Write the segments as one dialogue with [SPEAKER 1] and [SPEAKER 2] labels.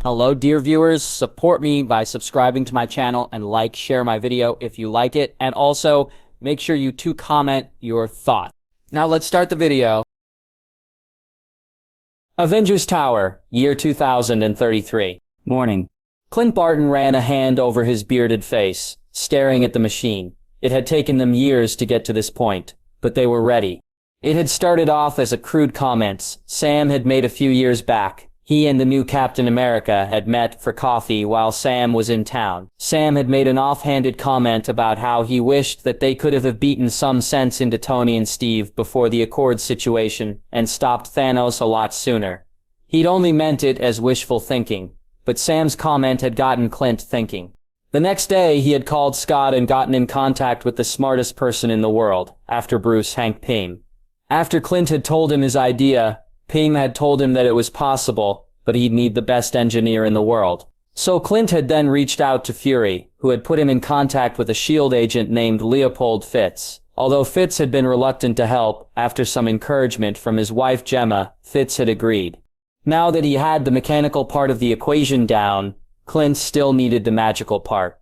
[SPEAKER 1] Hello dear viewers, support me by subscribing to my channel and share my video if you like it, and also make sure you comment your thought. Now let's start the video. Avengers Tower, year 2033. Morning. Clint Barton ran a hand over his bearded face, staring at the machine. It had taken them years to get to this point, but they were ready. It had started off as a crude comment Sam had made a few years back. He and the new Captain America had met for coffee while Sam was in town. Sam had made an offhanded comment about how he wished that they could have beaten some sense into Tony and Steve before the Accord situation and stopped Thanos a lot sooner. He'd only meant it as wishful thinking, but Sam's comment had gotten Clint thinking. The next day, he had called Scott and gotten in contact with the smartest person in the world, after Bruce Hank Pym. After Clint had told him his idea, Pym had told him that it was possible, but he'd need the best engineer in the world. So Clint had then reached out to Fury, who had put him in contact with a S.h.i.e.L.D. agent named Leopold Fitz. Although Fitz had been reluctant to help, after some encouragement from his wife Gemma, Fitz had agreed. Now that he had the mechanical part of the equation down, Clint still needed the magical part.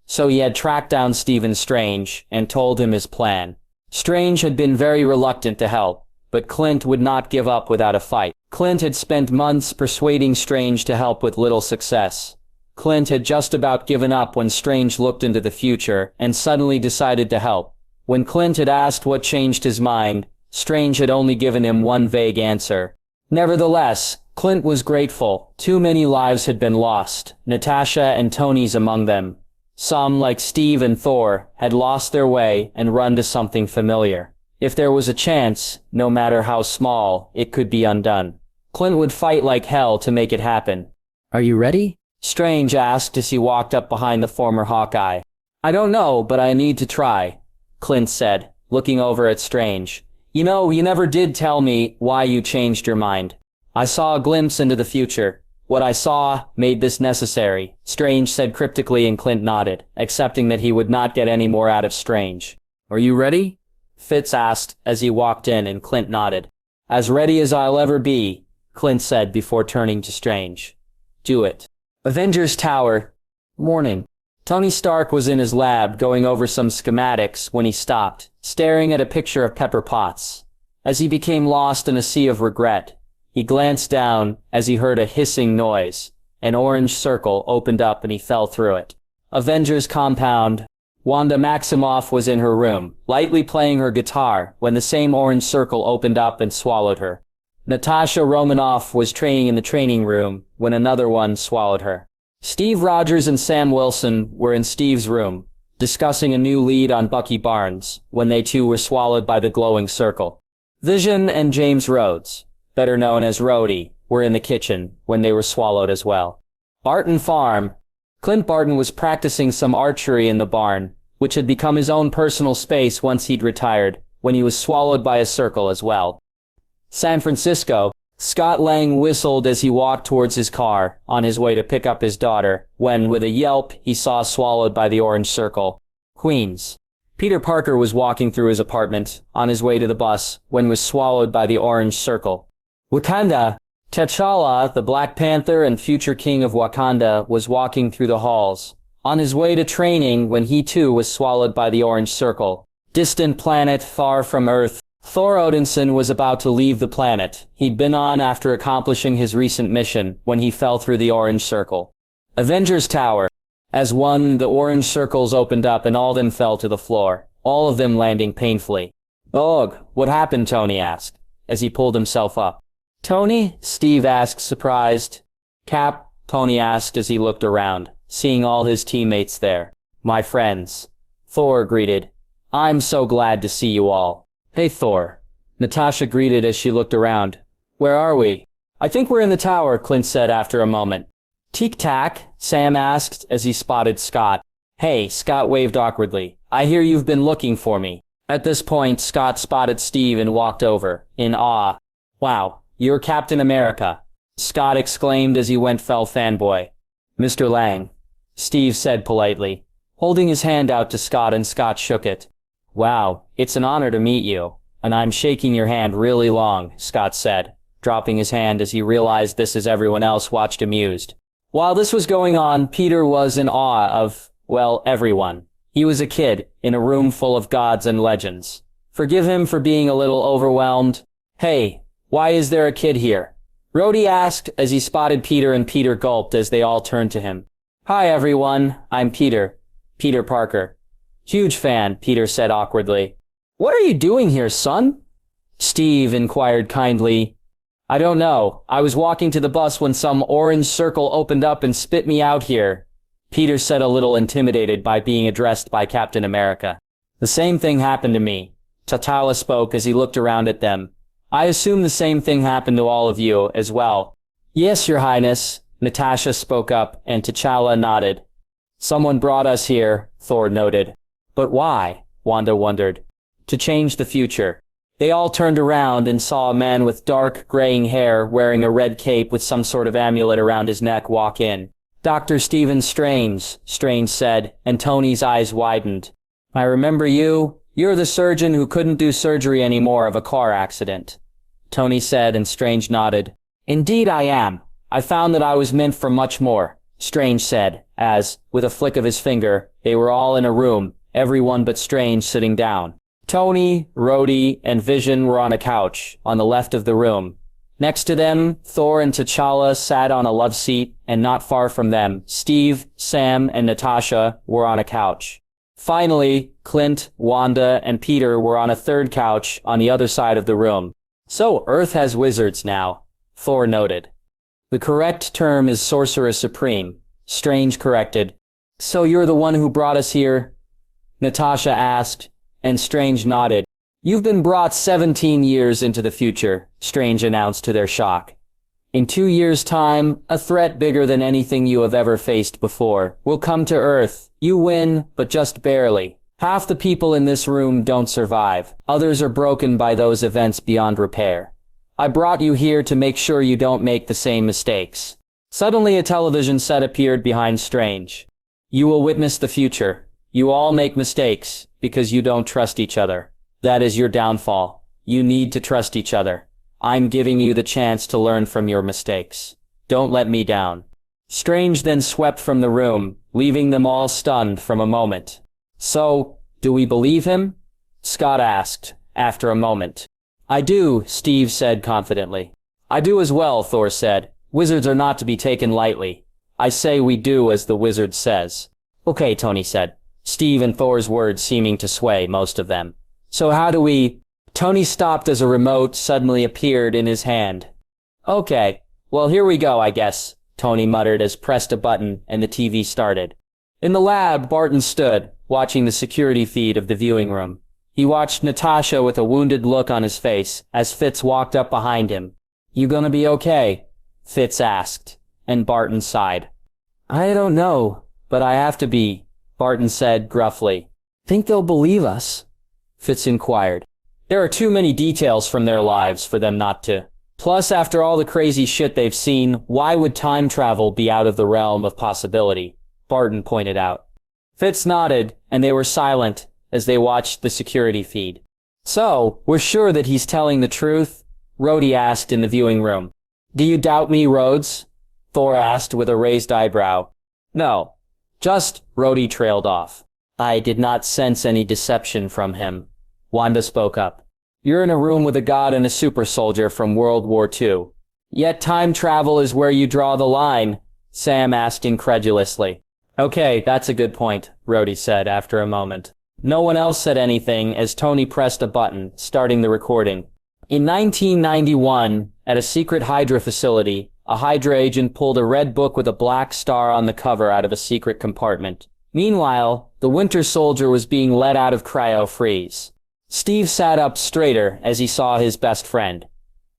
[SPEAKER 1] So he had tracked down Stephen Strange and told him his plan. Strange had been very reluctant to help, but Clint would not give up without a fight. Clint had spent months persuading Strange to help with little success. Clint had just about given up when Strange looked into the future and suddenly decided to help. When Clint had asked what changed his mind, Strange had only given him one vague answer. Nevertheless, Clint was grateful. Too many lives had been lost, Natasha and Tony's among them. Some, like Steve and Thor, had lost their way and run to something familiar. If there was a chance, no matter how small, it could be undone. Clint would fight like hell to make it happen.
[SPEAKER 2] Are you ready?
[SPEAKER 1] Strange asked as he walked up behind the former Hawkeye. I don't know, but I need to try, Clint said, looking over at Strange. You know, you never did tell me why you changed your mind. I saw a glimpse into the future. What I saw made this necessary, Strange said cryptically, and Clint nodded, accepting that he would not get any more out of Strange.
[SPEAKER 2] Are you ready?
[SPEAKER 1] Fitz asked as he walked in, and Clint nodded. As ready as I'll ever be, Clint said before turning to Strange. Do it. Avengers Tower. Morning. Tony Stark was in his lab going over some schematics when he stopped, staring at a picture of Pepper Potts. As he became lost in a sea of regret, he glanced down as he heard a hissing noise. An orange circle opened up and he fell through it. Avengers Compound. Wanda Maximoff was in her room, lightly playing her guitar, when the same orange circle opened up and swallowed her. Natasha Romanoff was training in the training room when another one swallowed her. Steve Rogers and Sam Wilson were in Steve's room, discussing a new lead on Bucky Barnes, when they too were swallowed by the glowing circle. Vision and James Rhodes, better known as Rhodey, were in the kitchen when they were swallowed as well. Barton Farm. Clint Barton was practicing some archery in the barn, which had become his own personal space once he'd retired, when he was swallowed by a circle as well. San Francisco. Scott Lang whistled as he walked towards his car, on his way to pick up his daughter, when, with a yelp, he saw swallowed by the orange circle. Queens. Peter Parker was walking through his apartment, on his way to the bus, when was swallowed by the orange circle. Wakanda. T'Challa, the Black Panther and future king of Wakanda, was walking through the halls, on his way to training when he too was swallowed by the orange circle. Distant planet far from Earth. Thor Odinson was about to leave the planet he'd been on after accomplishing his recent mission when he fell through the orange circle. Avengers Tower. As one, the orange circles opened up and all of them fell to the floor, all of them landing painfully. Ugh, what happened? Tony asked, as he pulled himself up. Tony? Steve asked, surprised. Cap? Tony asked as he looked around, seeing all his teammates there. My friends. Thor greeted. I'm so glad to see you all. Hey Thor. Natasha greeted as she looked around. Where are we? I think we're in the tower, Clint said after a moment. Tic-tac? Sam asked as he spotted Scott. Hey, Scott waved awkwardly. I hear you've been looking for me. At this point, Scott spotted Steve and walked over, in awe. Wow. You're Captain America, Scott exclaimed as he went fell fanboy. Mr. Lang, Steve said politely, holding his hand out to Scott, and Scott shook it. Wow, it's an honor to meet you, and I'm shaking your hand really long, Scott said, dropping his hand as he realized this as everyone else watched amused. While this was going on, Peter was in awe of, well, everyone. He was a kid, in a room full of gods and legends. Forgive him for being a little overwhelmed. Hey, why is there a kid here? Rhodey asked as he spotted Peter, and Peter gulped as they all turned to him. Hi everyone, I'm Peter. Peter Parker. Huge fan, Peter said awkwardly. What are you doing here, son? Steve inquired kindly. I don't know. I was walking to the bus when some orange circle opened up and spit me out here. Peter said, a little intimidated by being addressed by Captain America. The same thing happened to me. T'Challa spoke as he looked around at them. I assume the same thing happened to all of you as well. Yes, Your Highness, Natasha spoke up, and T'Challa nodded. Someone brought us here, Thor noted. But why? Wanda wondered. To change the future. They all turned around and saw a man with dark, graying hair wearing a red cape with some sort of amulet around his neck walk in. Dr. Stephen Strange, Strange said, and Tony's eyes widened. I remember you. You're the surgeon who couldn't do surgery anymore of a car accident. Tony said, and Strange nodded. Indeed I am. I found that I was meant for much more, Strange said, as, with a flick of his finger, they were all in a room, everyone but Strange sitting down. Tony, Rhodey, and Vision were on a couch, on the left of the room. Next to them, Thor and T'Challa sat on a love seat, and not far from them, Steve, Sam, and Natasha were on a couch. Finally, Clint, Wanda, and Peter were on a third couch on the other side of the room. So Earth has wizards now, Thor noted. The correct term is Sorcerer Supreme, Strange corrected. So you're the one who brought us here? Natasha asked, and Strange nodded. You've been brought 17 years into the future, Strange announced to their shock. In 2 years' time, a threat bigger than anything you have ever faced before will come to Earth. You win, but just barely. Half the people in this room don't survive. Others are broken by those events beyond repair. I brought you here to make sure you don't make the same mistakes. Suddenly a television set appeared behind Strange. You will witness the future. You all make mistakes, because you don't trust each other. That is your downfall. You need to trust each other. I'm giving you the chance to learn from your mistakes. Don't let me down. Strange then swept from the room, leaving them all stunned from a moment. So, do we believe him? Scott asked, after a moment. I do, Steve said confidently. I do as well, Thor said. Wizards are not to be taken lightly. I say we do as the wizard says. Okay, Tony said. Steve and Thor's words seeming to sway most of them. So how do we... Tony stopped as a remote suddenly appeared in his hand. Okay, well here we go, I guess, Tony muttered as pressed a button and the TV started. In the lab, Barton stood, watching the security feed of the viewing room. He watched Natasha with a wounded look on his face as Fitz walked up behind him. You gonna be okay? Fitz asked, and Barton sighed. I don't know, but I have to be, Barton said gruffly. Think they'll believe us? Fitz inquired. There are too many details from their lives for them not to. Plus, after all the crazy shit they've seen, why would time travel be out of the realm of possibility? Barton pointed out. Fitz nodded, and they were silent as they watched the security feed. So, we're sure that he's telling the truth? Rhodey asked in the viewing room. Do you doubt me, Rhodes? Thor asked with a raised eyebrow. No. Just, Rhodey trailed off. I did not sense any deception from him. Wanda spoke up. You're in a room with a god and a super soldier from World War II. Yet time travel is where you draw the line, Sam asked incredulously. Okay, that's a good point, Rhodey said after a moment. No one else said anything as Tony pressed a button, starting the recording. In 1991, at a secret Hydra facility, a Hydra agent pulled a red book with a black star on the cover out of a secret compartment. Meanwhile, the Winter Soldier was being let out of cryo-freeze. Steve sat up straighter as he saw his best friend.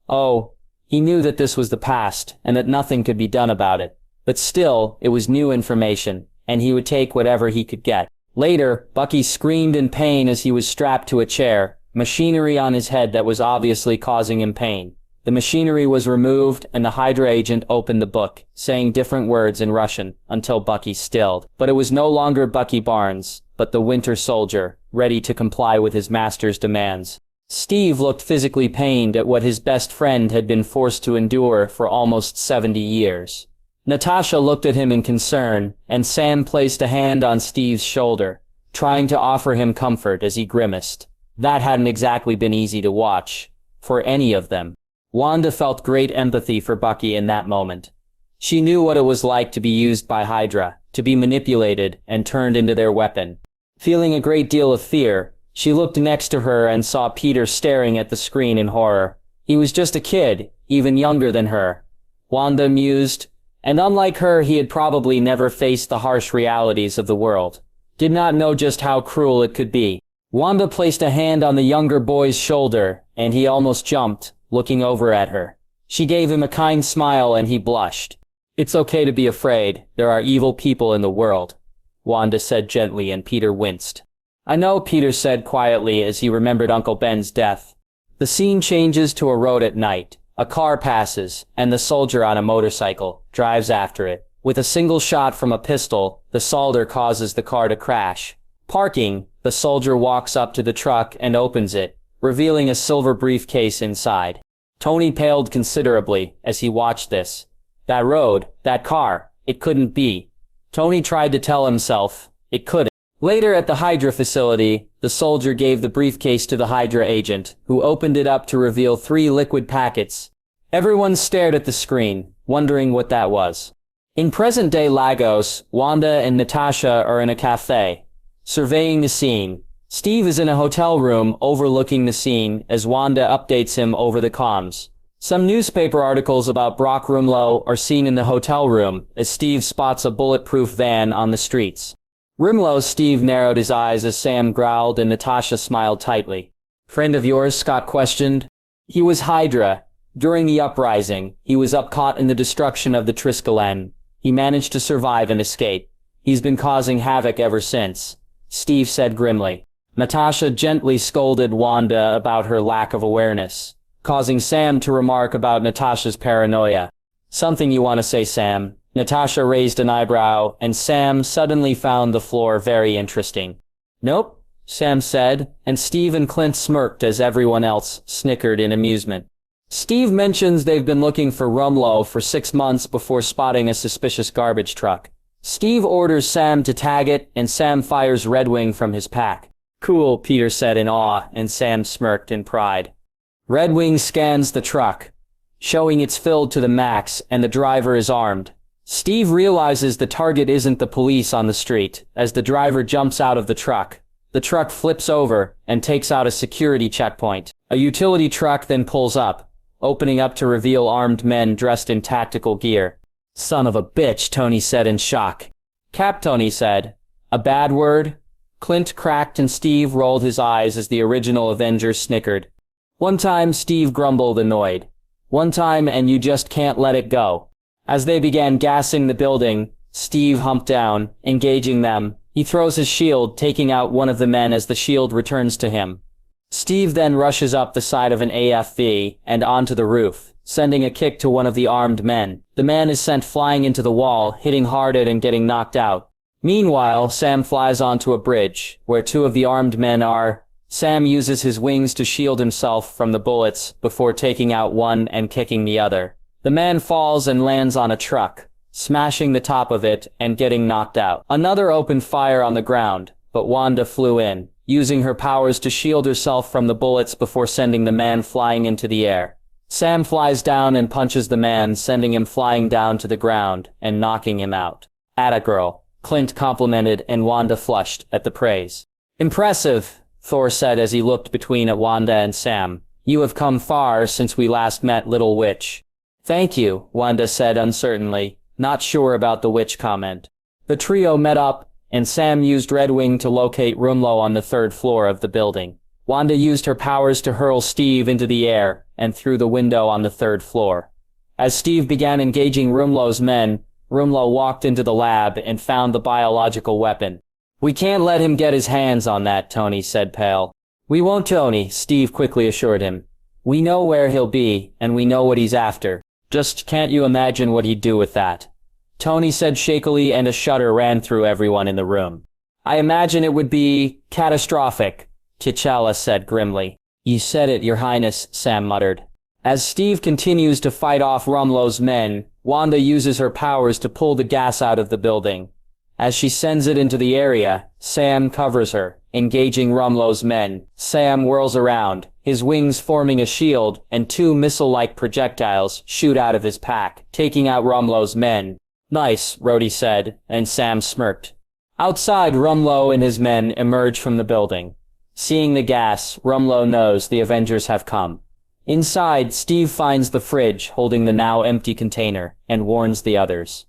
[SPEAKER 1] Oh, he knew that this was the past and that nothing could be done about it. But still, it was new information, and he would take whatever he could get. Later, Bucky screamed in pain as he was strapped to a chair, machinery on his head that was obviously causing him pain. The machinery was removed, and the Hydra agent opened the book, saying different words in Russian, until Bucky stilled. But it was no longer Bucky Barnes, but the Winter Soldier, ready to comply with his master's demands. Steve looked physically pained at what his best friend had been forced to endure for almost 70 years. Natasha looked at him in concern, and Sam placed a hand on Steve's shoulder, trying to offer him comfort as he grimaced. That hadn't exactly been easy to watch, for any of them. Wanda felt great empathy for Bucky in that moment. She knew what it was like to be used by Hydra, to be manipulated and turned into their weapon. Feeling a great deal of fear, she looked next to her and saw Peter staring at the screen in horror. He was just a kid, even younger than her. Wanda mused, and unlike her, he had probably never faced the harsh realities of the world. Did not know just how cruel it could be. Wanda placed a hand on the younger boy's shoulder, and he almost jumped, looking over at her. She gave him a kind smile and he blushed. "It's okay to be afraid. There are evil people in the world," Wanda said gently, and Peter winced. "I know," Peter said quietly as he remembered Uncle Ben's death. The scene changes to a road at night. A car passes, and the soldier on a motorcycle drives after it. With a single shot from a pistol, the soldier causes the car to crash. Parking, the soldier walks up to the truck and opens it, revealing a silver briefcase inside. Tony paled considerably as he watched this. That road, that car, it couldn't be. Tony tried to tell himself, it couldn't. Later at the Hydra facility, the soldier gave the briefcase to the Hydra agent, who opened it up to reveal 3 liquid packets. Everyone stared at the screen, wondering what that was. In present-day Lagos, Wanda and Natasha are in a cafe, surveying the scene. Steve is in a hotel room overlooking the scene as Wanda updates him over the comms. Some newspaper articles about Brock Rumlow are seen in the hotel room as Steve spots a bulletproof van on the streets. Rumlow. Steve narrowed his eyes as Sam growled and Natasha smiled tightly. "Friend of yours?" Scott questioned. "He was Hydra. During the uprising, he was caught in the destruction of the Triskelen. He managed to survive and escape. He's been causing havoc ever since," Steve said grimly. Natasha gently scolded Wanda about her lack of awareness, causing Sam to remark about Natasha's paranoia. "Something you want to say, Sam?" Natasha raised an eyebrow, and Sam suddenly found the floor very interesting. "Nope," Sam said, and Steve and Clint smirked as everyone else snickered in amusement. Steve mentions they've been looking for Rumlow for 6 months before spotting a suspicious garbage truck. Steve orders Sam to tag it, and Sam fires Red Wing from his pack. "Cool," Peter said in awe, and Sam smirked in pride. Red Wing scans the truck, showing it's filled to the max and the driver is armed. Steve realizes the target isn't the police on the street, as the driver jumps out of the truck. The truck flips over and takes out a security checkpoint. A utility truck then pulls up, opening up to reveal armed men dressed in tactical gear. "Son of a bitch," Tony said in shock. "Cap," Tony said. "A bad word?" Clint cracked and Steve rolled his eyes as the original Avengers snickered. "One time," Steve grumbled, annoyed. "One time and you just can't let it go." As they began gassing the building, Steve humped down, engaging them. He throws his shield, taking out one of the men as the shield returns to him. Steve then rushes up the side of an AFV and onto the roof, sending a kick to one of the armed men. The man is sent flying into the wall, hitting hard and getting knocked out. Meanwhile, Sam flies onto a bridge, where 2 of the armed men are. Sam uses his wings to shield himself from the bullets before taking out one and kicking the other. The man falls and lands on a truck, smashing the top of it and getting knocked out. Another opened fire on the ground, but Wanda flew in, using her powers to shield herself from the bullets before sending the man flying into the air. Sam flies down and punches the man, sending him flying down to the ground and knocking him out. "Atta girl," Clint complimented, and Wanda flushed at the praise. "Impressive," Thor said as he looked between at Wanda and Sam. "You have come far since we last met, little witch." "Thank you," Wanda said uncertainly, not sure about the witch comment. The trio met up, and Sam used Red Wing to locate Rumlow on the 3rd floor of the building. Wanda used her powers to hurl Steve into the air and through the window on the 3rd floor. As Steve began engaging Rumlow's men, Rumlow walked into the lab and found the biological weapon. "We can't let him get his hands on that," Tony said pale. "We won't, Tony," Steve quickly assured him. "We know where he'll be, and we know what he's after. Just can't you imagine what he'd do with that?" Tony said shakily, and a shudder ran through everyone in the room. "I imagine it would be catastrophic," T'Challa said grimly. "You said it, Your Highness," Sam muttered. As Steve continues to fight off Rumlow's men, Wanda uses her powers to pull the gas out of the building. As she sends it into the area, Sam covers her, engaging Rumlow's men. Sam whirls around, his wings forming a shield, and two missile-like projectiles shoot out of his pack, taking out Rumlow's men. "Nice," Rhodey said, and Sam smirked. Outside, Rumlow and his men emerge from the building. Seeing the gas, Rumlow knows the Avengers have come. Inside, Steve finds the fridge holding the now empty container, and warns the others.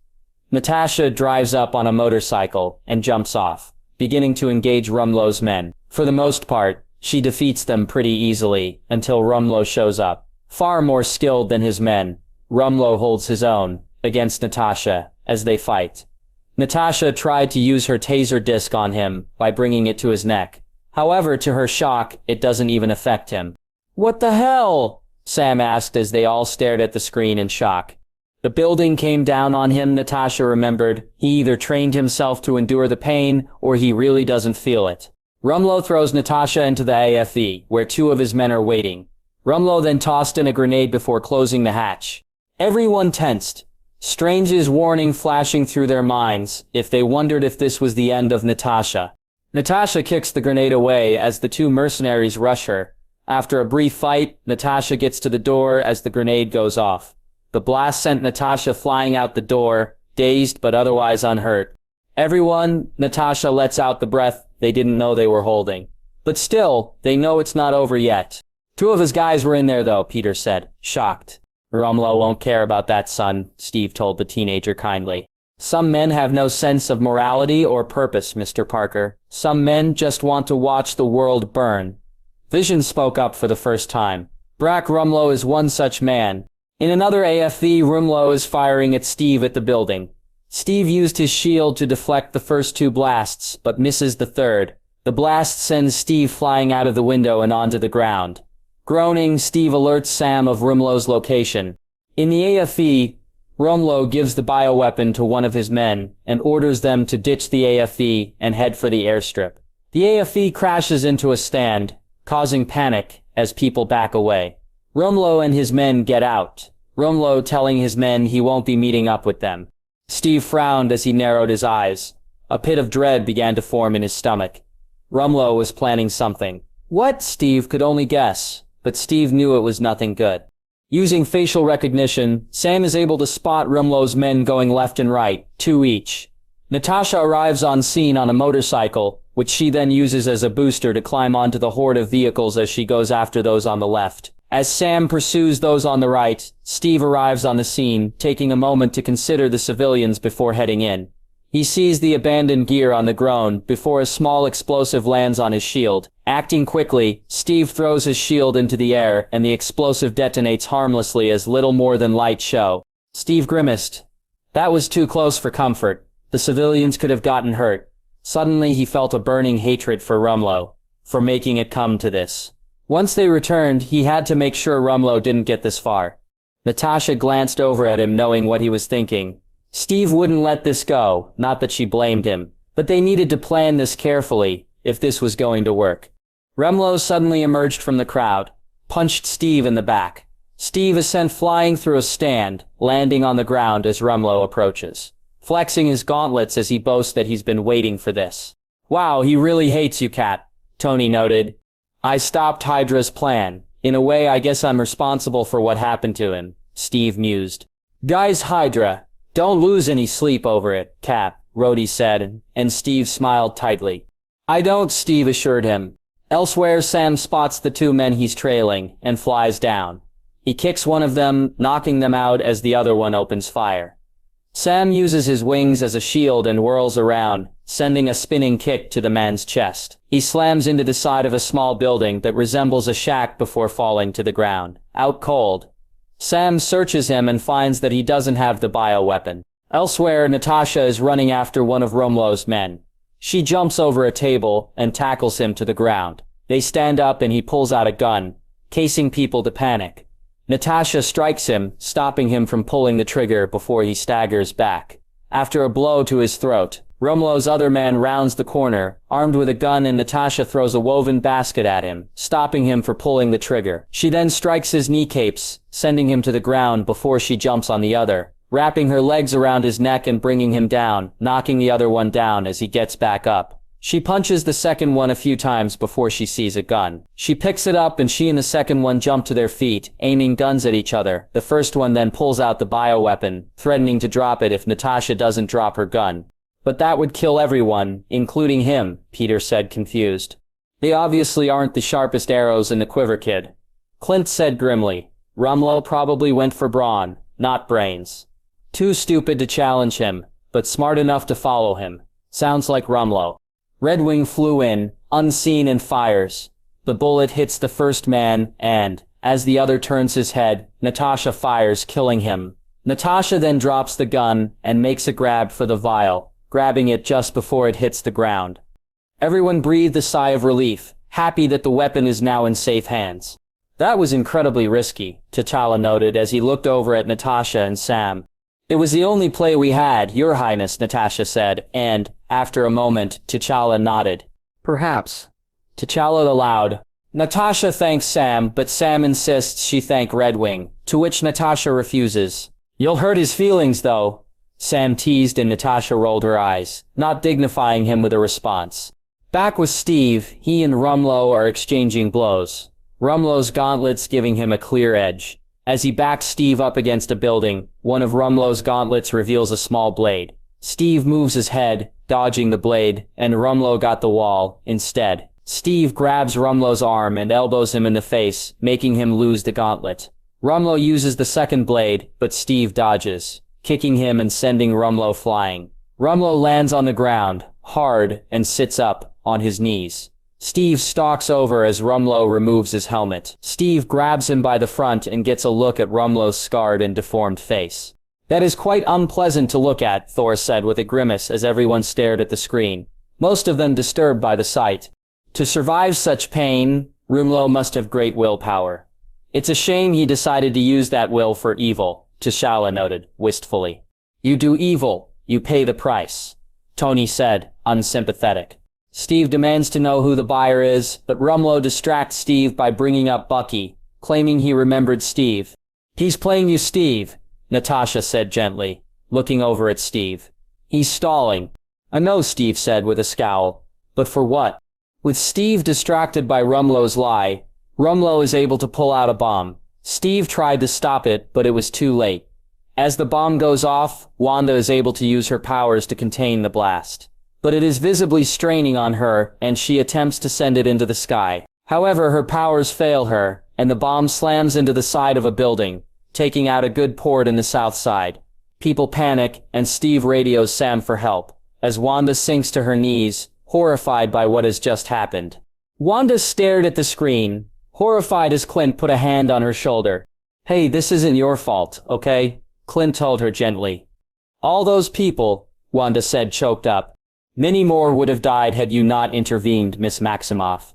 [SPEAKER 1] Natasha drives up on a motorcycle and jumps off, beginning to engage Rumlow's men. For the most part, she defeats them pretty easily, until Rumlow shows up. Far more skilled than his men, Rumlow holds his own against Natasha as they fight. Natasha tried to use her taser disc on him by bringing it to his neck. However, to her shock, it doesn't even affect him. "What the hell?" Sam asked as they all stared at the screen in shock. The building came down on him, Natasha remembered. He either trained himself to endure the pain, or he really doesn't feel it. Rumlow throws Natasha into the AFE, where two of his men are waiting. Rumlow then tossed in a grenade before closing the hatch. Everyone tensed. Strange's warning flashing through their minds, if they wondered if this was the end of Natasha. Natasha kicks the grenade away as the two mercenaries rush her. After a brief fight, Natasha gets to the door as the grenade goes off. The blast sent Natasha flying out the door, dazed but otherwise unhurt. "Everyone," Natasha lets out the breath they didn't know they were holding. But still, they know it's not over yet. "Two of his guys were in there though," Peter said, shocked. "Rumlow won't care about that, son," Steve told the teenager kindly. "Some men have no sense of morality or purpose, Mr. Parker. Some men just want to watch the world burn." Vision spoke up for the first time. "Brack Rumlow is one such man." In another AFE, Rumlow is firing at Steve at the building. Steve used his shield to deflect the first two blasts, but misses the third. The blast sends Steve flying out of the window and onto the ground. Groaning, Steve alerts Sam of Rumlow's location. In the AFE, Rumlow gives the bioweapon to one of his men and orders them to ditch the AFE and head for the airstrip. The AFE crashes into a stand, causing panic as people back away. Rumlow and his men get out, Rumlow telling his men he won't be meeting up with them. Steve frowned as he narrowed his eyes. A pit of dread began to form in his stomach. Rumlow was planning something. What? Steve could only guess, but Steve knew it was nothing good. Using facial recognition, Sam is able to spot Rumlow's men going left and right, two each. Natasha arrives on scene on a motorcycle, which she then uses as a booster to climb onto the horde of vehicles as she goes after those on the left. As Sam pursues those on the right, Steve arrives on the scene, taking a moment to consider the civilians before heading in. He sees the abandoned gear on the ground before a small explosive lands on his shield. Acting quickly, Steve throws his shield into the air and the explosive detonates harmlessly as little more than light show. Steve grimaced. That was too close for comfort. The civilians could have gotten hurt. Suddenly he felt a burning hatred for Rumlow, for making it come to this. Once they returned, he had to make sure Rumlow didn't get this far. Natasha glanced over at him knowing what he was thinking. Steve wouldn't let this go, not that she blamed him, but they needed to plan this carefully, if this was going to work. Rumlow suddenly emerged from the crowd, punched Steve in the back. Steve is sent flying through a stand, landing on the ground as Rumlow approaches, flexing his gauntlets as he boasts that he's been waiting for this. "Wow, he really hates you, Cat," Tony noted. "I stopped Hydra's plan. In a way, I guess I'm responsible for what happened to him," Steve mused. "Guys, Hydra, don't lose any sleep over it, Cap," Rhodey said, and Steve smiled tightly. "I don't," Steve assured him. Elsewhere, Sam spots the two men he's trailing, and flies down. He kicks one of them, knocking them out as the other one opens fire. Sam uses his wings as a shield and whirls around, sending a spinning kick to the man's chest. He slams into the side of a small building that resembles a shack before falling to the ground, out cold. Sam searches him and finds that he doesn't have the bioweapon. Elsewhere, Natasha is running after one of Rumlow's men. She jumps over a table and tackles him to the ground. They stand up and he pulls out a gun, casing people to panic. Natasha strikes him, stopping him from pulling the trigger before he staggers back. After a blow to his throat, Rumlow's other man rounds the corner, armed with a gun, and Natasha throws a woven basket at him, stopping him for pulling the trigger. She then strikes his kneecaps, sending him to the ground before she jumps on the other, wrapping her legs around his neck and bringing him down, knocking the other one down as he gets back up. She punches the second one a few times before she sees a gun. She picks it up and she and the second one jump to their feet, aiming guns at each other. The first one then pulls out the bioweapon, threatening to drop it if Natasha doesn't drop her gun. But that would kill everyone, including him, Peter said, confused. They obviously aren't the sharpest arrows in the quiver, kid. Clint said grimly. Rumlow probably went for brawn, not brains. Too stupid to challenge him, but smart enough to follow him. Sounds like Rumlow. Redwing flew in, unseen, and fires. The bullet hits the first man, and, as the other turns his head, Natasha fires, killing him. Natasha then drops the gun and makes a grab for the vial, grabbing it just before it hits the ground. Everyone breathed a sigh of relief, happy that the weapon is now in safe hands. That was incredibly risky, T'Challa noted as he looked over at Natasha and Sam. It was the only play we had, Your Highness, Natasha said, and, after a moment, T'Challa nodded.
[SPEAKER 2] Perhaps.
[SPEAKER 1] T'Challa aloud. Natasha thanks Sam, but Sam insists she thank Redwing, to which Natasha refuses. You'll hurt his feelings, though. Sam teased and Natasha rolled her eyes, not dignifying him with a response. Back with Steve, he and Rumlow are exchanging blows. Rumlow's gauntlets giving him a clear edge. As he backs Steve up against a building, one of Rumlow's gauntlets reveals a small blade. Steve moves his head, dodging the blade, and Rumlow got the wall, instead. Steve grabs Rumlow's arm and elbows him in the face, making him lose the gauntlet. Rumlow uses the second blade, but Steve dodges, kicking him and sending Rumlow flying. Rumlow lands on the ground, hard, and sits up, on his knees. Steve stalks over as Rumlow removes his helmet. Steve grabs him by the front and gets a look at Rumlow's scarred and deformed face. That is quite unpleasant to look at, Thor said with a grimace as everyone stared at the screen, most of them disturbed by the sight. To survive such pain, Rumlow must have great willpower. It's a shame he decided to use that will for evil, T'Challa noted, wistfully. You do evil, you pay the price, Tony said, unsympathetic. Steve demands to know who the buyer is, but Rumlow distracts Steve by bringing up Bucky, claiming he remembered Steve. He's playing you, Steve, Natasha said gently, looking over at Steve. He's stalling. I know, Steve said with a scowl. But for what? With Steve distracted by Rumlow's lie, Rumlow is able to pull out a bomb. Steve tried to stop it, but it was too late. As the bomb goes off, Wanda is able to use her powers to contain the blast. But it is visibly straining on her, and she attempts to send it into the sky. However, her powers fail her, and the bomb slams into the side of a building, taking out a good port in the south side. People panic, and Steve radios Sam for help, as Wanda sinks to her knees, horrified by what has just happened. Wanda stared at the screen, horrified as Clint put a hand on her shoulder. Hey, this isn't your fault, okay? Clint told her gently. All those people, Wanda said, choked up. Many more would have died had you not intervened, Miss Maximoff.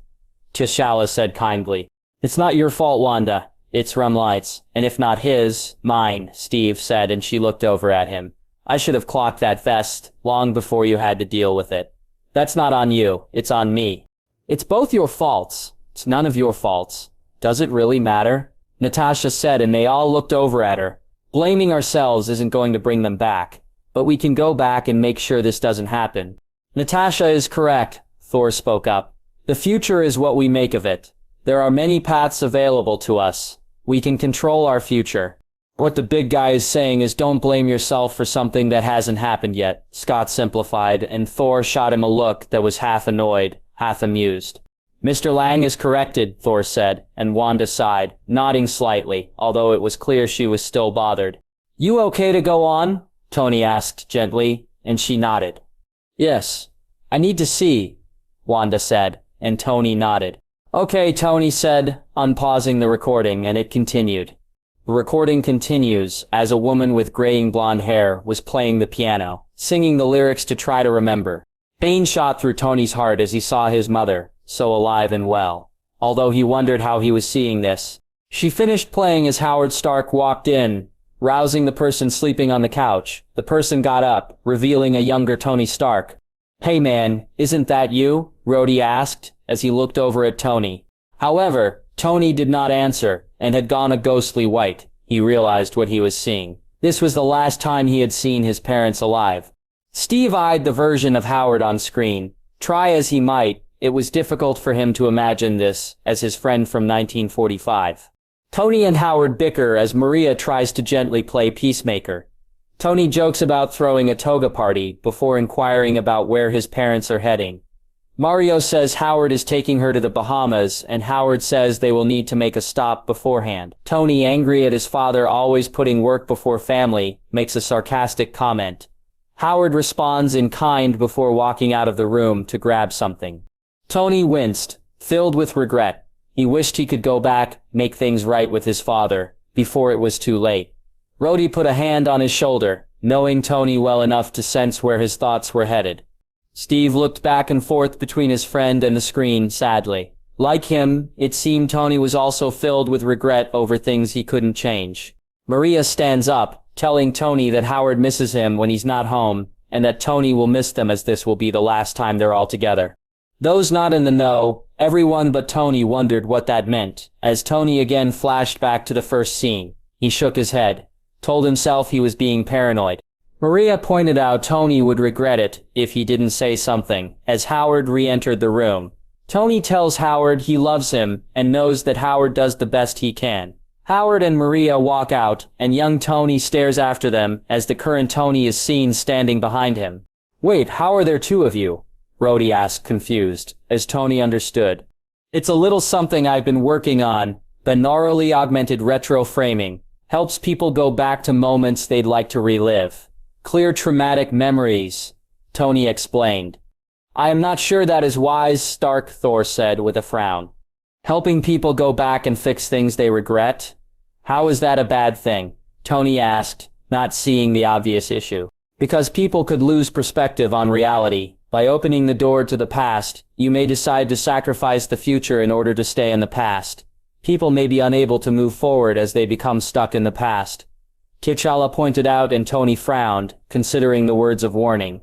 [SPEAKER 1] T'Challa said kindly. It's not your fault, Wanda. It's Rumlight's, and if not his, mine, Steve said, and she looked over at him. I should have clocked that vest long before you had to deal with it. That's not on you, it's on me. It's both your faults. It's none of your faults. Does it really matter? Natasha said, and they all looked over at her. Blaming ourselves isn't going to bring them back, but we can go back and make sure this doesn't happen. Natasha is correct, Thor spoke up. The future is what we make of it. There are many paths available to us. We can control our future. What the big guy is saying is don't blame yourself for something that hasn't happened yet, Scott simplified, and Thor shot him a look that was half annoyed, half amused. Mr. Lang is corrected, Thor said, and Wanda sighed, nodding slightly, although it was clear she was still bothered. You okay to go on? Tony asked gently, and she nodded. Yes. I need to see, Wanda said, and Tony nodded. Okay, Tony said, unpausing the recording, and it continued. The recording continues as a woman with graying blonde hair was playing the piano, singing the lyrics to Try to Remember. Pain shot through Tony's heart as he saw his mother, so alive and well, although he wondered how he was seeing this. She finished playing as Howard Stark walked in, rousing the person sleeping on the couch. The person got up, revealing a younger Tony Stark. Hey man, isn't that you? Rhodey asked, as he looked over at Tony. However, Tony did not answer, and had gone a ghostly white. He realized what he was seeing. This was the last time he had seen his parents alive. Steve eyed the version of Howard on screen. Try as he might, it was difficult for him to imagine this as his friend from 1945. Tony and Howard bicker as Maria tries to gently play peacemaker. Tony jokes about throwing a toga party before inquiring about where his parents are heading. Mario says Howard is taking her to the Bahamas, and Howard says they will need to make a stop beforehand. Tony, angry at his father always putting work before family, makes a sarcastic comment. Howard responds in kind before walking out of the room to grab something. Tony winced, filled with regret. He wished he could go back, make things right with his father, before it was too late. Rhodey put a hand on his shoulder, knowing Tony well enough to sense where his thoughts were headed. Steve looked back and forth between his friend and the screen, sadly. Like him, it seemed Tony was also filled with regret over things he couldn't change. Maria stands up, telling Tony that Howard misses him when he's not home, and that Tony will miss them as this will be the last time they're all together. Those not in the know, everyone but Tony wondered what that meant, as Tony again flashed back to the first scene. He shook his head, told himself he was being paranoid. Maria pointed out Tony would regret it if he didn't say something, as Howard re-entered the room. Tony tells Howard he loves him and knows that Howard does the best he can. Howard and Maria walk out, and young Tony stares after them as the current Tony is seen standing behind him. "Wait, how are there two of you?" Rhodey asked, confused, as Tony understood. "It's a little something I've been working on, binaurally augmented retro framing. Helps people go back to moments they'd like to relive. Clear traumatic memories," Tony explained. "I am not sure that is wise, Stark," Thor said with a frown. "Helping people go back and fix things they regret? How is that a bad thing?" Tony asked, not seeing the obvious issue. "Because people could lose perspective on reality. By opening the door to the past, you may decide to sacrifice the future in order to stay in the past. People may be unable to move forward as they become stuck in the past." T'Challa pointed out, and Tony frowned, considering the words of warning.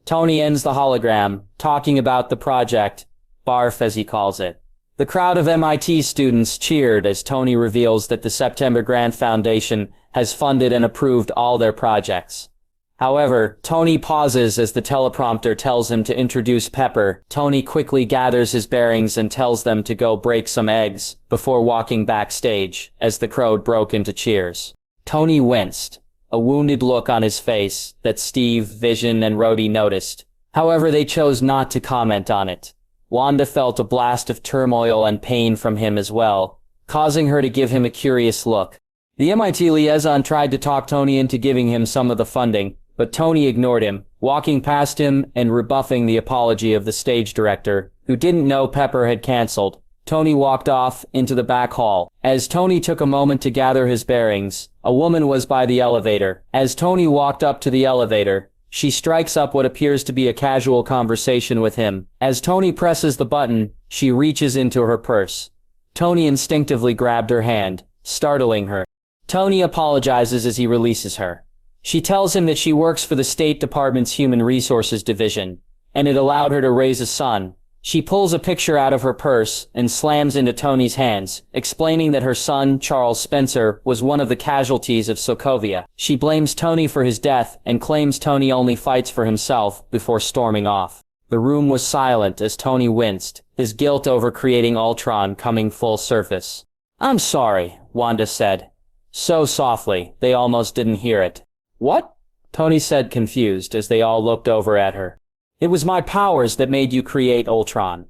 [SPEAKER 1] Tony ends the hologram, talking about the project, BARF as he calls it. The crowd of MIT students cheered as Tony reveals that the September Grant Foundation has funded and approved all their projects. However, Tony pauses as the teleprompter tells him to introduce Pepper. Tony quickly gathers his bearings and tells them to go break some eggs, before walking backstage, as the crowd broke into cheers. Tony winced, a wounded look on his face that Steve, Vision, and Rhodey noticed. However, they chose not to comment on it. Wanda felt a blast of turmoil and pain from him as well, causing her to give him a curious look. The MIT liaison tried to talk Tony into giving him some of the funding, but Tony ignored him, walking past him and rebuffing the apology of the stage director, who didn't know Pepper had canceled. Tony walked off into the back hall. As Tony took a moment to gather his bearings, a woman was by the elevator. As Tony walked up to the elevator, she strikes up what appears to be a casual conversation with him. As Tony presses the button, she reaches into her purse. Tony instinctively grabbed her hand, startling her. Tony apologizes as he releases her. She tells him that she works for the State Department's Human Resources Division, and it allowed her to raise a son. She pulls a picture out of her purse and slams into Tony's hands, explaining that her son, Charles Spencer, was one of the casualties of Sokovia. She blames Tony for his death and claims Tony only fights for himself before storming off. The room was silent as Tony winced, his guilt over creating Ultron coming full surface. "I'm sorry," Wanda said. So softly, they almost didn't hear it. "What?" Tony said, confused, as they all looked over at her. "It was my powers that made you create Ultron."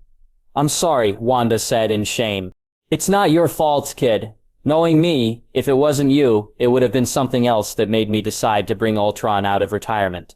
[SPEAKER 1] "I'm sorry," Wanda said in shame. "It's not your fault, kid. Knowing me, if it wasn't you, it would have been something else that made me decide to bring Ultron out of retirement.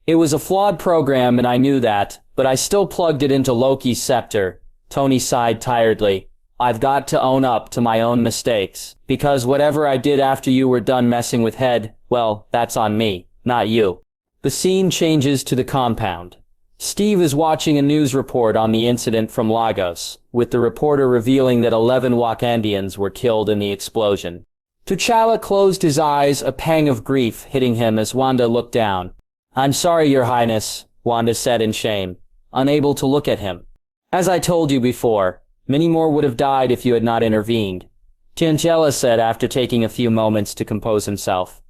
[SPEAKER 1] It was a flawed program and I knew that, but I still plugged it into Loki's scepter." Tony sighed tiredly. "I've got to own up to my own mistakes, because whatever I did after you were done messing with Head, well, that's on me, not you." The scene changes to the compound. Steve is watching a news report on the incident from Lagos, with the reporter revealing that 11 Wakandians were killed in the explosion. T'Challa closed his eyes, a pang of grief hitting him as Wanda looked down. "I'm sorry, Your Highness," Wanda said in shame, unable to look at him. "As I told you before, many more would have died if you had not intervened," T'Challa said after taking a few moments to compose himself.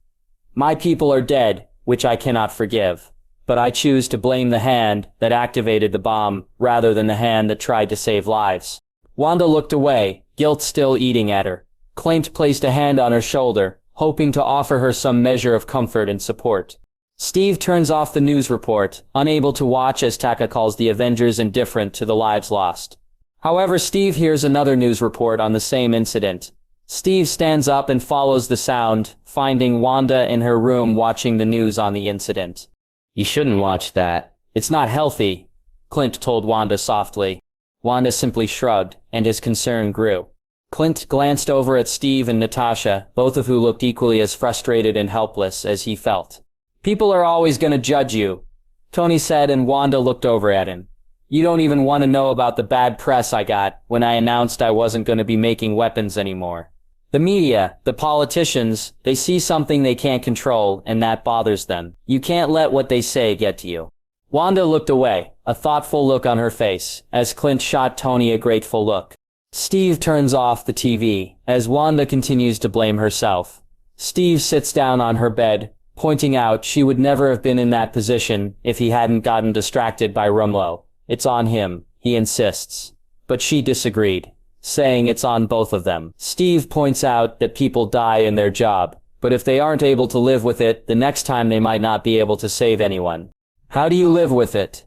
[SPEAKER 1] My people are dead, which I cannot forgive. But I choose to blame the hand that activated the bomb rather than the hand that tried to save lives. Wanda looked away, guilt still eating at her. Clint placed a hand on her shoulder, hoping to offer her some measure of comfort and support. Steve turns off the news report, unable to watch as Taka calls the Avengers indifferent to the lives lost. However, Steve hears another news report on the same incident. Steve stands up and follows the sound, finding Wanda in her room watching the news on the incident. You shouldn't watch that. It's not healthy, Clint told Wanda softly. Wanda simply shrugged, and his concern grew. Clint glanced over at Steve and Natasha, both of who looked equally as frustrated and helpless as he felt. People are always gonna judge you, Tony said, and Wanda looked over at him. You don't even want to know about the bad press I got when I announced I wasn't going to be making weapons anymore. The media, the politicians, they see something they can't control, and that bothers them. You can't let what they say get to you. Wanda looked away, a thoughtful look on her face, as Clint shot Tony a grateful look. Steve turns off the TV, as Wanda continues to blame herself. Steve sits down on her bed, pointing out she would never have been in that position if he hadn't gotten distracted by Rumlow. It's on him, he insists. But she disagreed, saying it's on both of them. Steve points out that people die in their job, but if they aren't able to live with it, the next time they might not be able to save anyone. How do you live with it?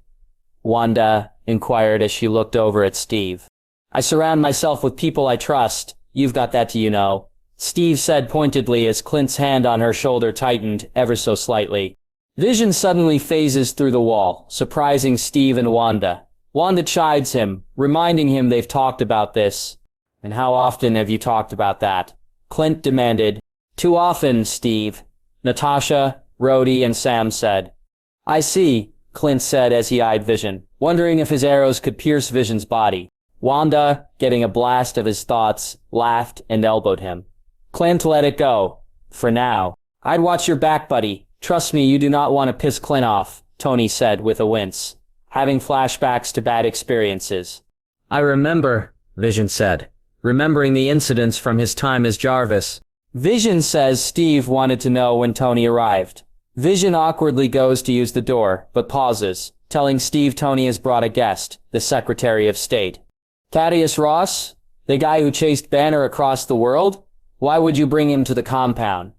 [SPEAKER 1] Wanda inquired as she looked over at Steve. I surround myself with people I trust. You've got that too, you know. Steve said pointedly as Clint's hand on her shoulder tightened ever so slightly. Vision suddenly phases through the wall, surprising Steve and Wanda. Wanda chides him, reminding him they've talked about this. And how often have you talked about that? Clint demanded. Too often, Steve. Natasha, Rhodey, and Sam said. I see, Clint said as he eyed Vision, wondering if his arrows could pierce Vision's body. Wanda, getting a blast of his thoughts, laughed and elbowed him. Clint let it go. For now. I'd watch your back, buddy. Trust me, you do not want to piss Clint off, Tony said with a wince, having flashbacks to bad experiences. I remember, Vision said, remembering the incidents from his time as Jarvis. Vision says Steve wanted to know when Tony arrived. Vision awkwardly goes to use the door, but pauses, telling Steve Tony has brought a guest, the Secretary of State. Thaddeus Ross? The guy who chased Banner across the world? Why would you bring him to the compound?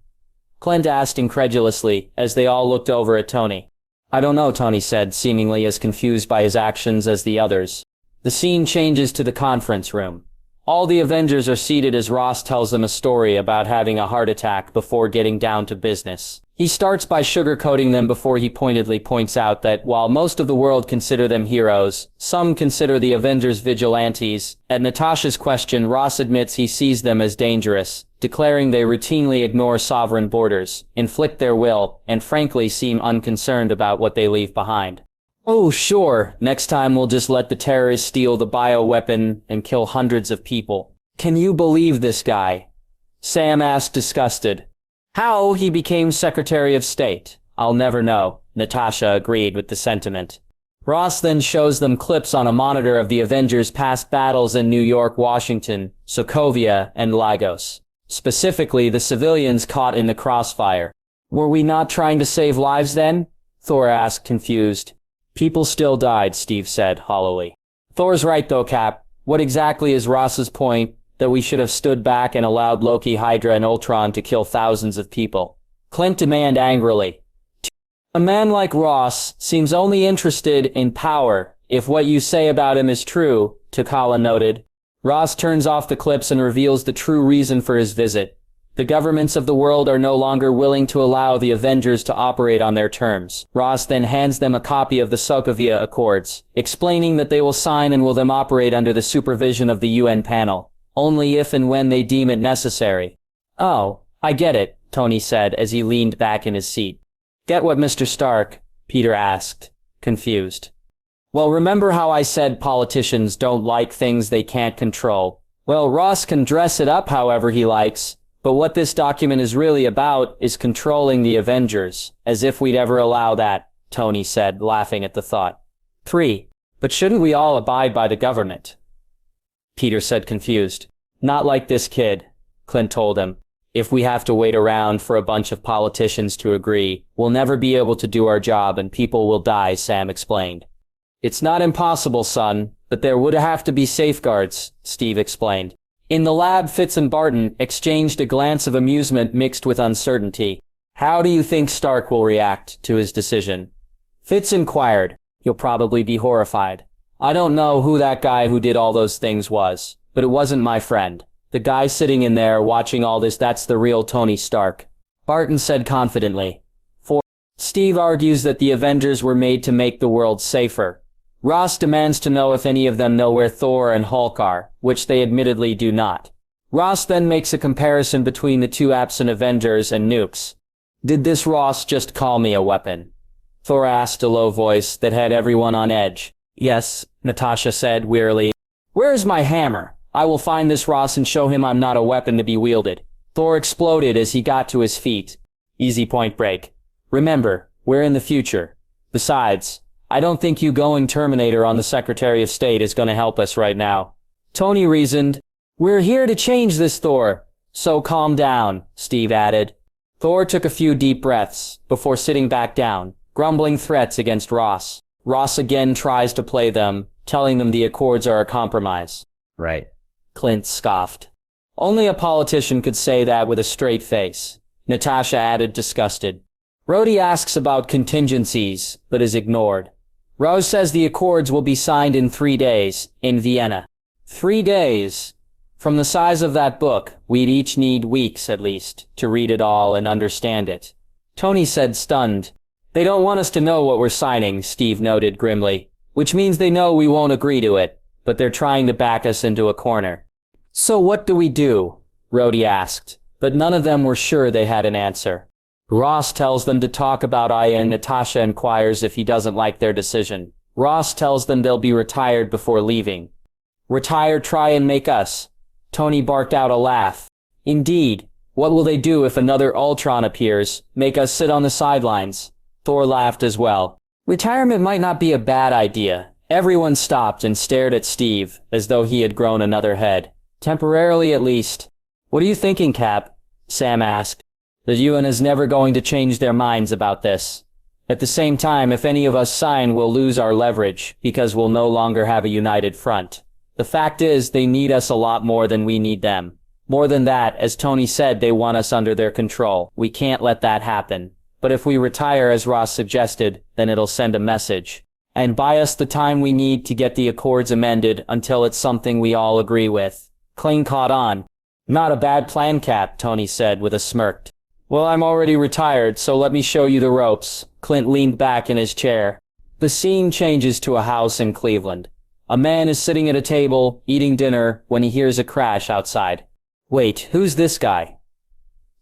[SPEAKER 1] Clint asked incredulously, as they all looked over at Tony. I don't know, Tony said, seemingly as confused by his actions as the others. The scene changes to the conference room. All the Avengers are seated as Ross tells them a story about having a heart attack before getting down to business. He starts by sugarcoating them before he pointedly points out that while most of the world consider them heroes, some consider the Avengers vigilantes. At Natasha's question, Ross admits he sees them as dangerous, declaring they routinely ignore sovereign borders, inflict their will, and frankly seem unconcerned about what they leave behind. Oh, sure, next time we'll just let the terrorists steal the bioweapon and kill hundreds of people. Can you believe this guy? Sam asked, disgusted. How he became Secretary of State, I'll never know, Natasha agreed with the sentiment. Ross then shows them clips on a monitor of the Avengers' past battles in New York, Washington, Sokovia, and Lagos. Specifically, the civilians caught in the crossfire. Were we not trying to save lives then? Thor asked, confused. People still died, Steve said, hollowly. Thor's right though, Cap. What exactly is Ross's point? That we should have stood back and allowed Loki, Hydra, and Ultron to kill thousands of people? Clint demanded angrily. A man like Ross seems only interested in power, if what you say about him is true, T'Challa noted. Ross turns off the clips and reveals the true reason for his visit. The governments of the world are no longer willing to allow the Avengers to operate on their terms. Ross then hands them a copy of the Sokovia Accords, explaining that they will sign and will then operate under the supervision of the UN panel, only if and when they deem it necessary. Oh, I get it, Tony said as he leaned back in his seat. Get what, Mr. Stark? Peter asked, confused. Well, remember how I said politicians don't like things they can't control? Well, Ross can dress it up however he likes. But what this document is really about is controlling the Avengers, as if we'd ever allow that, Tony said, laughing at the thought. 3. But shouldn't we all abide by the government? Peter said, confused. Not like this kid, Clint told him. If we have to wait around for a bunch of politicians to agree, we'll never be able to do our job and people will die, Sam explained. It's not impossible, son, but there would have to be safeguards, Steve explained. In the lab, Fitz and Barton exchanged a glance of amusement mixed with uncertainty. How do you think Stark will react to his decision? Fitz inquired. He'll probably be horrified. I don't know who that guy who did all those things was, but it wasn't my friend. The guy sitting in there watching all this, that's the real Tony Stark, Barton said confidently. Steve argues that the Avengers were made to make the world safer. Ross demands to know if any of them know where Thor and Hulk are, which they admittedly do not. Ross then makes a comparison between the two absent Avengers and nukes. Did this Ross just call me a weapon? Thor asked, a low voice that had everyone on edge. Yes, Natasha said wearily. Where is my hammer? I will find this Ross and show him I'm not a weapon to be wielded. Thor exploded as he got to his feet. Easy Point Break. Remember, we're in the future. Besides, I don't think you going Terminator on the Secretary of State is gonna help us right now. Tony reasoned. We're here to change this, Thor. So calm down, Steve added. Thor took a few deep breaths before sitting back down, grumbling threats against Ross. Ross again tries to play them, telling them the Accords are a compromise.
[SPEAKER 2] Right.
[SPEAKER 1] Clint scoffed. Only a politician could say that with a straight face, Natasha added, disgusted. Rhodey asks about contingencies, but is ignored. Rose says the Accords will be signed in 3 days, in Vienna. 3 days? From the size of that book, we'd each need weeks at least, to read it all and understand it. Tony said, stunned. They don't want us to know what we're signing, Steve noted grimly, which means they know we won't agree to it, but they're trying to back us into a corner. So what do we do? Rhodey asked, but none of them were sure they had an answer. Ross tells them to talk about Aya and Natasha inquires if he doesn't like their decision. Ross tells them they'll be retired before leaving. Retire, try and make us. Tony barked out a laugh. Indeed, what will they do if another Ultron appears? Make us sit on the sidelines? Thor laughed as well. Retirement might not be a bad idea. Everyone stopped and stared at Steve, as though he had grown another head. Temporarily at least. What are you thinking, Cap? Sam asked. The UN is never going to change their minds about this. At the same time, if any of us sign, we'll lose our leverage, because we'll no longer have a united front. The fact is, they need us a lot more than we need them. More than that, as Tony said, they want us under their control. We can't let that happen. But if we retire, as Ross suggested, then it'll send a message. And buy us the time we need to get the Accords amended until it's something we all agree with. Kling caught on. Not a bad plan, Cap, Tony said with a smirk. Well, I'm already retired, so let me show you the ropes. Clint leaned back in his chair. The scene changes to a house in Cleveland. A man is sitting at a table, eating dinner, when he hears a crash outside. Wait, who's this guy?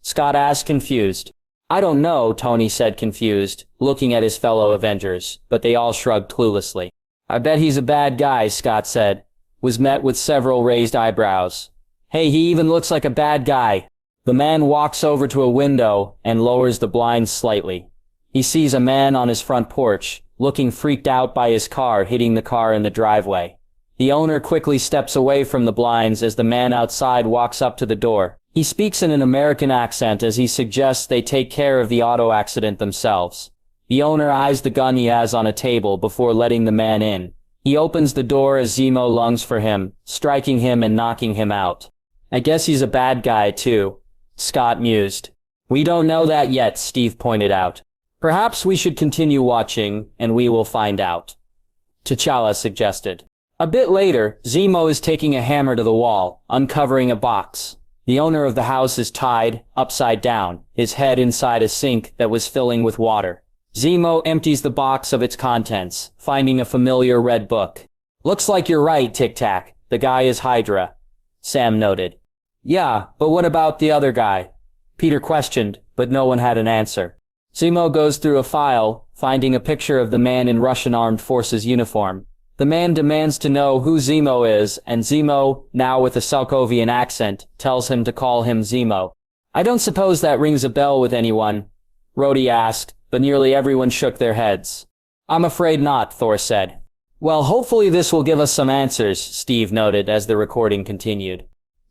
[SPEAKER 1] Scott asked, confused. I don't know, Tony said, confused, looking at his fellow Avengers, but they all shrugged cluelessly. I bet he's a bad guy, Scott said, was met with several raised eyebrows. Hey, he even looks like a bad guy. The man walks over to a window and lowers the blinds slightly. He sees a man on his front porch, looking freaked out by his car hitting the car in the driveway. The owner quickly steps away from the blinds as the man outside walks up to the door. He speaks in an American accent as he suggests they take care of the auto accident themselves. The owner eyes the gun he has on a table before letting the man in. He opens the door as Zemo lunges for him, striking him and knocking him out. I guess he's a bad guy too, Scott mused. We don't know that yet, Steve pointed out. Perhaps we should continue watching, and we will find out. T'Challa suggested. A bit later, Zemo is taking a hammer to the wall, uncovering a box. The owner of the house is tied, upside down, his head inside a sink that was filling with water. Zemo empties the box of its contents, finding a familiar red book. Looks like you're right, Tic Tac. The guy is Hydra, Sam noted. Yeah, but what about the other guy? Peter questioned, but no one had an answer. Zemo goes through a file, finding a picture of the man in Russian Armed Forces uniform. The man demands to know who Zemo is, and Zemo, now with a Selkovian accent, tells him to call him Zemo. I don't suppose that rings a bell with anyone, Rhodey asked, but nearly everyone shook their heads. I'm afraid not, Thor said. Well, hopefully this will give us some answers, Steve noted as the recording continued.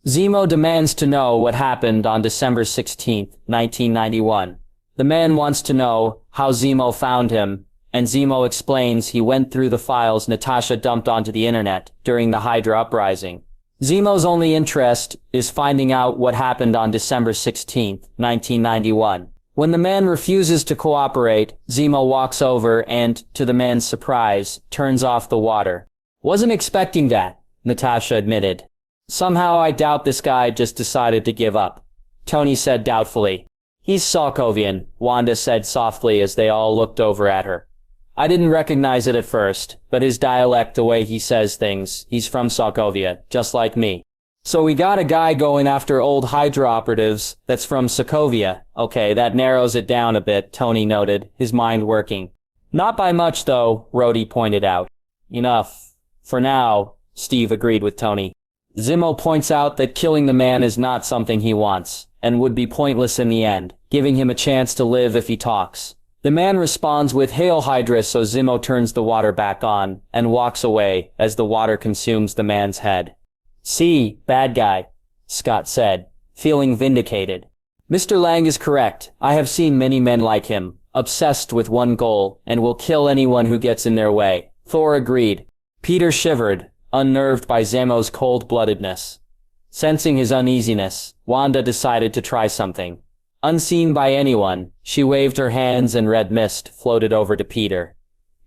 [SPEAKER 1] Zemo demands to know what happened on December 16, 1991. The man wants to know how Zemo found him, and Zemo explains he went through the files Natasha dumped onto the internet during the Hydra uprising. Zemo's only interest is finding out what happened on December 16, 1991. When the man refuses to cooperate, Zemo walks over and, to the man's surprise, turns off the water. "Wasn't expecting that," Natasha admitted. "Somehow I doubt this guy just decided to give up," Tony said doubtfully. "He's Sokovian," Wanda said softly as they all looked over at her. "I didn't recognize it at first, but his dialect, the way he says things, he's from Sokovia, just like me." "So we got a guy going after old Hydra operatives that's from Sokovia. Okay, that narrows it down a bit," Tony noted, his mind working. "Not by much though," Rhodey pointed out. "Enough. For now," Steve agreed with Tony. Zemo points out that killing the man is not something he wants, and would be pointless in the end, giving him a chance to live if he talks. The man responds with "Hail Hydra," so Zemo turns the water back on, and walks away as the water consumes the man's head. "See, bad guy," Scott said, feeling vindicated. "Mr. Lang is correct. I have seen many men like him, obsessed with one goal, and will kill anyone who gets in their way." Thor agreed. Peter shivered, unnerved by Zemo's cold-bloodedness. Sensing his uneasiness, Wanda decided to try something. Unseen by anyone, she waved her hands and red mist floated over to Peter.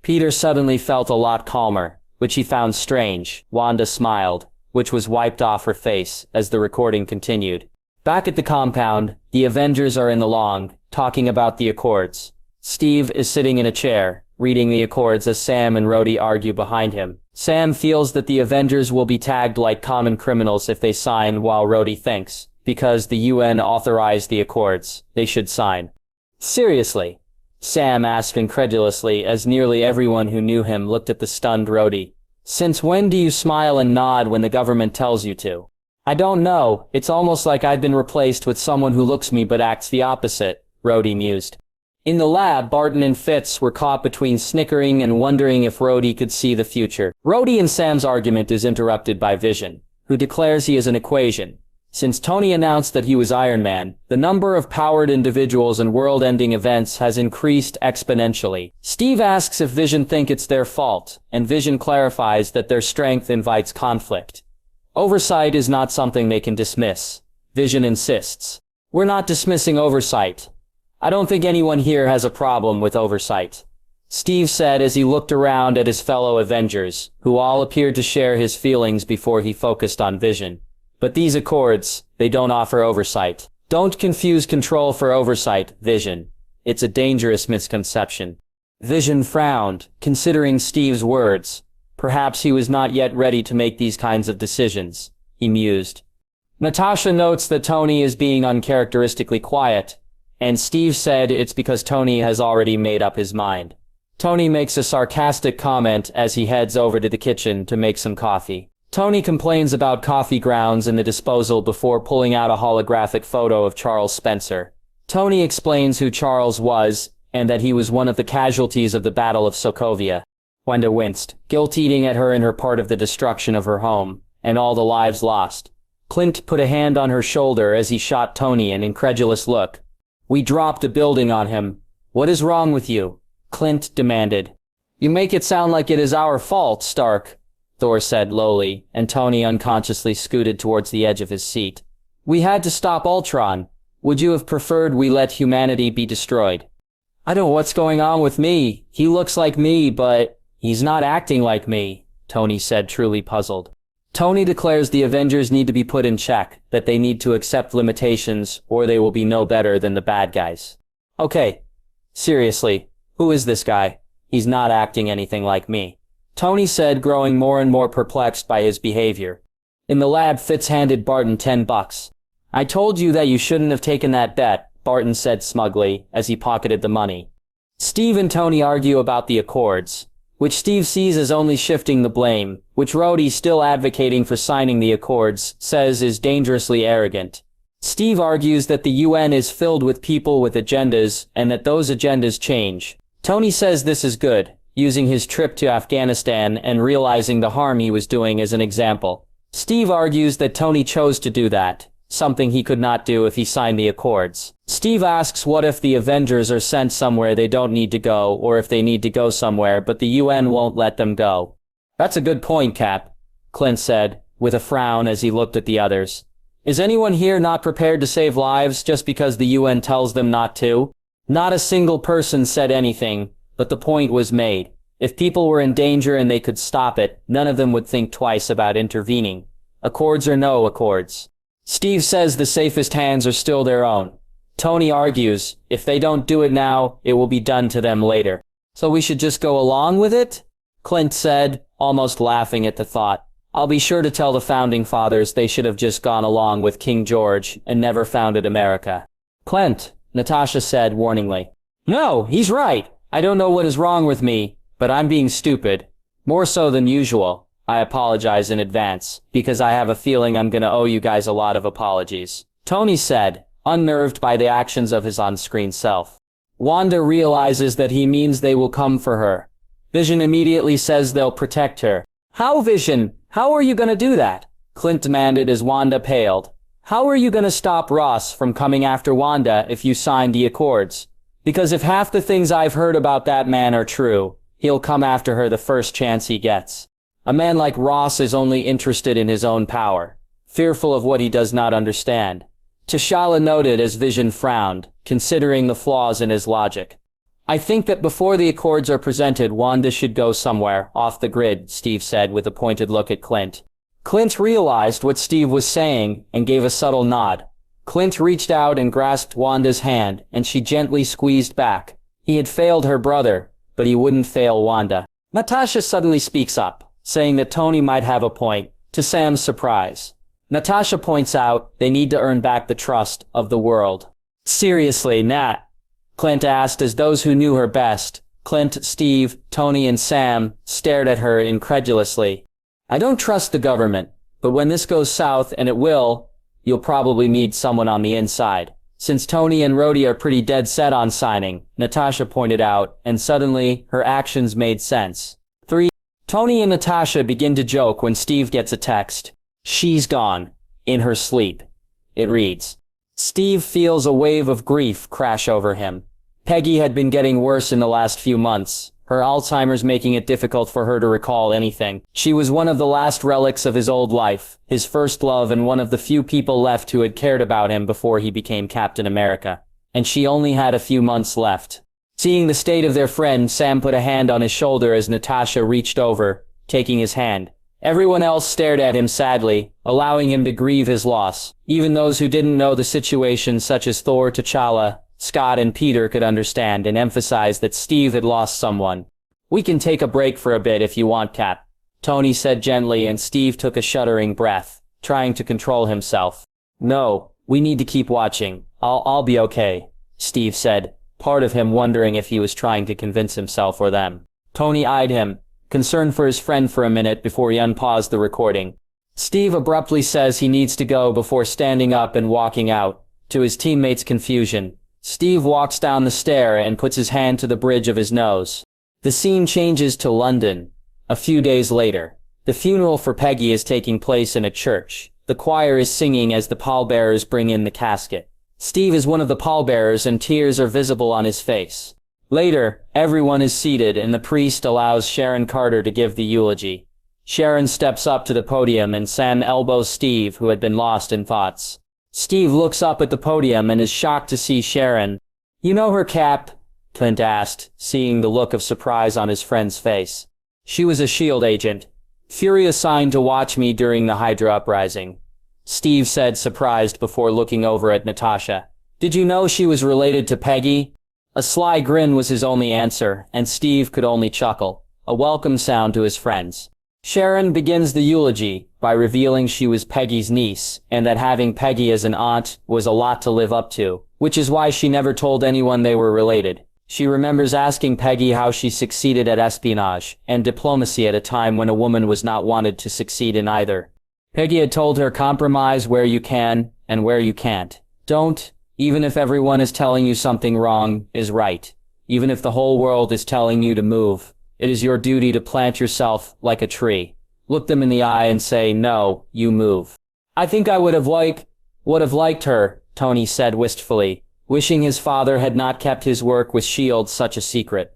[SPEAKER 1] Peter suddenly felt a lot calmer, which he found strange. Wanda smiled, which was wiped off her face as the recording continued. Back at the compound, the Avengers are in the lawn, talking about the Accords. Steve is sitting in a chair, reading the Accords as Sam and Rhodey argue behind him. Sam feels that the Avengers will be tagged like common criminals if they sign, while Rhodey thinks, because the UN authorized the Accords, they should sign. "Seriously?" Sam asked incredulously as nearly everyone who knew him looked at the stunned Rhodey. "Since when do you smile and nod when the government tells you to?" "I don't know, it's almost like I've been replaced with someone who looks me but acts the opposite," Rhodey mused. In the lab, Barton and Fitz were caught between snickering and wondering if Rhodey could see the future. Rhodey and Sam's argument is interrupted by Vision, who declares he is an equation. Since Tony announced that he was Iron Man, the number of powered individuals and world-ending events has increased exponentially. Steve asks if Vision think it's their fault, and Vision clarifies that their strength invites conflict. Oversight is not something they can dismiss. Vision insists. "We're not dismissing oversight. I don't think anyone here has a problem with oversight," Steve said as he looked around at his fellow Avengers, who all appeared to share his feelings before he focused on Vision. "But these Accords, they don't offer oversight. Don't confuse control for oversight, Vision. It's a dangerous misconception." Vision frowned, considering Steve's words. Perhaps he was not yet ready to make these kinds of decisions, he mused. Natasha notes that Tony is being uncharacteristically quiet, and Steve said it's because Tony has already made up his mind. Tony makes a sarcastic comment as he heads over to the kitchen to make some coffee. Tony complains about coffee grounds in the disposal before pulling out a holographic photo of Charles Spencer. Tony explains who Charles was, and that he was one of the casualties of the Battle of Sokovia. Wanda winced, guilt-eating at her in her part of the destruction of her home, and all the lives lost. Clint put a hand on her shoulder as he shot Tony an incredulous look. "We dropped a building on him. What is wrong with you?" Clint demanded. "You make it sound like it is our fault, Stark," Thor said lowly, and Tony unconsciously scooted towards the edge of his seat. "We had to stop Ultron. Would you have preferred we let humanity be destroyed?" "I don't know what's going on with me. He looks like me, but he's not acting like me," Tony said, truly puzzled. Tony declares the Avengers need to be put in check, that they need to accept limitations, or they will be no better than the bad guys. "Okay. Seriously, who is this guy? He's not acting anything like me," Tony said, growing more and more perplexed by his behavior. In the lab, Fitz handed Barton $10. "I told you that you shouldn't have taken that bet," Barton said smugly, as he pocketed the money. Steve and Tony argue about the Accords, which Steve sees as only shifting the blame, which Rhodey, still advocating for signing the Accords, says is dangerously arrogant. Steve argues that the UN is filled with people with agendas, and that those agendas change. Tony says this is good, using his trip to Afghanistan and realizing the harm he was doing as an example. Steve argues that Tony chose to do that, something he could not do if he signed the Accords. Steve asks what if the Avengers are sent somewhere they don't need to go, or if they need to go somewhere but the UN won't let them go. That's a good point, Cap, Clint said, with a frown as he looked at the others. Is anyone here not prepared to save lives just because the UN tells them not to? Not a single person said anything, but the point was made. If people were in danger and they could stop it, none of them would think twice about intervening. Accords or no accords. Steve says the safest hands are still their own. Tony argues, if they don't do it now, it will be done to them later. So we should just go along with it? Clint said, almost laughing at the thought. I'll be sure to tell the Founding Fathers they should have just gone along with King George and never founded America. Clint, Natasha said warningly. No, he's right. I don't know what is wrong with me, but I'm being stupid. More so than usual. I apologize in advance, because I have a feeling I'm gonna owe you guys a lot of apologies. Tony said, unnerved by the actions of his on-screen self. Wanda realizes that he means they will come for her. Vision immediately says they'll protect her. How, Vision? How are you gonna do that? Clint demanded as Wanda paled. How are you gonna stop Ross from coming after Wanda if you sign the Accords? Because if half the things I've heard about that man are true, he'll come after her the first chance he gets. A man like Ross is only interested in his own power, fearful of what he does not understand. T'Challa noted as Vision frowned, considering the flaws in his logic. I think that before the Accords are presented, Wanda should go somewhere, off the grid, Steve said with a pointed look at Clint. Clint realized what Steve was saying and gave a subtle nod. Clint reached out and grasped Wanda's hand, and she gently squeezed back. He had failed her brother, but he wouldn't fail Wanda. Natasha suddenly speaks up, saying that Tony might have a point, to Sam's surprise. Natasha points out they need to earn back the trust of the world. Seriously, Nat? Clint asked as those who knew her best, Clint, Steve, Tony, and Sam, stared at her incredulously. I don't trust the government, but when this goes south, and it will, you'll probably need someone on the inside. Since Tony and Rhodey are pretty dead set on signing, Natasha pointed out, and suddenly, her actions made sense. 3. Tony and Natasha begin to joke when Steve gets a text. She's gone. In her sleep. It reads. Steve feels a wave of grief crash over him. Peggy had been getting worse in the last few months, her Alzheimer's making it difficult for her to recall anything. She was one of the last relics of his old life, his first love, and one of the few people left who had cared about him before he became Captain America. And she only had a few months left. Seeing the state of their friend, Sam put a hand on his shoulder as Natasha reached over, taking his hand. Everyone else stared at him sadly, allowing him to grieve his loss. Even those who didn't know the situation, such as Thor, T'Challa, Scott, and Peter, could understand and emphasize that Steve had lost someone. We can take a break for a bit if you want, Cap, Tony said gently, and Steve took a shuddering breath, trying to control himself. No, we need to keep watching. I'll be okay, Steve said, part of him wondering if he was trying to convince himself or them. Tony eyed him, concerned for his friend for a minute before he unpaused the recording. Steve abruptly says he needs to go before standing up and walking out, to his teammates' confusion. Steve walks down the stair and puts his hand to the bridge of his nose. The scene changes to London. A few days later, the funeral for Peggy is taking place in a church. The choir is singing as the pallbearers bring in the casket. Steve is one of the pallbearers and tears are visible on his face. Later, everyone is seated and the priest allows Sharon Carter to give the eulogy. Sharon steps up to the podium and Sam elbows Steve, who had been lost in thoughts. Steve looks up at the podium and is shocked to see Sharon. You know her, Cap? Clint asked, seeing the look of surprise on his friend's face. She was a S.h.i.e.L.D. agent. Fury assigned to watch me during the Hydra uprising. Steve said, surprised, before looking over at Natasha. Did you know she was related to Peggy? A sly grin was his only answer, and Steve could only chuckle, a welcome sound to his friends. Sharon begins the eulogy by revealing she was Peggy's niece, and that having Peggy as an aunt was a lot to live up to, which is why she never told anyone they were related. She remembers asking Peggy how she succeeded at espionage and diplomacy at a time when a woman was not wanted to succeed in either. Peggy had told her, compromise where you can and where you can't. Don't, even if everyone is telling you something wrong is right. Even if the whole world is telling you to move. It is your duty to plant yourself like a tree. look them in the eye and say, "No, you move." "I think I would have liked her," Tony said wistfully, wishing his father had not kept his work with s.h.i.e.l.d. such a secret.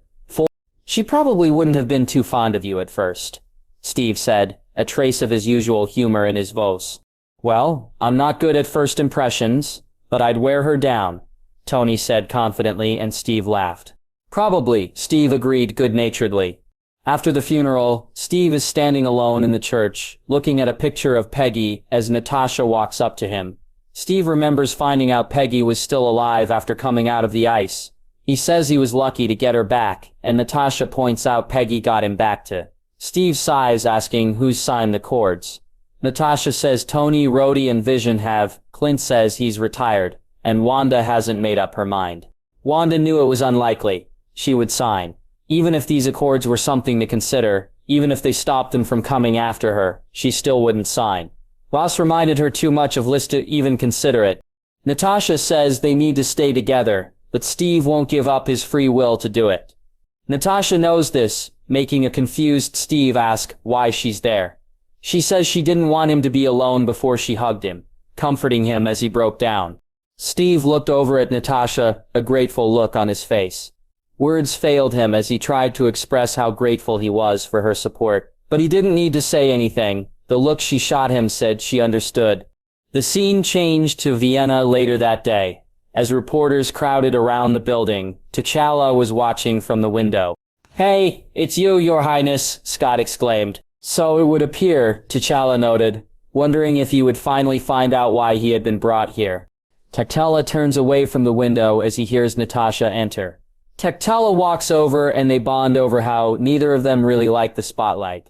[SPEAKER 1] "She probably wouldn't have been too fond of you at first," Steve said, a trace of his usual humor in his voice. "Well, I'm not good at first impressions, but I'd wear her down," Tony said confidently, and Steve laughed. "Probably," Steve agreed good-naturedly. After the funeral, Steve is standing alone in the church, looking at a picture of Peggy as Natasha walks up to him. Steve remembers finding out Peggy was still alive after coming out of the ice. He says he was lucky to get her back, and Natasha points out Peggy got him back too. Steve sighs, asking who's signed the chords. Natasha says Tony, Rhodey, and Vision have. Clint says he's retired, and Wanda hasn't made up her mind. Wanda knew it was unlikely she would sign. Even if these accords were something to consider, even if they stopped them from coming after her, she still wouldn't sign. Ross reminded her too much of Liz to even consider it. Natasha says they need to stay together, but Steve won't give up his free will to do it. Natasha knows this, making a confused Steve ask why she's there. She says she didn't want him to be alone before she hugged him, comforting him as he broke down. Steve looked over at Natasha, a grateful look on his face. Words failed him as he tried to express how grateful he was for her support, but he didn't need to say anything. The look she shot him said she understood. The scene changed to Vienna later that day. As reporters crowded around the building, T'Challa was watching from the window. "Hey, it's you, Your Highness," Scott exclaimed. "So it would appear," T'Challa noted, wondering if he would finally find out why he had been brought here. T'Challa turns away from the window as he hears Natasha enter. T'Challa walks over and they bond over how neither of them really like the spotlight.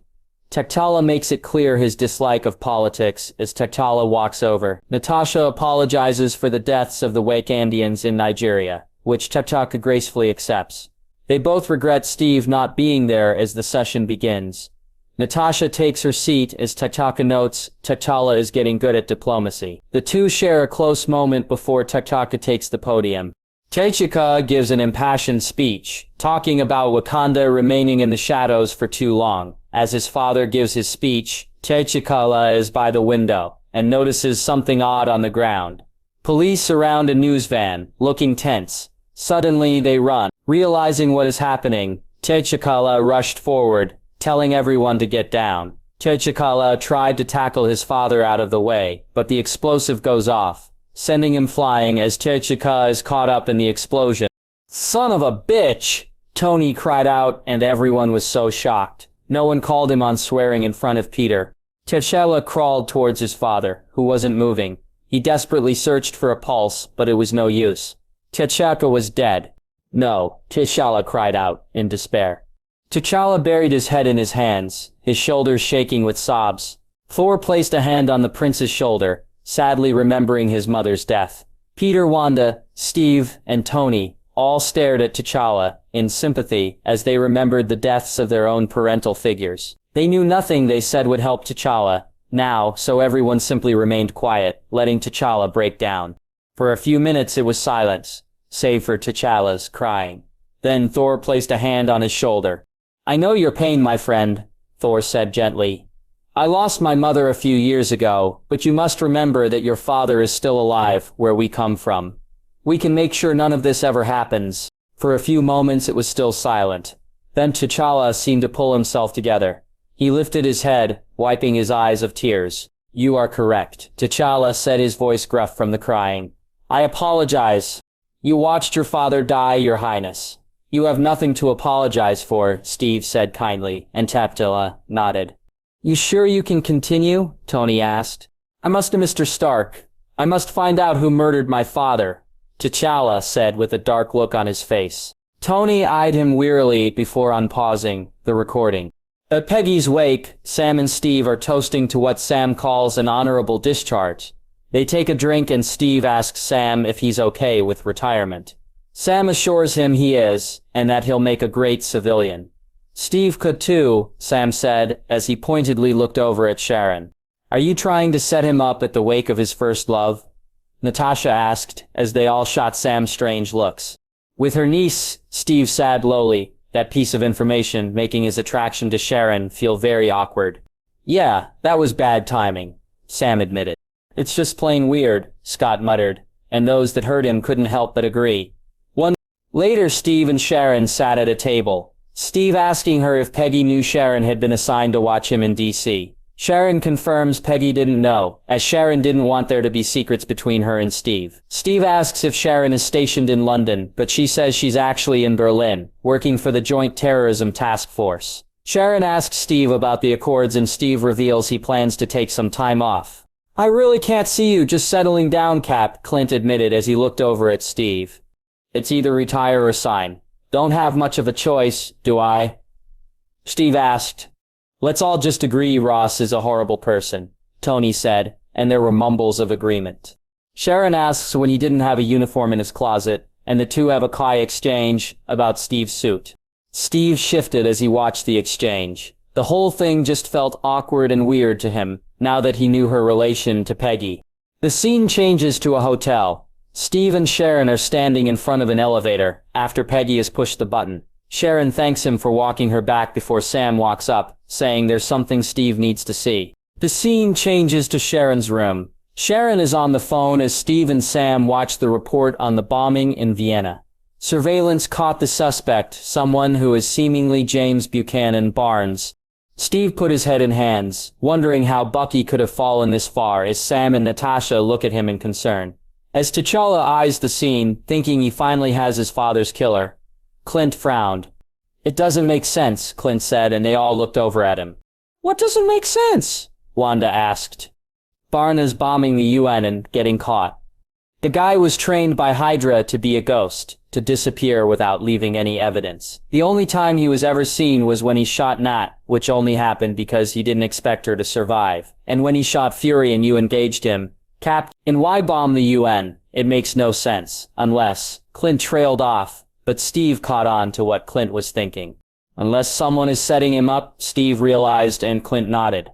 [SPEAKER 1] T'Challa makes it clear his dislike of politics as T'Challa walks over. Natasha apologizes for the deaths of the Wakandians in Nigeria, which T'Challa gracefully accepts. They both regret Steve not being there as the session begins. Natasha takes her seat as T'Challa notes T'Challa is getting good at diplomacy. The two share a close moment before T'Challa takes the podium. T'Challa gives an impassioned speech, talking about Wakanda remaining in the shadows for too long. As his father gives his speech, T'Challa is by the window, and notices something odd on the ground. Police surround a news van, looking tense. Suddenly they run. Realizing what is happening, T'Challa rushed forward, telling everyone to get down. T'Challa tried to tackle his father out of the way, but the explosive goes off, sending him flying as T'Challa is caught up in the explosion. "Son of a bitch!" Tony cried out, and everyone was so shocked. No one called him on swearing in front of Peter. T'Challa crawled towards his father, who wasn't moving. He desperately searched for a pulse, but it was no use. T'Challa was dead. "No," T'Challa cried out, in despair. T'Challa buried his head in his hands, his shoulders shaking with sobs. Thor placed a hand on the prince's shoulder, sadly remembering his mother's death. Peter, Wanda, Steve, and Tony all stared at T'Challa in sympathy as they remembered the deaths of their own parental figures. They knew nothing they said would help T'Challa now, so everyone simply remained quiet, letting T'Challa break down. For a few minutes it was silence, save for T'Challa's crying. Then Thor placed a hand on his shoulder. "I know your pain, my friend," Thor said gently. "I lost my mother a few years ago, but you must remember that your father is still alive where we come from. We can make sure none of this ever happens." For a few moments it was still silent. Then T'Challa seemed to pull himself together. He lifted his head, wiping his eyes of tears. "You are correct," T'Challa said, his voice gruff from the crying. "I apologize. You watched your father die, Your Highness." "You have nothing to apologize for," Steve said kindly, and T'Challa nodded. "You sure you can continue?" Tony asked. "I must to Mr. Stark. I must find out who murdered my father," T'Challa said with a dark look on his face. Tony eyed him wearily before unpausing the recording. At Peggy's wake, Sam and Steve are toasting to what Sam calls an honorable discharge. They take a drink and Steve asks Sam if he's okay with retirement. Sam assures him he is, and that he'll make a great civilian. "Steve could too," Sam said, as he pointedly looked over at Sharon. "Are you trying to set him up at the wake of his first love?" Natasha asked, as they all shot Sam strange looks. With her niece, Steve said lowly, that piece of information making his attraction to Sharon feel very awkward. Yeah, that was bad timing, Sam admitted. It's just plain weird, Scott muttered, and those that heard him couldn't help but agree. Later, Steve and Sharon sat at a table, Steve asking her if Peggy knew Sharon had been assigned to watch him in D.C. Sharon confirms Peggy didn't know, as Sharon didn't want there to be secrets between her and Steve. Steve asks if Sharon is stationed in London, but she says she's actually in Berlin, working for the Joint Terrorism Task Force. Sharon asks Steve about the Accords and Steve reveals he plans to take some time off. I really can't see you just settling down, Cap, Clint admitted as he looked over at Steve. It's either retire or sign. Don't have much of a choice, do I? Steve asked. Let's all just agree Ross is a horrible person, Tony said, and there were mumbles of agreement. Sharon asks when he didn't have a uniform in his closet, and the two have a quiet exchange about Steve's suit. Steve shifted as he watched the exchange. The whole thing just felt awkward and weird to him, now that he knew her relation to Peggy. The scene changes to a hotel. Steve and Sharon are standing in front of an elevator, after Peggy has pushed the button. Sharon thanks him for walking her back before Sam walks up, saying there's something Steve needs to see. The scene changes to Sharon's room. Sharon is on the phone as Steve and Sam watch the report on the bombing in Vienna. Surveillance caught the suspect, someone who is seemingly James Buchanan Barnes. Steve put his head in hands, wondering how Bucky could have fallen this far as Sam and Natasha look at him in concern. As T'Challa eyes the scene, thinking he finally has his father's killer, Clint frowned. It doesn't make sense, Clint said, and they all looked over at him. What doesn't make sense? Wanda asked. Barnes is bombing the UN and getting caught. The guy was trained by Hydra to be a ghost, to disappear without leaving any evidence. The only time he was ever seen was when he shot Nat, which only happened because he didn't expect her to survive. And when he shot Fury and you engaged him, and why bomb the UN? It makes no sense, unless Clint trailed off, but Steve caught on to what Clint was thinking. Unless someone is setting him up, Steve realized, and Clint nodded.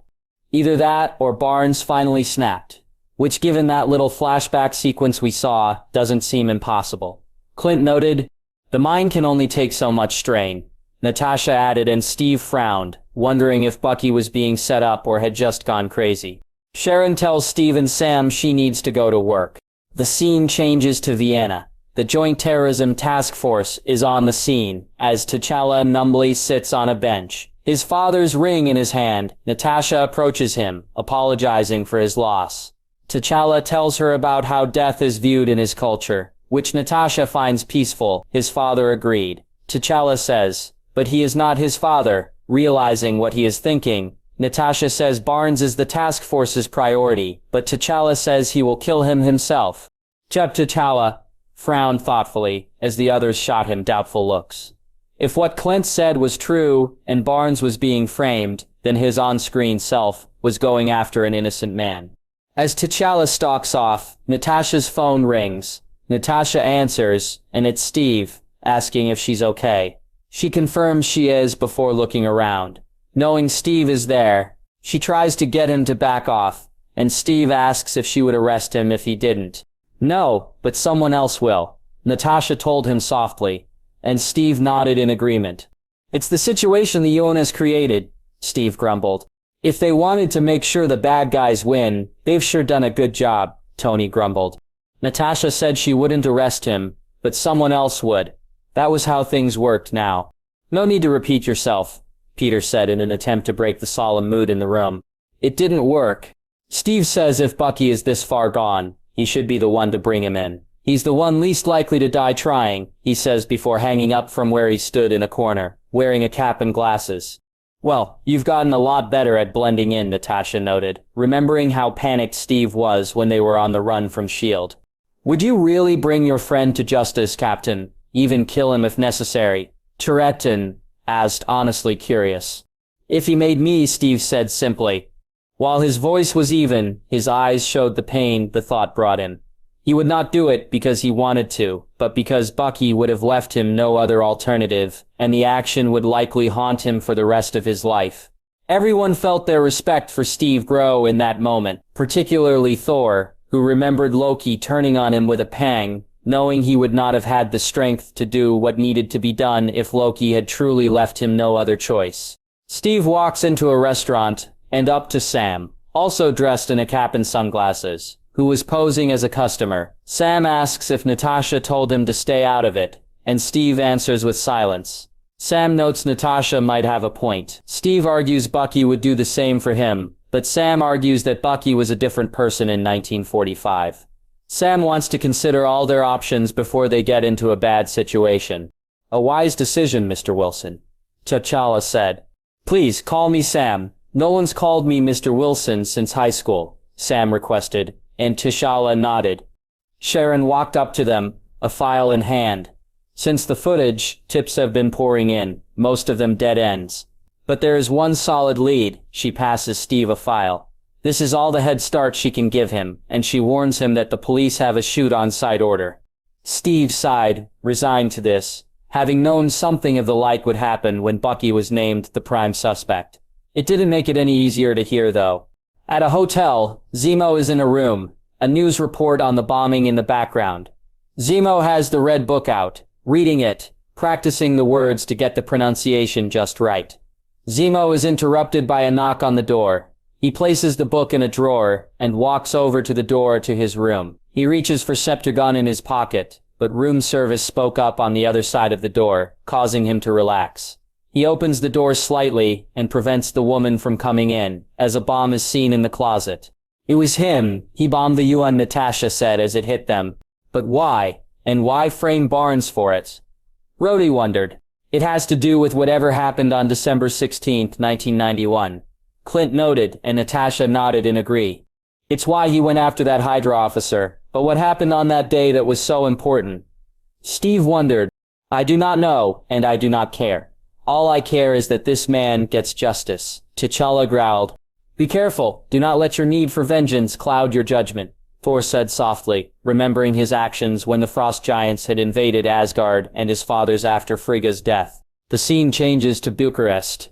[SPEAKER 1] Either that, or Barnes finally snapped, which given that little flashback sequence we saw, doesn't seem impossible. Clint noted, the mind can only take so much strain. Natasha added, and Steve frowned, wondering if Bucky was being set up or had just gone crazy. Sharon tells Steve and Sam she needs to go to work. The scene changes to Vienna. The Joint Terrorism Task Force is on the scene, as T'Challa numbly sits on a bench, his father's ring in his hand. Natasha approaches him, apologizing for his loss. T'Challa tells her about how death is viewed in his culture, which Natasha finds peaceful. His father agreed. T'Challa says, but he is not his father. Realizing what he is thinking, Natasha says Barnes is the task force's priority, but T'Challa says he will kill him himself. T'Challa frowned thoughtfully as the others shot him doubtful looks. If what Clint said was true and Barnes was being framed, then his on-screen self was going after an innocent man. As T'Challa stalks off, Natasha's phone rings. Natasha answers, and it's Steve, asking if she's okay. She confirms she is before looking around. Knowing Steve is there, she tries to get him to back off, and Steve asks if she would arrest him if he didn't. No, but someone else will, Natasha told him softly, and Steve nodded in agreement. It's the situation the UN has created, Steve grumbled. If they wanted to make sure the bad guys win, they've sure done a good job, Tony grumbled. Natasha said she wouldn't arrest him, but someone else would. That was how things worked now. No need to repeat yourself, Peter said in an attempt to break the solemn mood in the room. It didn't work. Steve says if Bucky is this far gone, he should be the one to bring him in. He's the one least likely to die trying, he says before hanging up from where he stood in a corner, wearing a cap and glasses. Well, you've gotten a lot better at blending in, Natasha noted, remembering how panicked Steve was when they were on the run from S.h.i.e.L.D. Would you really bring your friend to justice, Captain? Even kill him if necessary? Touretton asked, honestly curious. If he made me, Steve said simply. While his voice was even, his eyes showed the pain the thought brought him. He would not do it because he wanted to, but because Bucky would have left him no other alternative, and the action would likely haunt him for the rest of his life. Everyone felt their respect for Steve grow in that moment, particularly Thor, who remembered Loki turning on him with a pang, knowing he would not have had the strength to do what needed to be done if Loki had truly left him no other choice. Steve walks into a restaurant, and up to Sam, also dressed in a cap and sunglasses, who was posing as a customer. Sam asks if Natasha told him to stay out of it, and Steve answers with silence. Sam notes Natasha might have a point. Steve argues Bucky would do the same for him, but Sam argues that Bucky was a different person in 1945. Sam wants to consider all their options before they get into a bad situation. A wise decision, Mr. Wilson, T'Challa said. Please, call me Sam. No one's called me Mr. Wilson since high school, Sam requested, and T'Challa nodded. Sharon walked up to them, a file in hand. Since the footage, tips have been pouring in, most of them dead ends. But there is one solid lead. She passes Steve a file. This is all the head start she can give him, and she warns him that the police have a shoot-on-sight order. Steve sighed, resigned to this, having known something of the like would happen when Bucky was named the prime suspect. It didn't make it any easier to hear, though. At a hotel, Zemo is in a room, a news report on the bombing in the background. Zemo has the red book out, reading it, practicing the words to get the pronunciation just right. Zemo is interrupted by a knock on the door. He places the book in a drawer and walks over to the door to his room. He reaches for scepter gun in his pocket, but room service spoke up on the other side of the door, causing him to relax. He opens the door slightly and prevents the woman from coming in, as a bomb is seen in the closet. It was him. He bombed the UN, Natasha said as it hit them. But why? And why frame Barnes for it? Rhodey wondered. It has to do with whatever happened on December 16, 1991. Clint noted, and Natasha nodded in agree. It's why he went after that Hydra officer, but what happened on that day that was so important? Steve wondered. I do not know, and I do not care. All I care is that this man gets justice. T'Challa growled. Be careful, do not let your need for vengeance cloud your judgment, Thor said softly, remembering his actions when the Frost Giants had invaded Asgard and his father's after Frigga's death. The scene changes to Bucharest.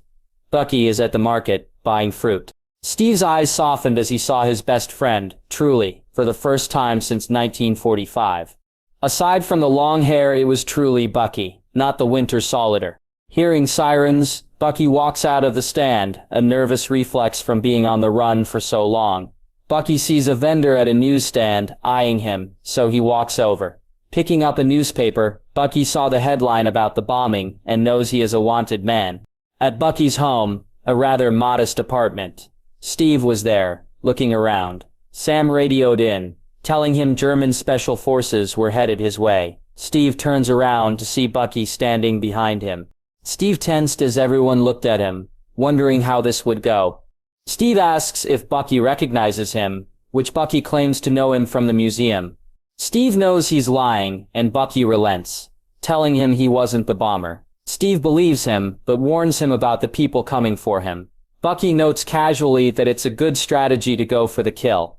[SPEAKER 1] Bucky is at the market, buying fruit. Steve's eyes softened as he saw his best friend, truly, for the first time since 1945. Aside from the long hair, it was truly Bucky, not the Winter Soldier. Hearing sirens, Bucky walks out of the stand, a nervous reflex from being on the run for so long. Bucky sees a vendor at a newsstand, eyeing him, so he walks over. Picking up a newspaper, Bucky saw the headline about the bombing and knows he is a wanted man. At Bucky's home, a rather modest apartment, Steve was there, looking around. Sam radioed in, telling him German special forces were headed his way. Steve turns around to see Bucky standing behind him. Steve tensed as everyone looked at him, wondering how this would go. Steve asks if Bucky recognizes him, which Bucky claims to know him from the museum. Steve knows he's lying, and Bucky relents, telling him he wasn't the bomber. Steve believes him, but warns him about the people coming for him. Bucky notes casually that it's a good strategy to go for the kill.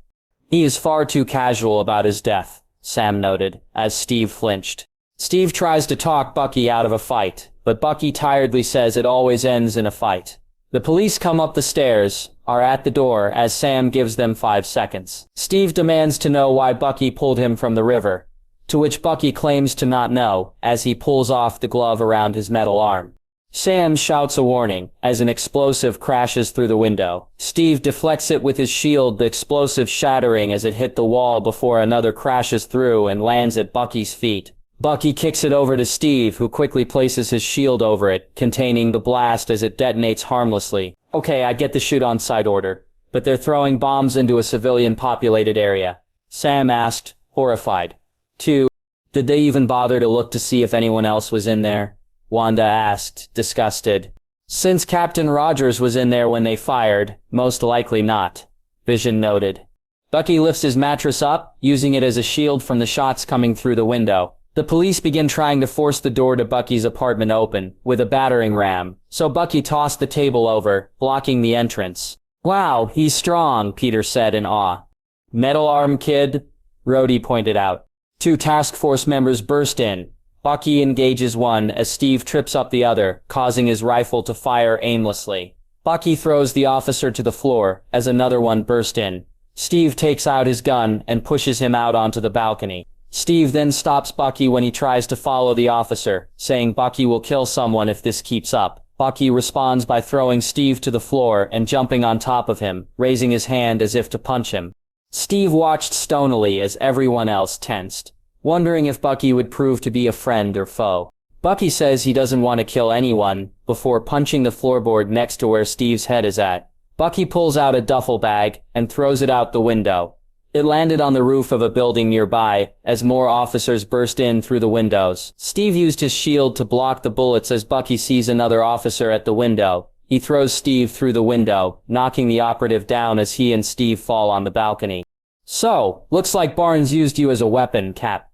[SPEAKER 1] He is far too casual about his death, Sam noted, as Steve flinched. Steve tries to talk Bucky out of a fight, but Bucky tiredly says it always ends in a fight. The police come up the stairs, are at the door as Sam gives them 5 seconds. Steve demands to know why Bucky pulled him from the river, to which Bucky claims to not know, as he pulls off the glove around his metal arm. Sam shouts a warning, as an explosive crashes through the window. Steve deflects it with his shield, the explosive shattering as it hit the wall before another crashes through and lands at Bucky's feet. Bucky kicks it over to Steve, who quickly places his shield over it, containing the blast as it detonates harmlessly. Okay, I get the shoot-on-sight order, but they're throwing bombs into a civilian-populated area. Sam asked, horrified. 2. Did they even bother to look to see if anyone else was in there? Wanda asked, disgusted. Since Captain Rogers was in there when they fired, most likely not, Vision noted. Bucky lifts his mattress up, using it as a shield from the shots coming through the window. The police begin trying to force the door to Bucky's apartment open, with a battering ram, so Bucky tossed the table over, blocking the entrance. Wow, he's strong, Peter said in awe. Metal arm, kid? Rhodey pointed out. 2 task force members burst in. Bucky engages one as Steve trips up the other, causing his rifle to fire aimlessly. Bucky throws the officer to the floor, as another one burst in. Steve takes out his gun and pushes him out onto the balcony. Steve then stops Bucky when he tries to follow the officer, saying Bucky will kill someone if this keeps up. Bucky responds by throwing Steve to the floor and jumping on top of him, raising his hand as if to punch him. Steve watched stonily as everyone else tensed, wondering if Bucky would prove to be a friend or foe. Bucky says he doesn't want to kill anyone, before punching the floorboard next to where Steve's head is at. Bucky pulls out a duffel bag and throws it out the window. It landed on the roof of a building nearby, as more officers burst in through the windows. Steve used his shield to block the bullets as Bucky sees another officer at the window. He throws Steve through the window, knocking the operative down as he and Steve fall on the balcony. "So, looks like Barnes used you as a weapon, Cap,"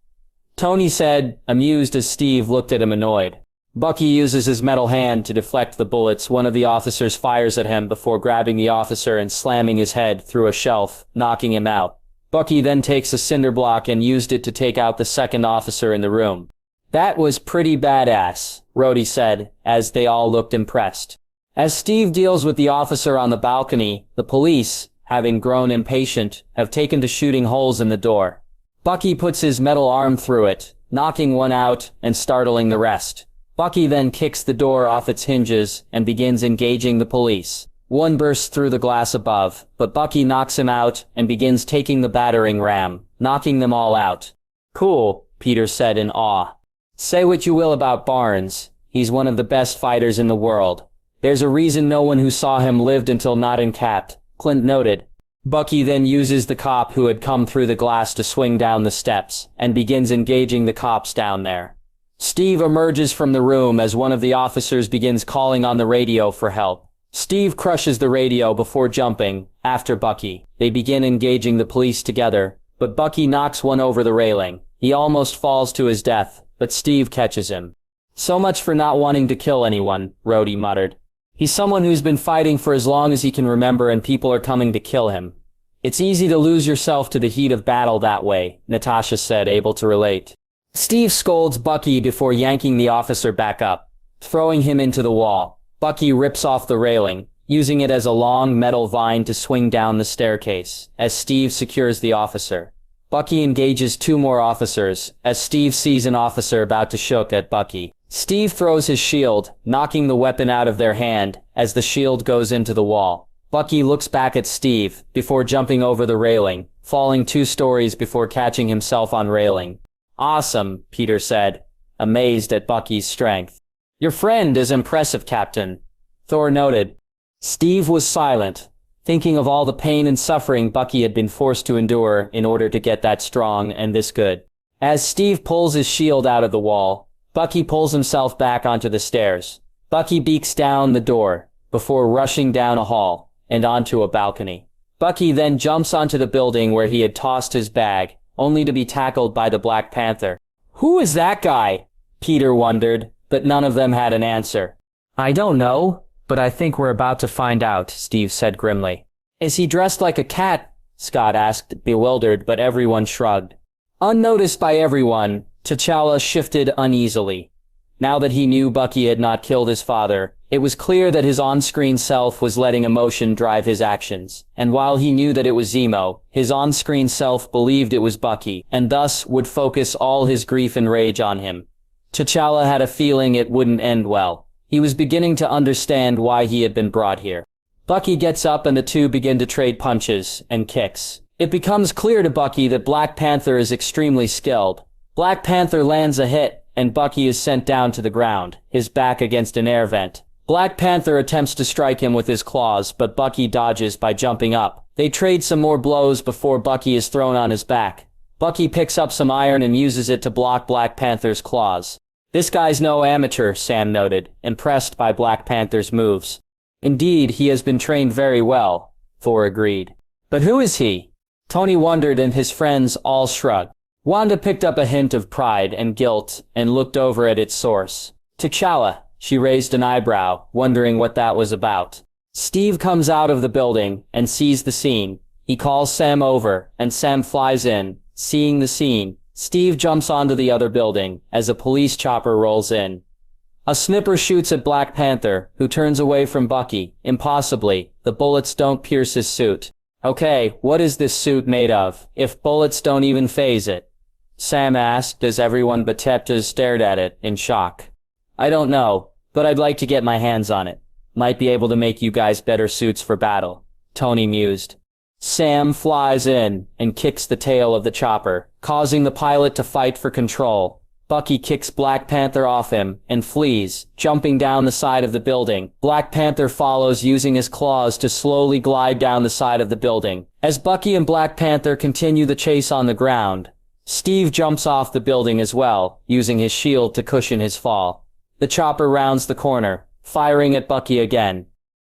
[SPEAKER 1] Tony said, amused as Steve looked at him annoyed. Bucky uses his metal hand to deflect the bullets. One of the officers fires at him before grabbing the officer and slamming his head through a shelf, knocking him out. Bucky then takes a cinder block and used it to take out the second officer in the room. "That was pretty badass," Rhodey said, as they all looked impressed. As Steve deals with the officer on the balcony, the police, having grown impatient, have taken to shooting holes in the door. Bucky puts his metal arm through it, knocking one out and startling the rest. Bucky then kicks the door off its hinges and begins engaging the police. One bursts through the glass above, but Bucky knocks him out and begins taking the battering ram, knocking them all out. "Cool," Peter said in awe. "Say what you will about Barnes, he's one of the best fighters in the world. There's a reason no one who saw him lived until not incapped," Clint noted. Bucky then uses the cop who had come through the glass to swing down the steps, and begins engaging the cops down there. Steve emerges from the room as one of the officers begins calling on the radio for help. Steve crushes the radio before jumping, after Bucky. They begin engaging the police together, but Bucky knocks one over the railing. He almost falls to his death, but Steve catches him. "So much for not wanting to kill anyone," Rhodey muttered. "He's someone who's been fighting for as long as he can remember and people are coming to kill him. It's easy to lose yourself to the heat of battle that way," Natasha said, able to relate. Steve scolds Bucky before yanking the officer back up, throwing him into the wall. Bucky rips off the railing, using it as a long metal vine to swing down the staircase, as Steve secures the officer. Bucky engages two more officers, as Steve sees an officer about to shoot at Bucky. Steve throws his shield, knocking the weapon out of their hand, as the shield goes into the wall. Bucky looks back at Steve, before jumping over the railing, falling 2 stories before catching himself on railing. "Awesome," Peter said, amazed at Bucky's strength. "Your friend is impressive, Captain," Thor noted. Steve was silent, thinking of all the pain and suffering Bucky had been forced to endure in order to get that strong and this good. As Steve pulls his shield out of the wall, Bucky pulls himself back onto the stairs. Bucky beaks down the door, before rushing down a hall, and onto a balcony. Bucky then jumps onto the building where he had tossed his bag, only to be tackled by the Black Panther. "Who is that guy?" Peter wondered, but none of them had an answer. "I don't know, but I think we're about to find out," Steve said grimly. "Is he dressed like a cat?" Scott asked, bewildered, but everyone shrugged. Unnoticed by everyone, T'Challa shifted uneasily. Now that he knew Bucky had not killed his father, it was clear that his on-screen self was letting emotion drive his actions. And while he knew that it was Zemo, his on-screen self believed it was Bucky, and thus would focus all his grief and rage on him. T'Challa had a feeling it wouldn't end well. He was beginning to understand why he had been brought here. Bucky gets up and the two begin to trade punches and kicks. It becomes clear to Bucky that Black Panther is extremely skilled. Black Panther lands a hit, and Bucky is sent down to the ground, his back against an air vent. Black Panther attempts to strike him with his claws, but Bucky dodges by jumping up. They trade some more blows before Bucky is thrown on his back. Bucky picks up some iron and uses it to block Black Panther's claws. "This guy's no amateur," Sam noted, impressed by Black Panther's moves. "Indeed, he has been trained very well," Thor agreed. "But who is he?" Tony wondered and his friends all shrugged. Wanda picked up a hint of pride and guilt and looked over at its source. "T'Challa," she raised an eyebrow, wondering what that was about. Steve comes out of the building and sees the scene. He calls Sam over, and Sam flies in. Seeing the scene, Steve jumps onto the other building as a police chopper rolls in. A sniper shoots at Black Panther, who turns away from Bucky. Impossibly, the bullets don't pierce his suit. "Okay, what is this suit made of, if bullets don't even faze it?" Sam asked as everyone but Tepta stared at it in shock. "I don't know, but I'd like to get my hands on it. Might be able to make you guys better suits for battle, Tony mused. Sam flies in and kicks the tail of the chopper, causing the pilot to fight for control. Bucky kicks Black Panther off him and flees, jumping down the side of the building. Black Panther follows using his claws to slowly glide down the side of the building. As Bucky and Black Panther continue the chase on the ground, Steve jumps off the building as well, using his shield to cushion his fall. The chopper rounds the corner, firing at Bucky again.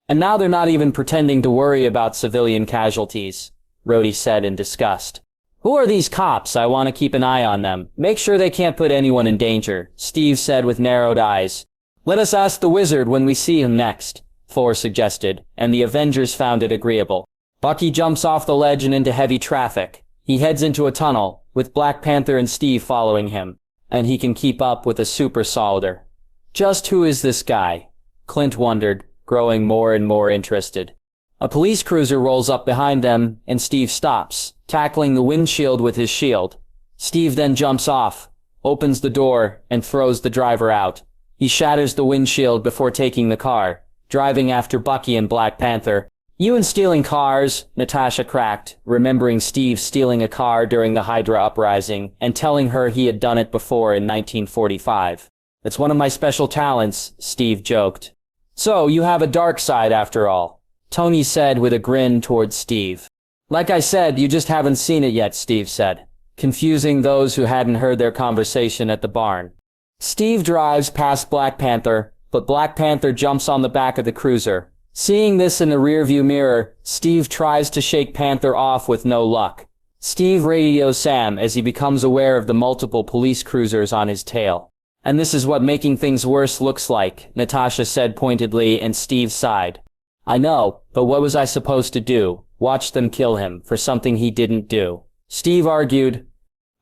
[SPEAKER 1] And now they're not even pretending to worry about civilian casualties, Rhodey said in disgust. Who are these cops? I want to keep an eye on them. Make sure they can't put anyone in danger, Steve said with narrowed eyes. Let us ask the wizard when we see him next, Thor suggested, and the Avengers found it agreeable. Bucky jumps off the ledge and into heavy traffic. He heads into a tunnel, with Black Panther and Steve following him, and he can keep up with a super soldier. Just who is this guy? Clint wondered, growing more and more interested. A police cruiser rolls up behind them, and Steve stops, tackling the windshield with his shield. Steve then jumps off, opens the door, and throws the driver out. He shatters the windshield before taking the car, driving after Bucky and Black Panther. You and stealing cars, Natasha cracked, remembering Steve stealing a car during the Hydra uprising and telling her he had done it before in 1945. That's one of my special talents, Steve joked. So, you have a dark side after all, Tony said with a grin towards Steve. Like I said, you just haven't seen it yet, Steve said, confusing those who hadn't heard their conversation at the barn. Steve drives past Black Panther, but Black Panther jumps on the back of the cruiser. Seeing this in the rearview mirror, Steve tries to shake Panther off with no luck. Steve radios Sam as he becomes aware of the multiple police cruisers on his tail. And this is what making things worse looks like, Natasha said pointedly, and Steve sighed. I know, but what was I supposed to do? Watch them kill him for something he didn't do. Steve argued.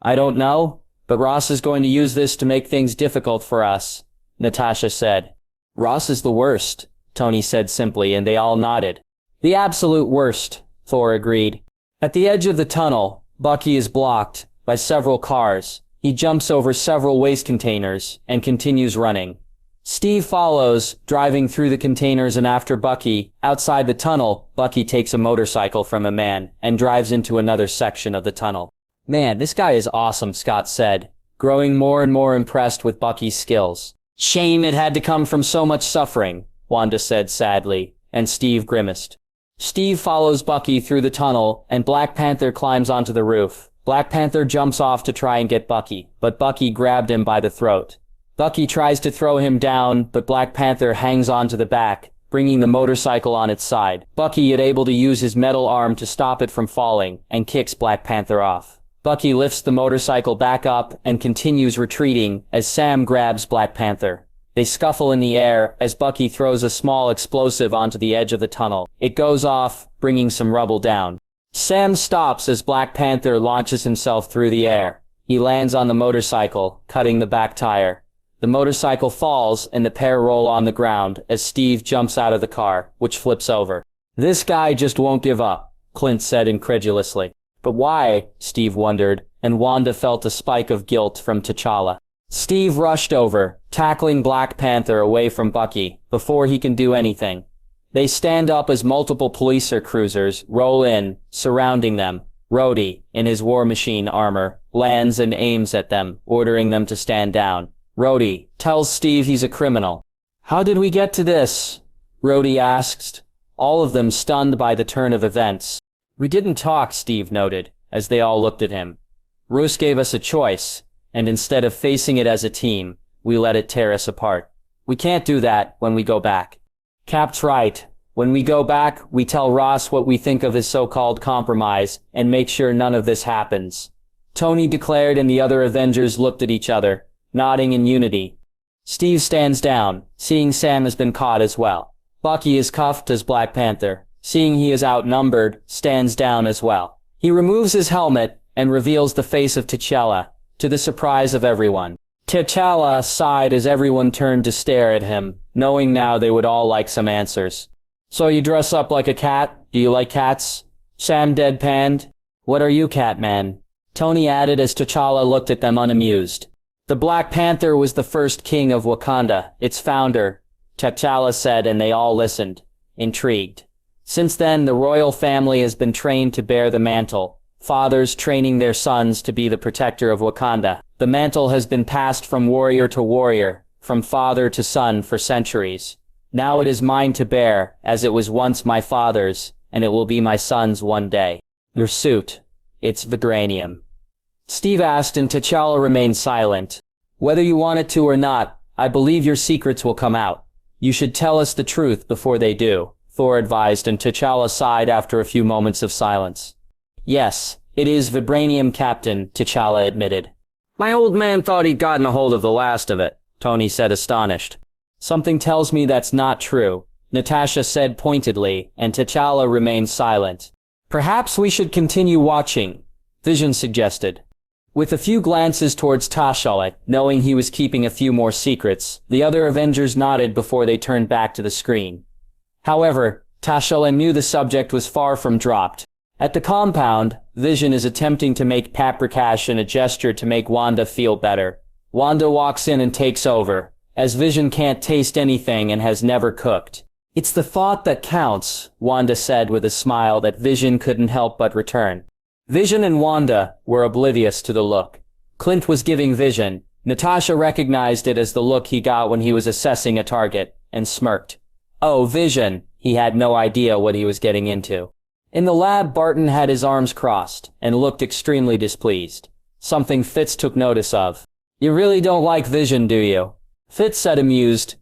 [SPEAKER 1] I don't know, but Ross is going to use this to make things difficult for us, Natasha said. Ross is the worst, Tony said simply, and they all nodded. The absolute worst, Thor agreed. At the edge of the tunnel, Bucky is blocked by several cars. He jumps over several waste containers and continues running. Steve follows, driving through the containers and after Bucky. Outside the tunnel, Bucky takes a motorcycle from a man and drives into another section of the tunnel. Man, this guy is awesome, Scott said, growing more and more impressed with Bucky's skills. Shame it had to come from so much suffering, Wanda said sadly, and Steve grimaced. Steve follows Bucky through the tunnel, and Black Panther climbs onto the roof. Black Panther jumps off to try and get Bucky, but Bucky grabbed him by the throat. Bucky tries to throw him down, but Black Panther hangs onto the back, bringing the motorcycle on its side. Bucky is able to use his metal arm to stop it from falling, and kicks Black Panther off. Bucky lifts the motorcycle back up and continues retreating as Sam grabs Black Panther. They scuffle in the air as Bucky throws a small explosive onto the edge of the tunnel. It goes off, bringing some rubble down. Sam stops as Black Panther launches himself through the air. He lands on the motorcycle, cutting the back tire. The motorcycle falls and the pair roll on the ground as Steve jumps out of the car, which flips over. This guy just won't give up, Clint said incredulously. But why? Steve wondered, and Wanda felt a spike of guilt from T'Challa. Steve rushed over, tackling Black Panther away from Bucky before he can do anything. They stand up as multiple police cruisers roll in, surrounding them. Rhodey, in his War Machine armor, lands and aims at them, ordering them to stand down. Rhodey tells Steve he's a criminal. How did we get to this? Rhodey asked, all of them stunned by the turn of events. We didn't talk, Steve noted, as they all looked at him. Roos gave us a choice, and instead of facing it as a team, we let it tear us apart. We can't do that when we go back. Cap's right. When we go back, we tell Ross what we think of his so-called compromise, and make sure none of this happens. Tony declared, and the other Avengers looked at each other, nodding in unity. Steve stands down, seeing Sam has been caught as well. Bucky is cuffed as Black Panther, seeing he is outnumbered, stands down as well. He removes his helmet and reveals the face of T'Challa, to the surprise of everyone. T'Challa sighed as everyone turned to stare at him, knowing now they would all like some answers. So you dress up like a cat? Do you like cats? Sam deadpanned. What are you, Catman? Tony added as T'Challa looked at them unamused. The Black Panther was the first king of Wakanda, its founder, T'Challa said, and they all listened, intrigued. Since then, the royal family has been trained to bear the mantle, fathers training their sons to be the protector of Wakanda. The mantle has been passed from warrior to warrior, from father to son for centuries. Now it is mine to bear, as it was once my father's, and it will be my son's one day. Your suit. It's vibranium. Steve asked, and T'Challa remained silent. Whether you want it to or not, I believe your secrets will come out. You should tell us the truth before they do, Thor advised, and T'Challa sighed after a few moments of silence. Yes, it is vibranium, Captain, T'Challa admitted. My old man thought he'd gotten a hold of the last of it, Tony said, astonished. Something tells me that's not true, Natasha said pointedly, and T'Challa remained silent. Perhaps we should continue watching, Vision suggested. With a few glances towards T'Challa, knowing he was keeping a few more secrets, the other Avengers nodded before they turned back to the screen. However, T'Challa knew the subject was far from dropped. At the compound, Vision is attempting to make Paprikash in a gesture to make Wanda feel better. Wanda walks in and takes over, as Vision can't taste anything and has never cooked. It's the thought that counts, Wanda said with a smile that Vision couldn't help but return. Vision and Wanda were oblivious to the look. Clint was giving Vision. Natasha recognized it as the look he got when he was assessing a target, and smirked. Oh, Vision! He had no idea what he was getting into. In the lab, Barton had his arms crossed, and looked extremely displeased. Something Fitz took notice of. You really don't like Vision, do you? Fitz said, amused.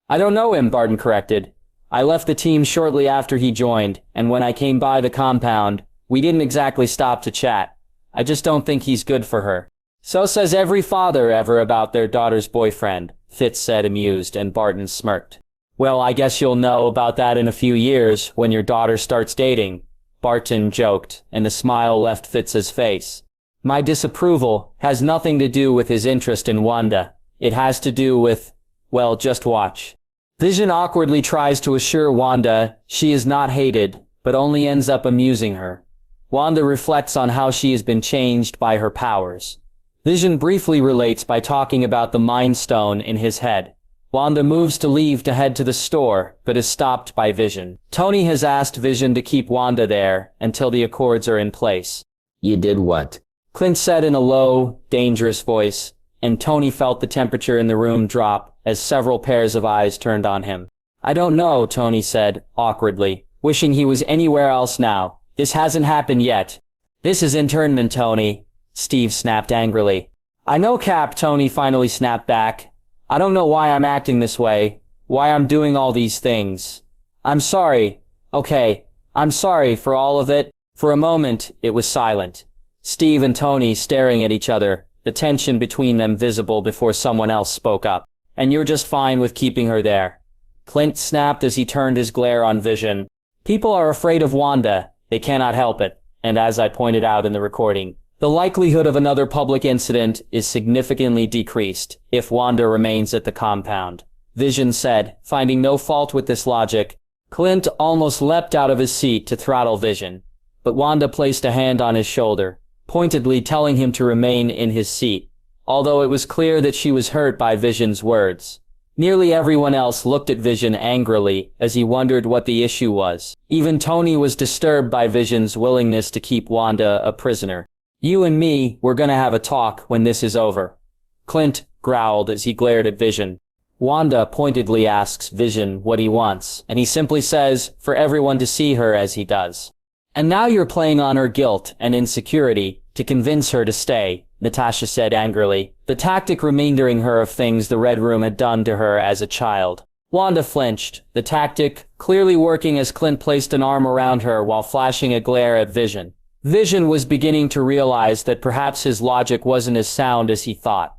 [SPEAKER 1] I don't know him, Barton corrected. I left the team shortly after he joined, and when I came by the compound, we didn't exactly stop to chat. I just don't think he's good for her. So says every father ever about their daughter's boyfriend, Fitz said, amused, and Barton smirked. Well, I guess you'll know about that in a few years, when your daughter starts dating, Barton joked, and a smile left Fitz's face. My disapproval has nothing to do with his interest in Wanda. It has to do with, well, just watch. Vision awkwardly tries to assure Wanda she is not hated, but only ends up amusing her. Wanda reflects on how she has been changed by her powers. Vision briefly relates by talking about the Mind Stone in his head. Wanda moves to leave to head to the store, but is stopped by Vision. Tony has asked Vision to keep Wanda there until the accords are in place.
[SPEAKER 2] You did what?
[SPEAKER 1] Clint said in a low, dangerous voice, and Tony felt the temperature in the room drop as several pairs of eyes turned on him. I don't know, Tony said, awkwardly, wishing he was anywhere else now. This hasn't happened yet. This is internment, Tony, Steve snapped angrily. I know, Cap, Tony finally snapped back. I don't know why I'm acting this way, why I'm doing all these things. I'm sorry. Okay, I'm sorry for all of it. For a moment, it was silent. Steve and Tony staring at each other, the tension between them visible before someone else spoke up. And you're just fine with keeping her there. Clint snapped as he turned his glare on Vision. People are afraid of Wanda. They cannot help it, and as I pointed out in the recording, the likelihood of another public incident is significantly decreased if Wanda remains at the compound. Vision said, finding no fault with this logic. Clint almost leapt out of his seat to throttle Vision, but Wanda placed a hand on his shoulder, pointedly telling him to remain in his seat, although it was clear that she was hurt by Vision's words. Nearly everyone else looked at Vision angrily as he wondered what the issue was. Even Tony was disturbed by Vision's willingness to keep Wanda a prisoner. You and me, we're gonna have a talk when this is over. Clint growled as he glared at Vision. Wanda pointedly asks Vision what he wants, and he simply says, for everyone to see her as he does. And now you're playing on her guilt and insecurity to convince her to stay, Natasha said angrily, the tactic reminding her of things the Red Room had done to her as a child. Wanda flinched, the tactic clearly working as Clint placed an arm around her while flashing a glare at Vision. Vision was beginning to realize that perhaps his logic wasn't as sound as he thought.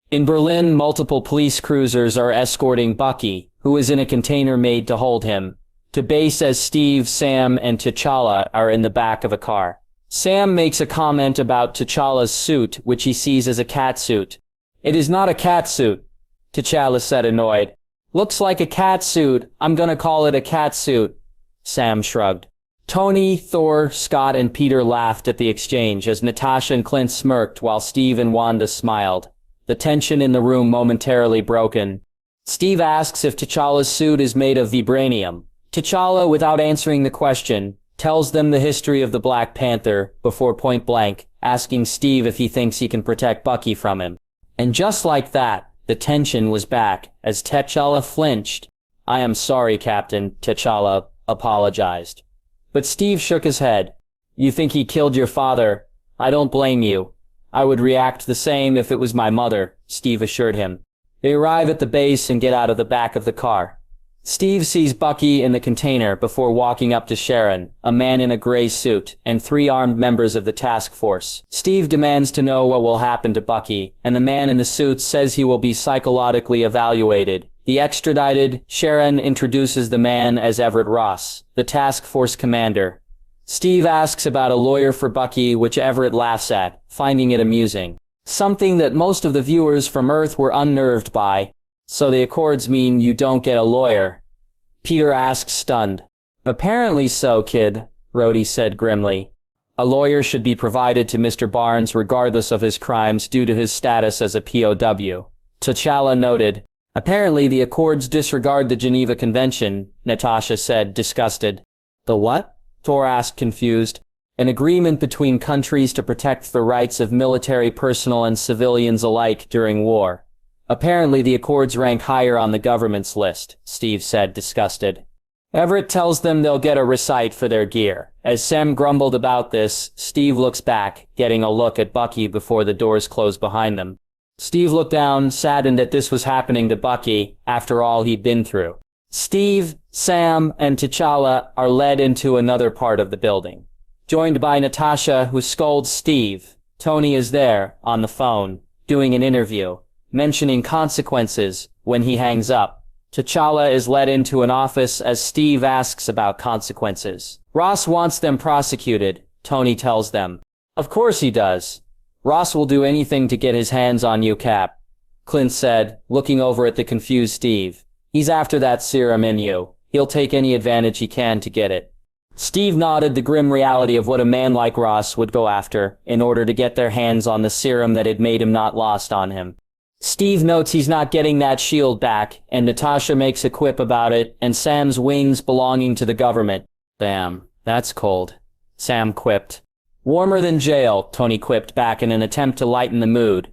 [SPEAKER 1] In Berlin, multiple police cruisers are escorting Bucky, who is in a container made to hold him, to base as Steve, Sam, and T'Challa are in the back of a car. Sam makes a comment about T'Challa's suit, which he sees as a cat suit. It is not a cat suit, T'Challa said, annoyed. Looks like a cat suit, I'm gonna call it a cat suit. Sam shrugged. Tony, Thor, Scott, and Peter laughed at the exchange as Natasha and Clint smirked while Steve and Wanda smiled. The tension in the room momentarily broken. Steve asks if T'Challa's suit is made of vibranium. T'Challa, without answering the question, tells them the history of the Black Panther before point blank asking Steve if he thinks he can protect Bucky from him. And just like that, the tension was back as T'Challa flinched. "I am sorry, Captain," T'Challa apologized. But Steve shook his head. "You think he killed your father? I don't blame you. I would react the same if it was my mother," Steve assured him. They arrive at the base and get out of the back of the car. Steve sees Bucky in the container before walking up to Sharon, a man in a gray suit, and 3 armed members of the task force. Steve demands to know what will happen to Bucky, and the man in the suit says he will be psychologically evaluated. The extradited Sharon introduces the man as Everett Ross, the task force commander. Steve asks about a lawyer for Bucky, which Everett laughs at, finding it amusing. Something that most of the viewers from Earth were unnerved by. "So the Accords mean you don't get a lawyer?" Peter asks, stunned. "Apparently so, kid," Rhodey said grimly. "A lawyer should be provided to Mr. Barnes regardless of his crimes due to his status as a POW. T'Challa noted. "Apparently the Accords disregard the Geneva Convention," Natasha said, disgusted. "The what?" Thor asked, confused. "An agreement between countries to protect the rights of military personnel and civilians alike during war. Apparently the Accords rank higher on the government's list," Steve said, disgusted. Everett tells them they'll get a receipt for their gear. As Sam grumbled about this, Steve looks back, getting a look at Bucky before the doors close behind them. Steve looked down, saddened that this was happening to Bucky, after all he'd been through. Steve, Sam, and T'Challa are led into another part of the building. Joined by Natasha, who scolds Steve. Tony is there, on the phone, doing an interview, mentioning consequences when he hangs up. T'Challa is led into an office as Steve asks about consequences. Ross wants them prosecuted, Tony tells them. "Of course he does. Ross will do anything to get his hands on you, Cap," Clint said, looking over at the confused Steve. "He's after that serum in you. He'll take any advantage he can to get it." Steve nodded the grim reality of what a man like Ross would go after in order to get their hands on the serum that had made him not lost on him. Steve notes he's not getting that shield back, and Natasha makes a quip about it, and Sam's wings belonging to the government. "Damn, that's cold," Sam quipped. "Warmer than jail," Tony quipped back in an attempt to lighten the mood.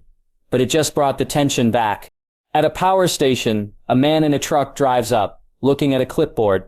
[SPEAKER 1] But it just brought the tension back. At a power station, a man in a truck drives up, looking at a clipboard.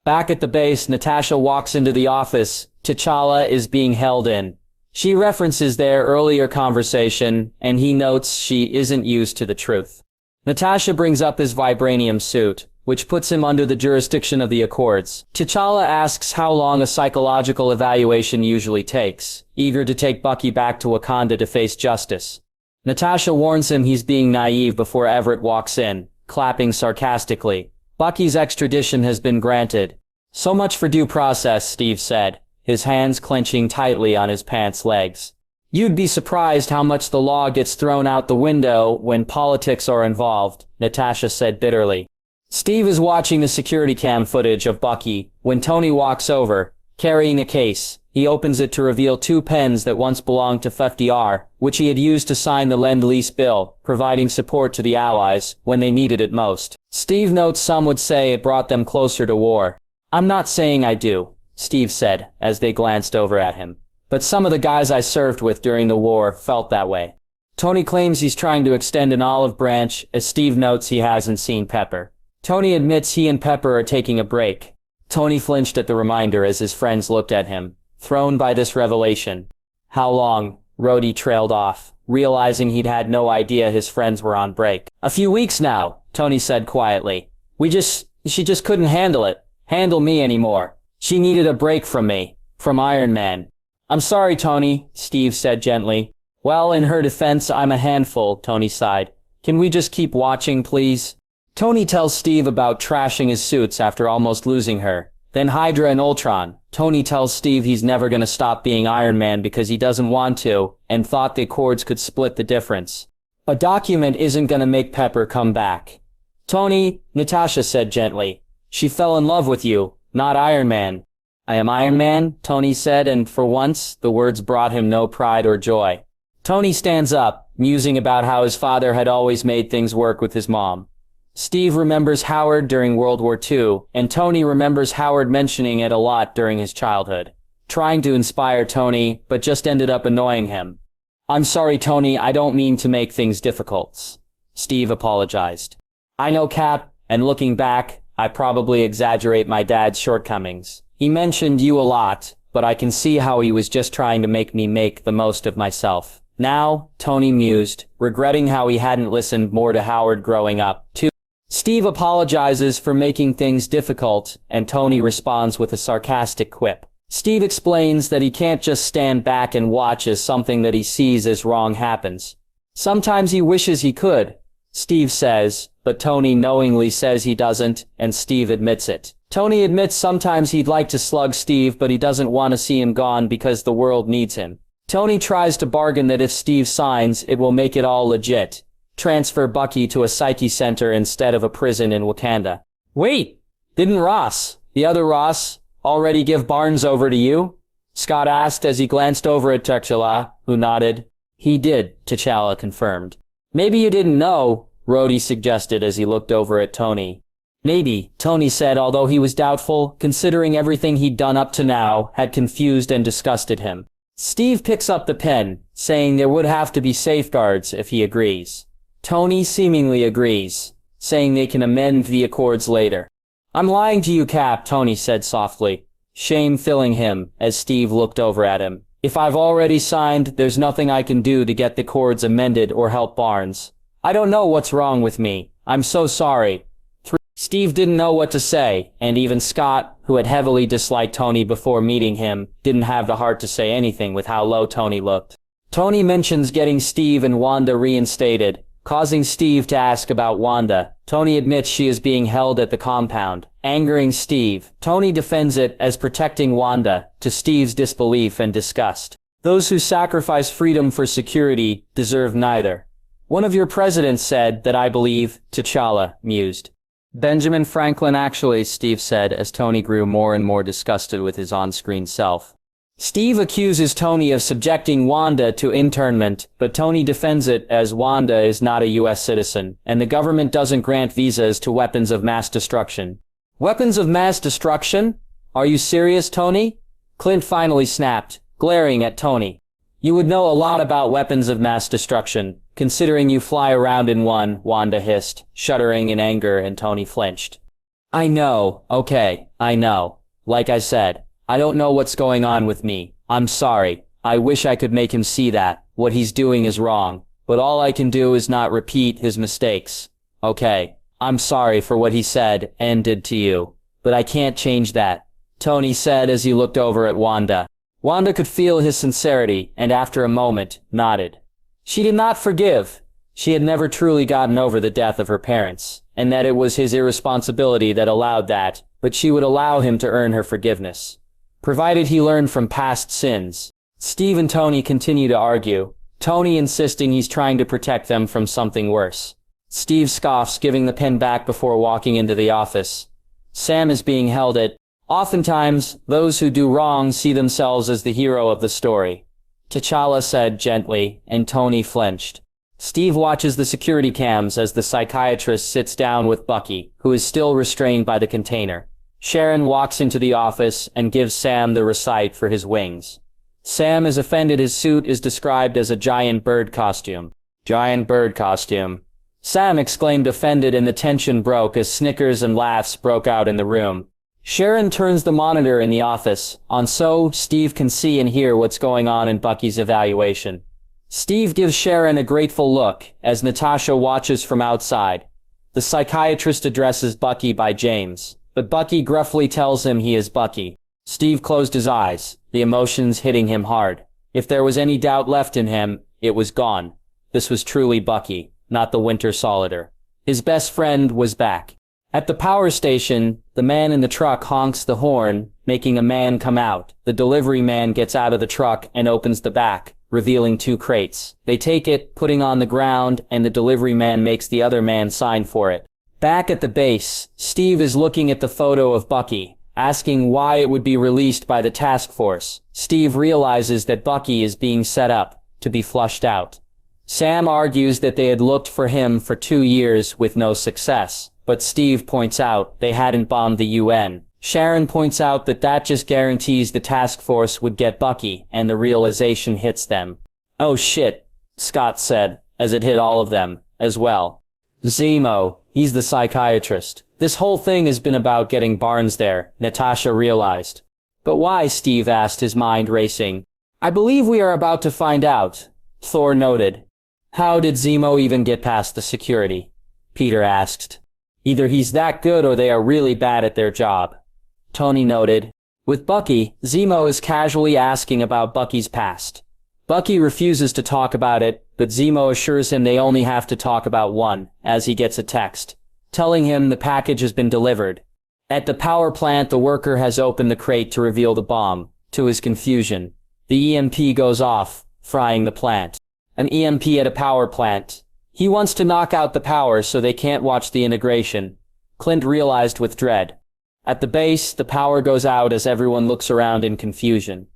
[SPEAKER 1] Back at the base, Natasha walks into the office. T'Challa is being held in. She references their earlier conversation, and he notes she isn't used to the truth. Natasha brings up his vibranium suit, which puts him under the jurisdiction of the Accords. T'Challa asks how long a psychological evaluation usually takes, eager to take Bucky back to Wakanda to face justice. Natasha warns him he's being naive before Everett walks in, clapping sarcastically. Bucky's extradition has been granted. "So much for due process," Steve said, his hands clenching tightly on his pants legs. "You'd be surprised how much the law gets thrown out the window when politics are involved," Natasha said bitterly. Steve is watching the security cam footage of Bucky when Tony walks over, carrying a case. He opens it to reveal 2 pens that once belonged to FDR, which he had used to sign the Lend-Lease bill, providing support to the Allies when they needed it most. Steve notes some would say it brought them closer to war. "I'm not saying I do," Steve said, as they glanced over at him. "But some of the guys I served with during the war felt that way." Tony claims he's trying to extend an olive branch, as Steve notes he hasn't seen Pepper. Tony admits he and Pepper are taking a break. Tony flinched at the reminder as his friends looked at him, thrown by this revelation. "How long?" Rhodey trailed off, realizing he'd had no idea his friends were on break. "A few weeks now," Tony said quietly. She just couldn't handle me anymore. She needed a break from me, from Iron Man." "I'm sorry, Tony," Steve said gently. "Well, in her defense, I'm a handful," Tony sighed. "Can we just keep watching, please?" Tony tells Steve about trashing his suits after almost losing her. Then Hydra and Ultron. Tony tells Steve he's never gonna stop being Iron Man because he doesn't want to, and thought the Accords could split the difference. "A document isn't gonna make Pepper come back." "Tony," Natasha said gently, "she fell in love with you, not Iron Man." "I am Iron Man," Tony said, and for once, the words brought him no pride or joy. Tony stands up, musing about how his father had always made things work with his mom. Steve remembers Howard during World War II, and Tony remembers Howard mentioning it a lot during his childhood. Trying to inspire Tony, but just ended up annoying him. "I'm sorry, Tony, I don't mean to make things difficult." Steve apologized. "I know, Cap, and looking back, I probably exaggerate my dad's shortcomings. He mentioned you a lot, but I can see how he was just trying to make me make the most of myself." Now, Tony mused, regretting how he hadn't listened more to Howard growing up, too. Steve apologizes for making things difficult, and Tony responds with a sarcastic quip. Steve explains that he can't just stand back and watch as something that he sees as wrong happens. Sometimes he wishes he could, Steve says, but Tony knowingly says he doesn't, and Steve admits it. Tony admits sometimes he'd like to slug Steve, but he doesn't want to see him gone because the world needs him. Tony tries to bargain that if Steve signs, it will make it all legit. Transfer Bucky to a psyche center instead of a prison in Wakanda. "Wait, didn't Ross, the other Ross, already give Barnes over to you?" Scott asked as he glanced over at T'Challa, who nodded. "He did," T'Challa confirmed. "Maybe you didn't know," Rhodey suggested as he looked over at Tony. "Maybe," Tony said, although he was doubtful, considering everything he'd done up to now had confused and disgusted him. Steve picks up the pen, saying there would have to be safeguards if he agrees. Tony seemingly agrees, saying they can amend the accords later. "I'm lying to you, Cap," Tony said softly, shame filling him as Steve looked over at him. "If I've already signed, there's nothing I can do to get the accords amended or help Barnes. I don't know what's wrong with me. I'm so sorry." Steve didn't know what to say, and even Scott, who had heavily disliked Tony before meeting him, didn't have the heart to say anything with how low Tony looked. Tony mentions getting Steve and Wanda reinstated, causing Steve to ask about Wanda. Tony admits she is being held at the compound, angering Steve. Tony defends it as protecting Wanda, to Steve's disbelief and disgust. "Those who sacrifice freedom for security deserve neither. One of your presidents said that, I believe," T'Challa mused. "Benjamin Franklin actually," Steve said as Tony grew more and more disgusted with his on-screen self. Steve accuses Tony of subjecting Wanda to internment, but Tony defends it as Wanda is not a U.S. citizen, and the government doesn't grant visas to weapons of mass destruction. "Weapons of mass destruction? Are you serious, Tony?" Clint finally snapped, glaring at Tony. "You would know a lot about weapons of mass destruction, considering you fly around in one," Wanda hissed, shuddering in anger, and Tony flinched. "I know, okay, I know. Like I said, I don't know what's going on with me. I'm sorry. I wish I could make him see that what he's doing is wrong, but all I can do is not repeat his mistakes. Okay, I'm sorry for what he said and did to you, but I can't change that," Tony said as he looked over at Wanda. Wanda could feel his sincerity, and after a moment, nodded. She did not forgive. She had never truly gotten over the death of her parents, and that it was his irresponsibility that allowed that, but she would allow him to earn her forgiveness, provided he learned from past sins. Steve and Tony continue to argue, Tony insisting he's trying to protect them from something worse. Steve scoffs, giving the pen back before walking into the office. Sam is being held at. "Oftentimes, those who do wrong see themselves as the hero of the story," T'Challa said gently, and Tony flinched. Steve watches the security cams as the psychiatrist sits down with Bucky, who is still restrained by the container. Sharon walks into the office and gives Sam the receipt for his wings. Sam is offended his suit is described as a giant bird costume. "Giant bird costume," Sam exclaimed, offended, and the tension broke as snickers and laughs broke out in the room. Sharon turns the monitor in the office on so Steve can see and hear what's going on in Bucky's evaluation. Steve gives Sharon a grateful look as Natasha watches from outside. The psychiatrist addresses Bucky by James, but Bucky gruffly tells him he is Bucky. Steve closed his eyes, the emotions hitting him hard. If there was any doubt left in him, it was gone. This was truly Bucky, not the Winter Soldier. His best friend was back. At the power station, the man in the truck honks the horn, making a man come out. The delivery man gets out of the truck and opens the back, revealing 2 crates. They take it, putting on the ground, and the delivery man makes the other man sign for it. Back at the base, Steve is looking at the photo of Bucky, asking why it would be released by the task force. Steve realizes that Bucky is being set up to be flushed out. Sam argues that they had looked for him for 2 years with no success, but Steve points out they hadn't bombed the UN. Sharon points out that that just guarantees the task force would get Bucky, and the realization hits them. "Oh shit," Scott said, as it hit all of them, as well. Zemo, he's the psychiatrist. This whole thing has been about getting Barnes there, Natasha realized. "But why?" Steve asked, his mind racing. "I believe we are about to find out," Thor noted. "How did Zemo even get past the security?" Peter asked. "Either he's that good or they are really bad at their job," Tony noted. With Bucky, Zemo is casually asking about Bucky's past. Bucky refuses to talk about it, but Zemo assures him they only have to talk about one, as he gets a text, telling him the package has been delivered. At the power plant, the worker has opened the crate to reveal the bomb. To his confusion, the EMP goes off, frying the plant. An EMP at a power plant. He wants to knock out the power so they can't watch the integration, Clint realized with dread. At the base, the power goes out as everyone looks around in confusion.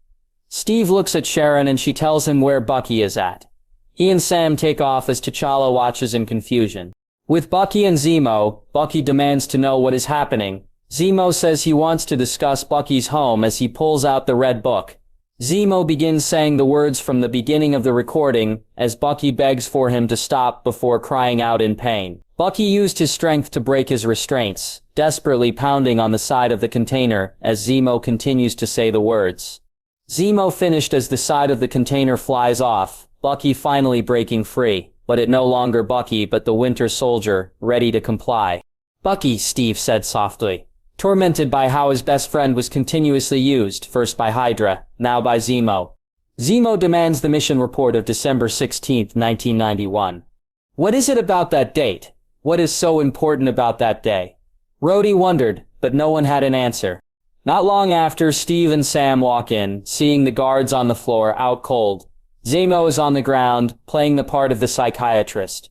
[SPEAKER 1] Steve looks at Sharon and she tells him where Bucky is at. He and Sam take off as T'Challa watches in confusion. With Bucky and Zemo, Bucky demands to know what is happening. Zemo says he wants to discuss Bucky's home as he pulls out the red book. Zemo begins saying the words from the beginning of the recording as Bucky begs for him to stop before crying out in pain. Bucky used his strength to break his restraints, desperately pounding on the side of the container as Zemo continues to say the words. Zemo finished as the side of the container flies off, Bucky finally breaking free, but it no longer Bucky but the Winter Soldier, ready to comply. "Bucky," Steve said softly, tormented by how his best friend was continuously used, first by Hydra, now by Zemo. Zemo demands the mission report of December 16, 1991. What is it about that date? What is so important about that day? Rhodey wondered, but no one had an answer. Not long after, Steve and Sam walk in, seeing the guards on the floor out cold. Zemo is on the ground, playing the part of the psychiatrist.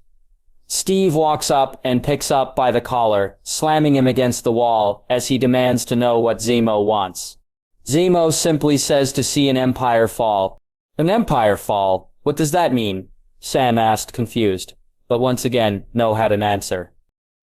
[SPEAKER 1] Steve walks up and picks up by the collar, slamming him against the wall as he demands to know what Zemo wants. Zemo simply says to see an empire fall. "An empire fall? What does that mean?" Sam asked, confused, but once again, no had an answer.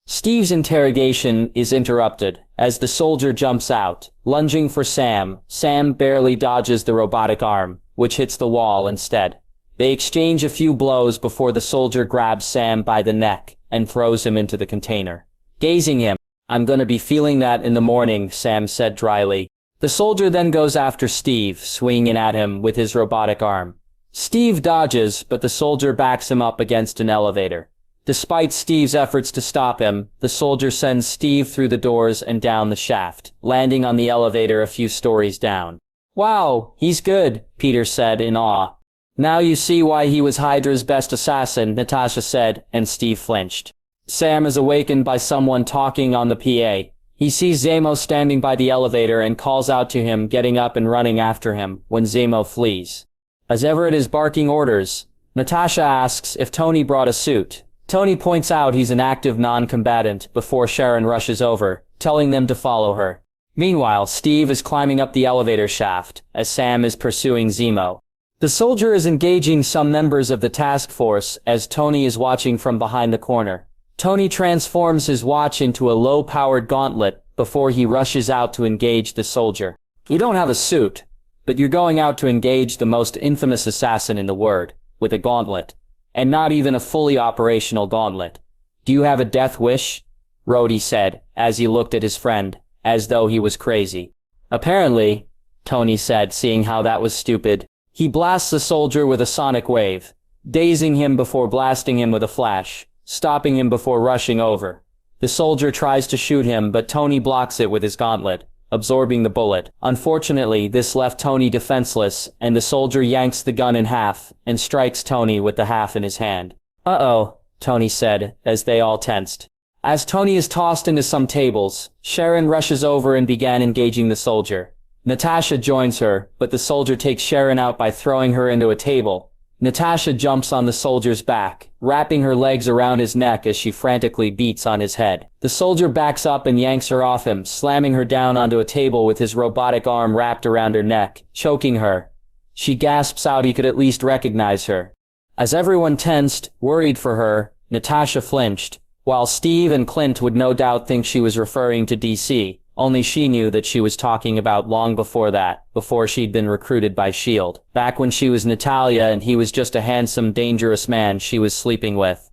[SPEAKER 1] Steve's interrogation is interrupted as the soldier jumps out, lunging for Sam. Sam barely dodges the robotic arm, which hits the wall instead. They exchange a few blows before the soldier grabs Sam by the neck and throws him into the container. Gazing him, "I'm gonna be feeling that in the morning," Sam said dryly. The soldier then goes after Steve, swinging at him with his robotic arm. Steve dodges, but the soldier backs him up against an elevator. Despite Steve's efforts to stop him, the soldier sends Steve through the doors and down the shaft, landing on the elevator a few stories down. "Wow, he's good," Peter said in awe. "Now you see why he was Hydra's best assassin," Natasha said, and Steve flinched. Sam is awakened by someone talking on the PA. He sees Zemo standing by the elevator and calls out to him, getting up and running after him when Zemo flees. As Everett is barking orders, Natasha asks if Tony brought a suit. Tony points out he's an active non-combatant before Sharon rushes over, telling them to follow her. Meanwhile, Steve is climbing up the elevator shaft as Sam is pursuing Zemo. The soldier is engaging some members of the task force as Tony is watching from behind the corner. Tony transforms his watch into a low-powered gauntlet before he rushes out to engage the soldier. "You don't have a suit, but you're going out to engage the most infamous assassin in the world, with a gauntlet. And not even a fully operational gauntlet. Do you have a death wish?" Rhodey said, as he looked at his friend, as though he was crazy. "Apparently," Tony said, seeing how that was stupid. He blasts the soldier with a sonic wave, dazing him before blasting him with a flash, stopping him before rushing over. The soldier tries to shoot him, but Tony blocks it with his gauntlet, absorbing the bullet. Unfortunately, this left Tony defenseless, and the soldier yanks the gun in half and strikes Tony with the half in his hand. "Uh-oh," Tony said, as they all tensed. As Tony is tossed into some tables, Sharon rushes over and began engaging the soldier. Natasha joins her, but the soldier takes Sharon out by throwing her into a table. Natasha jumps on the soldier's back, wrapping her legs around his neck as she frantically beats on his head. The soldier backs up and yanks her off him, slamming her down onto a table with his robotic arm wrapped around her neck, choking her. She gasps out he could at least recognize her. As everyone tensed, worried for her, Natasha flinched, while Steve and Clint would no doubt think she was referring to DC, only she knew that she was talking about long before that, before she'd been recruited by s.h.i.e.l.d., back when she was Natalia and he was just a handsome, dangerous man she was sleeping with.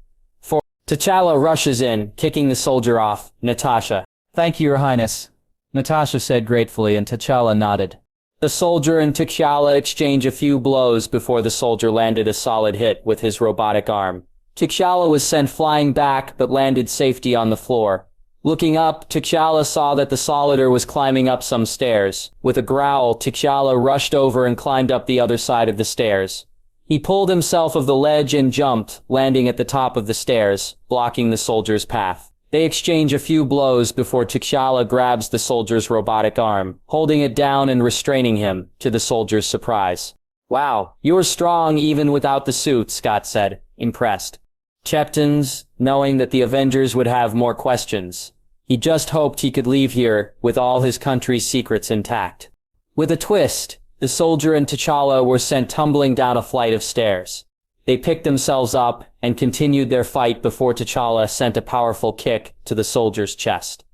[SPEAKER 1] T'Challa rushes in, kicking the soldier off. Natasha.
[SPEAKER 2] Thank you, Your Highness, Natasha said gratefully, and T'Challa nodded.
[SPEAKER 1] The soldier and T'Challa exchange a few blows before the soldier landed a solid hit with his robotic arm. T'Challa was sent flying back but landed safety on the floor. Looking up, T'Challa saw that the Solider was climbing up some stairs. With a growl, T'Challa rushed over and climbed up the other side of the stairs. He pulled himself of the ledge and jumped, landing at the top of the stairs, blocking the soldier's path. They exchange a few blows before T'Challa grabs the soldier's robotic arm, holding it down and restraining him, to the soldier's surprise. Wow, you're strong even without the suit, Scott said, impressed. Cheptons, knowing that the Avengers would have more questions. He just hoped he could leave here with all his country's secrets intact. With a twist, the soldier and T'Challa were sent tumbling down a flight of stairs. They picked themselves up and continued their fight before T'Challa sent a powerful kick to the soldier's chest.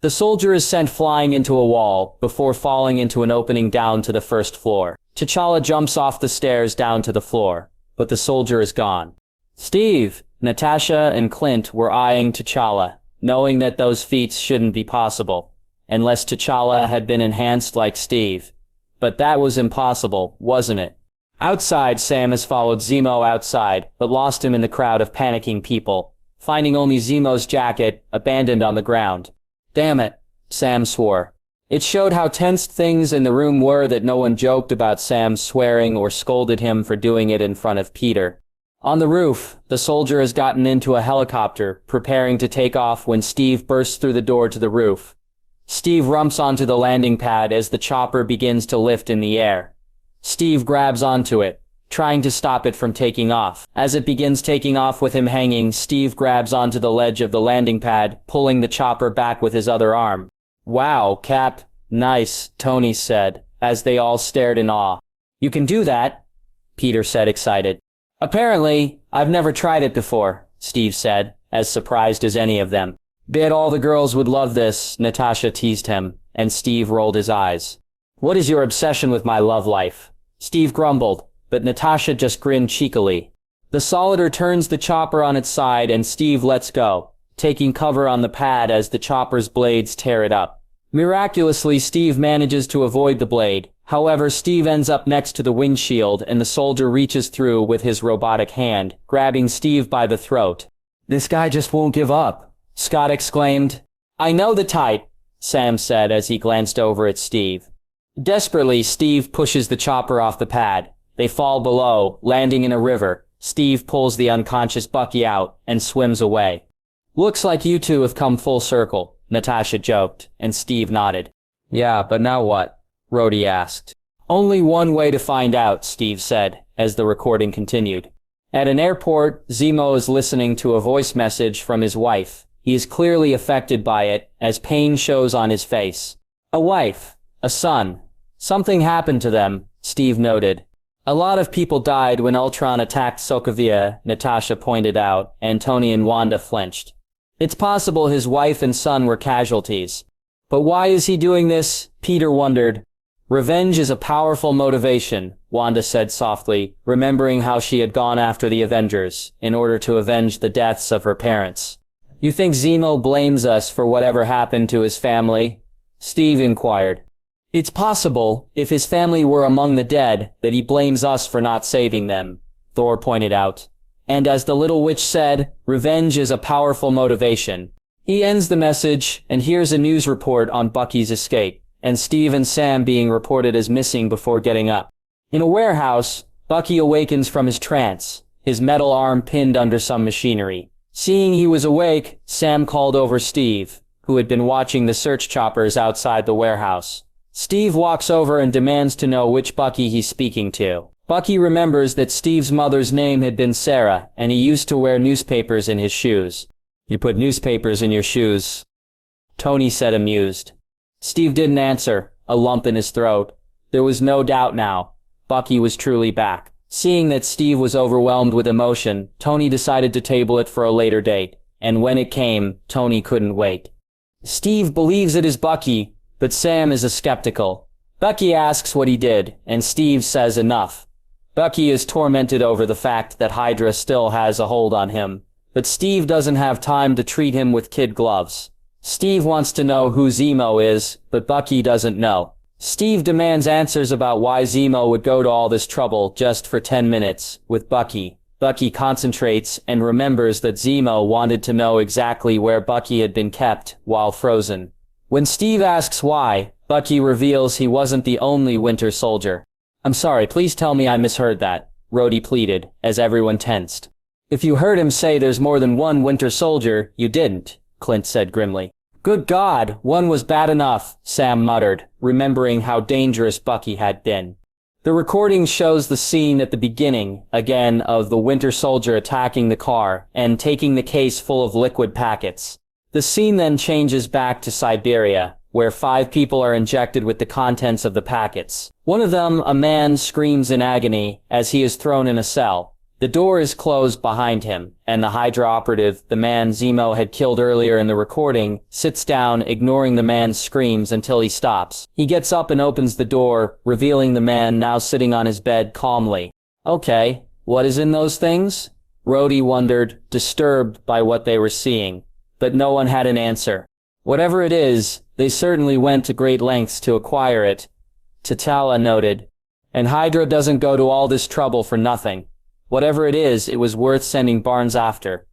[SPEAKER 1] The soldier is sent flying into a wall before falling into an opening down to the first floor. T'Challa jumps off the stairs down to the floor, but the soldier is gone. Steve, Natasha, and Clint were eyeing T'Challa, knowing that those feats shouldn't be possible, unless T'Challa had been enhanced like Steve. But that was impossible, wasn't it? Outside, Sam has followed Zemo outside, but lost him in the crowd of panicking people, finding only Zemo's jacket, abandoned on the ground. Damn it, Sam swore. It showed how tensed things in the room were that no one joked about Sam swearing or scolded him for doing it in front of Peter. On the roof, the soldier has gotten into a helicopter, preparing to take off when Steve bursts through the door to the roof. Steve rumps onto the landing pad as the chopper begins to lift in the air. Steve grabs onto it, trying to stop it from taking off. As it begins taking off with him hanging, Steve grabs onto the ledge of the landing pad, pulling the chopper back with his other arm. Wow, Cap. Nice, Tony said, as they all stared in awe. You can do that, Peter said, excited. Apparently, I've never tried it before, Steve said, as surprised as any of them. Bet all the girls would love this, Natasha teased him, and Steve rolled his eyes. What is your obsession with my love life? Steve grumbled, but Natasha just grinned cheekily. The Solider turns the chopper on its side and Steve lets go, taking cover on the pad as the chopper's blades tear it up. Miraculously, Steve manages to avoid the blade. However, Steve ends up next to the windshield and the soldier reaches through with his robotic hand, grabbing Steve by the throat. This guy just won't give up, Scott exclaimed. I know the type, Sam said as he glanced over at Steve. Desperately, Steve pushes the chopper off the pad. They fall below, landing in a river. Steve pulls the unconscious Bucky out and swims away. Looks like you two have come full circle, Natasha joked, and Steve nodded. Yeah, but now what? Rhodey asked. Only one way to find out, Steve said, as the recording continued. At an airport, Zemo is listening to a voice message from his wife. He is clearly affected by it, as pain shows on his face. A wife. A son. Something happened to them, Steve noted. A lot of people died when Ultron attacked Sokovia, Natasha pointed out, and Tony and Wanda flinched. It's possible his wife and son were casualties. But why is he doing this? Peter wondered. Revenge is a powerful motivation, Wanda said softly, remembering how she had gone after the Avengers, in order to avenge the deaths of her parents. You think Zemo blames us for whatever happened to his family? Steve inquired. It's possible, if his family were among the dead, that he blames us for not saving them, Thor pointed out. And as the little witch said, revenge is a powerful motivation. He ends the message, and here's a news report on Bucky's escape, and Steve and Sam being reported as missing before getting up. In a warehouse, Bucky awakens from his trance, his metal arm pinned under some machinery. Seeing he was awake, Sam called over Steve, who had been watching the search choppers outside the warehouse. Steve walks over and demands to know which Bucky he's speaking to. Bucky remembers that Steve's mother's name had been Sarah, and he used to wear newspapers in his shoes. You put newspapers in your shoes, Tony said, amused. Steve didn't answer, a lump in his throat. There was no doubt now. Bucky was truly back. Seeing that Steve was overwhelmed with emotion, Tony decided to table it for a later date, and when it came, Tony couldn't wait. Steve believes it is Bucky, but Sam is skeptical. Bucky asks what he did, and Steve says enough. Bucky is tormented over the fact that Hydra still has a hold on him, but Steve doesn't have time to treat him with kid gloves. Steve wants to know who Zemo is, but Bucky doesn't know. Steve demands answers about why Zemo would go to all this trouble just for 10 minutes with Bucky. Bucky concentrates and remembers that Zemo wanted to know exactly where Bucky had been kept while frozen. When Steve asks why, Bucky reveals he wasn't the only Winter Soldier. "I'm sorry, please tell me I misheard that," Rhodey pleaded, as everyone tensed. "If you heard him say there's more than one Winter Soldier, you didn't," Clint said grimly. "Good God, one was bad enough," Sam muttered, remembering how dangerous Bucky had been. The recording shows the scene at the beginning, again, of the Winter Soldier attacking the car and taking the case full of liquid packets. The scene then changes back to Siberia, where 5 people are injected with the contents of the packets. One of them, a man, screams in agony as he is thrown in a cell. The door is closed behind him, and the Hydra operative, the man Zemo had killed earlier in the recording, sits down, ignoring the man's screams until he stops. He gets up and opens the door, revealing the man now sitting on his bed calmly. "Okay, what is in those things?" Rhodey wondered, disturbed by what they were seeing. But no one had an answer. "Whatever it is, they certainly went to great lengths to acquire it," T'Challa noted. "And Hydra doesn't go to all this trouble for nothing. Whatever it is, it was worth sending Barnes after,"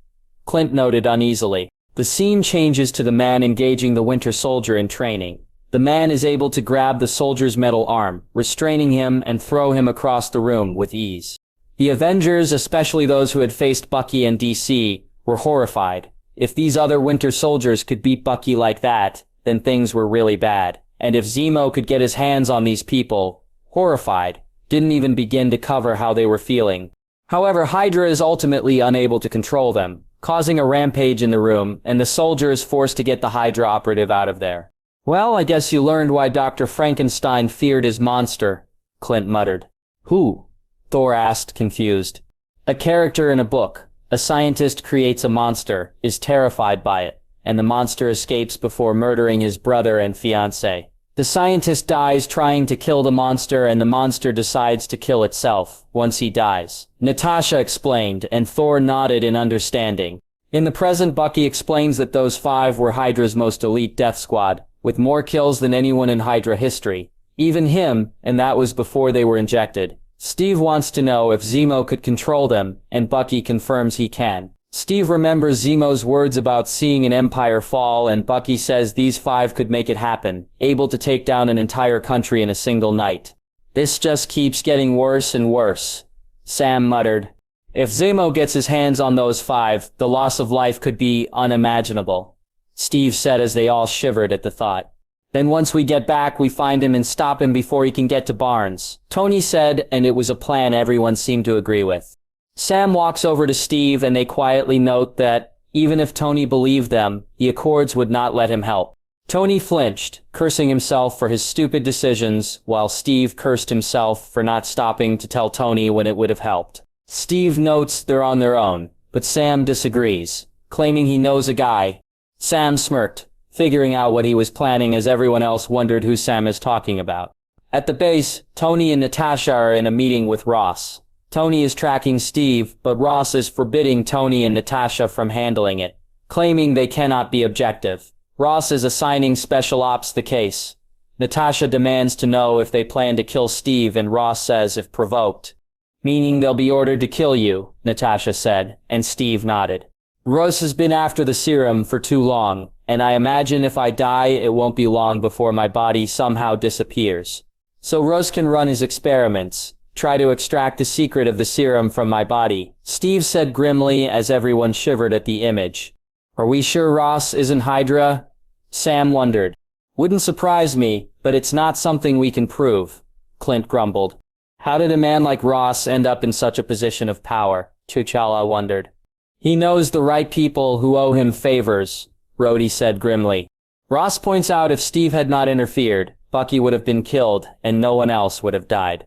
[SPEAKER 1] Clint noted uneasily. The scene changes to the man engaging the Winter Soldier in training. The man is able to grab the soldier's metal arm, restraining him and throw him across the room with ease. The Avengers, especially those who had faced Bucky and DC, were horrified. If these other Winter Soldiers could beat Bucky like that, then things were really bad. And if Zemo could get his hands on these people, horrified, didn't even begin to cover how they were feeling. However, Hydra is ultimately unable to control them, causing a rampage in the room, and the soldier is forced to get the Hydra operative out of there. "Well, I guess you learned why Dr. Frankenstein feared his monster," Clint muttered. "Who?" Thor asked, confused. "A character in a book. A scientist creates a monster, is terrified by it, and the monster escapes before murdering his brother and fiancé. The scientist dies trying to kill the monster, and the monster decides to kill itself once he dies," Natasha explained, and Thor nodded in understanding. In the present, Bucky explains that those 5 were Hydra's most elite death squad, with more kills than anyone in Hydra history. Even him, and that was before they were injected. Steve wants to know if Zemo could control them, and Bucky confirms he can. Steve remembers Zemo's words about seeing an empire fall, and Bucky says these 5 could make it happen, able to take down an entire country in a single night. "This just keeps getting worse and worse," Sam muttered. "If Zemo gets his hands on those 5, the loss of life could be unimaginable," Steve said as they all shivered at the thought. "Then once we get back, we find him and stop him before he can get to Barnes," Tony said, and it was a plan everyone seemed to agree with. Sam walks over to Steve, and they quietly note that, even if Tony believed them, the Accords would not let him help. Tony flinched, cursing himself for his stupid decisions, while Steve cursed himself for not stopping to tell Tony when it would have helped. Steve notes they're on their own, but Sam disagrees, claiming he knows a guy. Sam smirked, figuring out what he was planning as everyone else wondered who Sam is talking about. At the base, Tony and Natasha are in a meeting with Ross. Tony is tracking Steve, but Ross is forbidding Tony and Natasha from handling it, claiming they cannot be objective. Ross is assigning Special Ops the case. Natasha demands to know if they plan to kill Steve, and Ross says if provoked. "Meaning they'll be ordered to kill you," Natasha said, and Steve nodded. "Ross has been after the serum for too long, and I imagine if I die, it won't be long before my body somehow disappears. So Ross can run his experiments. Try to extract the secret of the serum from my body," Steve said grimly as everyone shivered at the image. "Are we sure Ross isn't Hydra?" Sam wondered. "Wouldn't surprise me, but it's not something we can prove," Clint grumbled. "How did a man like Ross end up in such a position of power?" T'Challa wondered. "He knows the right people who owe him favors," Rhodey said grimly. Ross points out if Steve had not interfered, Bucky would have been killed, and no one else would have died.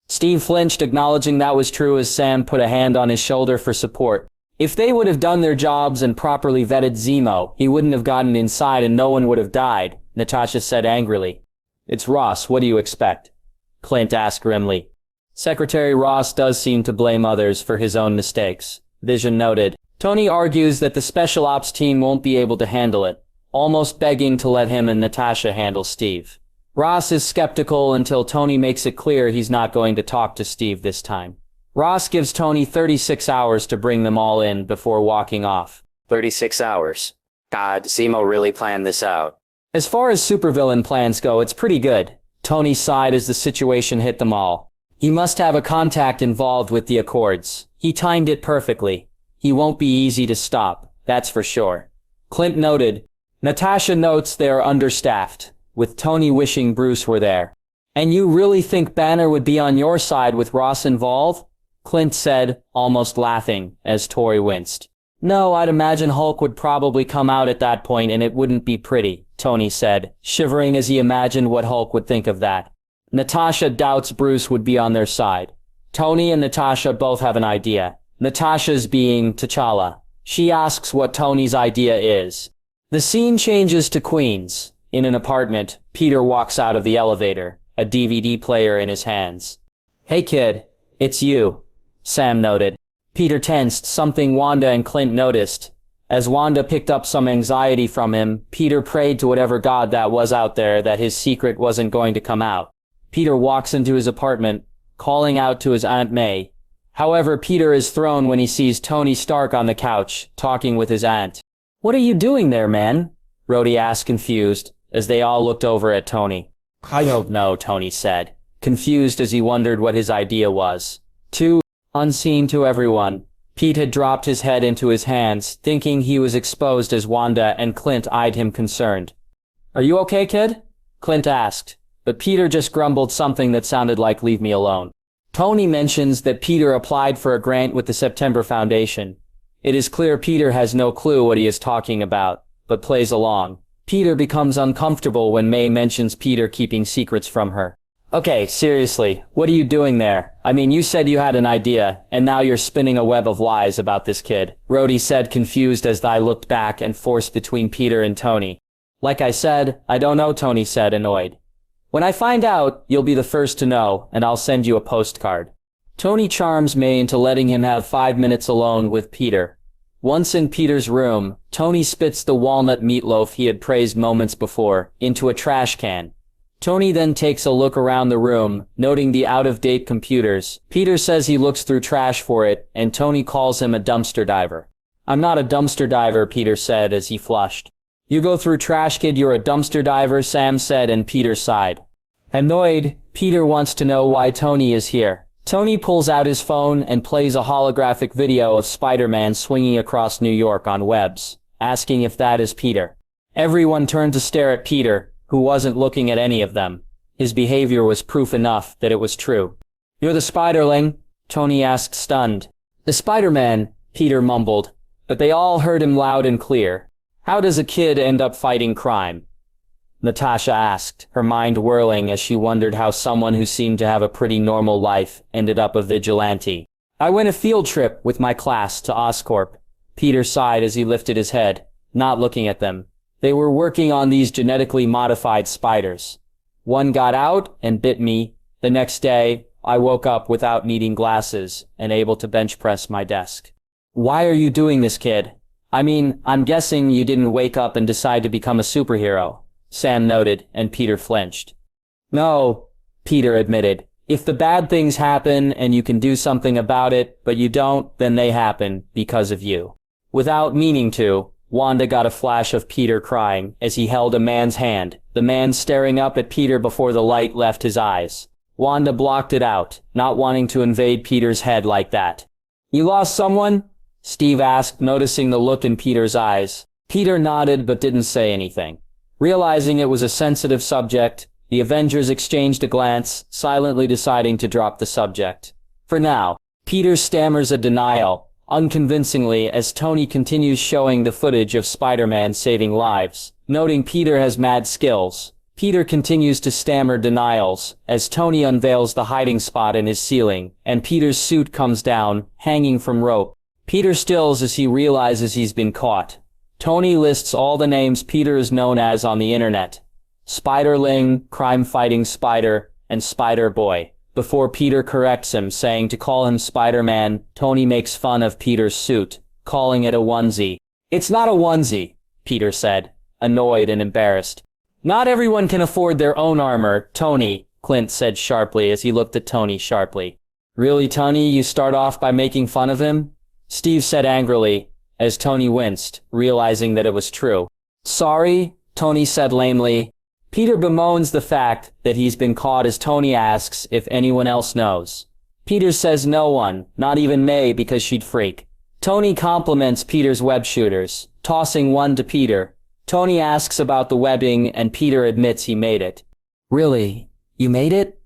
[SPEAKER 1] Steve flinched, acknowledging that was true as Sam put a hand on his shoulder for support. If they would have done their jobs and properly vetted Zemo, he wouldn't have gotten inside and no one would have died, Natasha said angrily. It's Ross, what do you expect? Clint asked grimly. Secretary Ross does seem to blame others for his own mistakes, Vision noted. Tony argues that the special ops team won't be able to handle it, almost begging to let him and Natasha handle Steve. Ross is skeptical until Tony makes it clear he's not going to talk to Steve this time. Ross gives Tony 36 hours to bring them all in before walking off. 36 hours. God, Zemo really planned this out. As far as supervillain plans go, it's pretty good. Tony sighed as the situation hit them all. He must have a contact involved with the Accords. He timed it perfectly. He won't be easy to stop, that's for sure. Clint noted. Natasha notes they are understaffed, with Tony wishing Bruce were there. And you really think Banner would be on your side with Ross involved? Clint said, almost laughing, as Tori winced. No, I'd imagine Hulk would probably come out at that point and it wouldn't be pretty, Tony said, shivering as he imagined what Hulk would think of that. Natasha doubts Bruce would be on their side. Tony and Natasha both have an idea. Natasha's being T'Challa. She asks what Tony's idea is. The scene changes to Queens. In an apartment, Peter walks out of the elevator, a DVD player in his hands. Hey kid, it's you, Sam noted. Peter tensed, something Wanda and Clint noticed. As Wanda picked up some anxiety from him, Peter prayed to whatever god that was out there that his secret wasn't going to come out. Peter walks into his apartment, calling out to his Aunt May. However, Peter is thrown when he sees Tony Stark on the couch, talking with his aunt. What are you doing there, man? Rhodey asked, confused, as they all looked over at Tony. I don't know, Tony said, confused as he wondered what his idea was. Unseen to everyone, Pete had dropped his head into his hands, thinking he was exposed as Wanda and Clint eyed him concerned. Are you okay, kid? Clint asked, but Peter just grumbled something that sounded like leave me alone. Tony mentions that Peter applied for a grant with the September Foundation. It is clear Peter has no clue what he is talking about, but plays along. Peter becomes uncomfortable when May mentions Peter keeping secrets from her. Okay, seriously, what are you doing there? I mean, you said you had an idea, and now you're spinning a web of lies about this kid, Rhodey said, confused as they looked back and forced between Peter and Tony. Like I said, I don't know, Tony said, annoyed. When I find out, you'll be the first to know, and I'll send you a postcard. Tony charms May into letting him have 5 minutes alone with Peter. Once in Peter's room, Tony spits the walnut meatloaf he had praised moments before into a trash can. Tony then takes a look around the room, noting the out-of-date computers. Peter says he looks through trash for it, and Tony calls him a dumpster diver. I'm not a dumpster diver, Peter said as he flushed. You go through trash, kid, you're a dumpster diver, Sam said, and Peter sighed. Annoyed, Peter wants to know why Tony is here. Tony pulls out his phone and plays a holographic video of Spider-Man swinging across New York on webs, asking if that is Peter. Everyone turned to stare at Peter, who wasn't looking at any of them. His behavior was proof enough that it was true. You're the Spiderling? Tony asked, stunned. The Spider-Man, Peter mumbled, but they all heard him loud and clear. How does a kid end up fighting crime? Natasha asked, her mind whirling as she wondered how someone who seemed to have a pretty normal life ended up a vigilante. I went a field trip with my class to Oscorp. Peter sighed as he lifted his head, not looking at them. They were working on these genetically modified spiders. One got out and bit me. The next day, I woke up without needing glasses and able to bench press my desk. Why are you doing this, kid? I mean, I'm guessing you didn't wake up and decide to become a superhero, Sam noted, and Peter flinched. No, Peter admitted. If the bad things happen and you can do something about it, but you don't, then they happen because of you. Without meaning to, Wanda got a flash of Peter crying as he held a man's hand, the man staring up at Peter before the light left his eyes. Wanda blocked it out, not wanting to invade Peter's head like that. You lost someone? Steve asked, noticing the look in Peter's eyes. Peter nodded but didn't say anything. Realizing it was a sensitive subject, the Avengers exchanged a glance, silently deciding to drop the subject. For now, Peter stammers a denial, unconvincingly, as Tony continues showing the footage of Spider-Man saving lives, noting Peter has mad skills. Peter continues to stammer denials, as Tony unveils the hiding spot in his ceiling, and Peter's suit comes down, hanging from rope. Peter stills as he realizes he's been caught. Tony lists all the names Peter is known as on the internet. Spiderling, crime-fighting Spider, and Spider-Boy. Before Peter corrects him, saying to call him Spider-Man, Tony makes fun of Peter's suit, calling it a onesie. "It's not a onesie," Peter said, annoyed and embarrassed. "Not everyone can afford their own armor, Tony," Clint said sharply as he looked at Tony sharply. "Really, Tony, you start off by making fun of him?" Steve said angrily, as Tony winced, realizing that it was true. "Sorry," Tony said lamely. Peter bemoans the fact that he's been caught as Tony asks if anyone else knows. Peter says no one, not even May, because she'd freak. Tony compliments Peter's web shooters, tossing one to Peter. Tony asks about the webbing and Peter admits he made it. "Really? You made it?"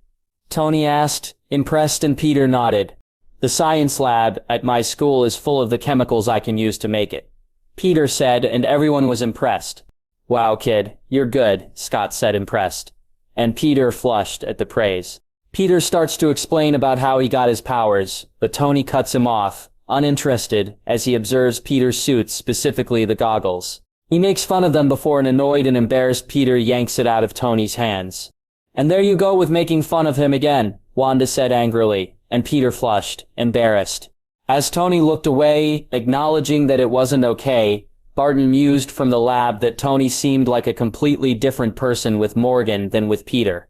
[SPEAKER 1] Tony asked, impressed, and Peter nodded. "The science lab at my school is full of the chemicals I can use to make it," Peter said, and everyone was impressed. "Wow, kid, you're good," Scott said, impressed. And Peter flushed at the praise. Peter starts to explain about how he got his powers, but Tony cuts him off, uninterested, as he observes Peter's suits, specifically the goggles. He makes fun of them before an annoyed and embarrassed Peter yanks it out of Tony's hands. "And there you go with making fun of him again," Wanda said angrily, and Peter flushed, embarrassed. As Tony looked away, acknowledging that it wasn't okay, Barton mused from the lab that Tony seemed like a completely different person with Morgan than with Peter.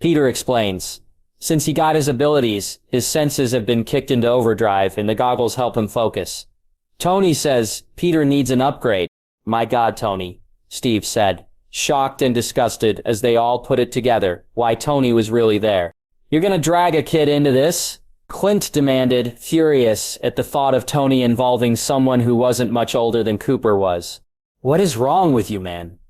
[SPEAKER 1] Peter explains. Since he got his abilities, his senses have been kicked into overdrive and the goggles help him focus. Tony says Peter needs an upgrade. "My God, Tony," Steve said, shocked and disgusted as they all put it together, why Tony was really there. "You're gonna drag a kid into this?" Clint demanded, furious at the thought of Tony involving someone who wasn't much older than Cooper was. "What is wrong with you, man?"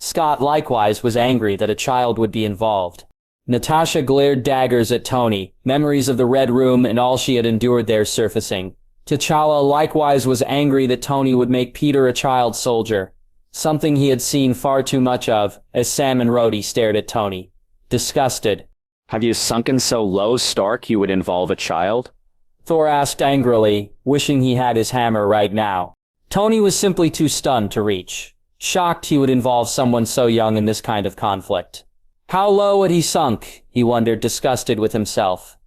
[SPEAKER 1] Scott likewise was angry that a child would be involved. Natasha glared daggers at Tony, memories of the Red Room and all she had endured there surfacing. T'Challa likewise was angry that Tony would make Peter a child soldier, something he had seen far too much of, as Sam and Rhodey stared at Tony, disgusted.
[SPEAKER 3] "Have you sunken so low, Stark, you would involve a child?"
[SPEAKER 1] Thor asked angrily, wishing he had his hammer right now. Tony was simply too stunned to reach, shocked he would involve someone so young in this kind of conflict. How low had he sunk, he wondered, disgusted with himself.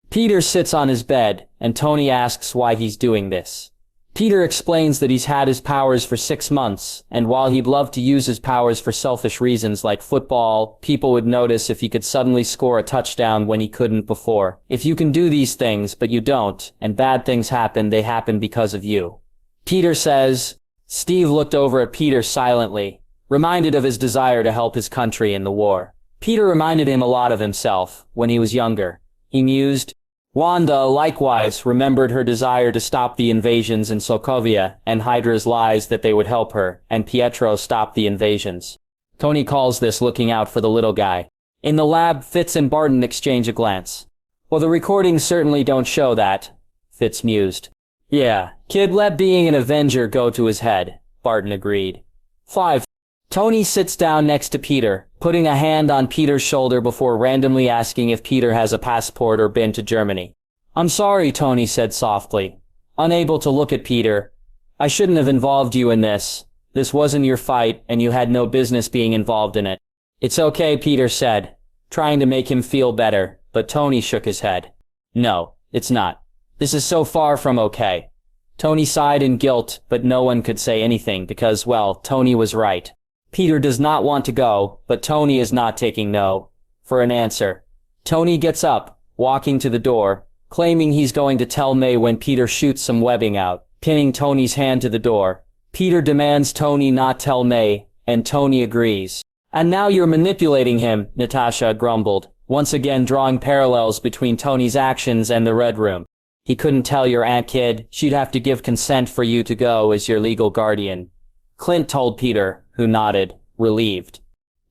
[SPEAKER 1] Peter sits on his bed, and Tony asks why he's doing this. Peter explains that he's had his powers for 6 months, and while he'd love to use his powers for selfish reasons like football, people would notice if he could suddenly score a touchdown when he couldn't before. If you can do these things, but you don't, and bad things happen, they happen because of you. Peter says. Steve looked over at Peter silently, reminded of his desire to help his country in the war. Peter reminded him a lot of himself, when he was younger. He mused. Wanda, likewise, remembered her desire to stop the invasions in Sokovia, and Hydra's lies that they would help her, and Pietro stopped the invasions. Tony calls this looking out for the little guy. In the lab, Fitz and Barton exchange a glance. Well, the recordings certainly don't show that, Fitz mused. Yeah, kid, let being an Avenger go to his head, Barton agreed. 5. Tony sits down next to Peter, putting a hand on Peter's shoulder before randomly asking if Peter has a passport or been to Germany. I'm sorry, Tony said softly, unable to look at Peter. I shouldn't have involved you in this. This wasn't your fight, and you had no business being involved in it. It's okay, Peter said, trying to make him feel better, but Tony shook his head. No, it's not. This is so far from okay. Tony sighed in guilt, but no one could say anything because, well, Tony was right. Peter does not want to go, but Tony is not taking no for an answer. Tony gets up, walking to the door, claiming he's going to tell May when Peter shoots some webbing out, pinning Tony's hand to the door. Peter demands Tony not tell May, and Tony agrees. And now you're manipulating him, Natasha grumbled, once again drawing parallels between Tony's actions and the Red Room. He couldn't tell your aunt, kid. She'd have to give consent for you to go as your legal guardian. Clint told Peter, who nodded, relieved.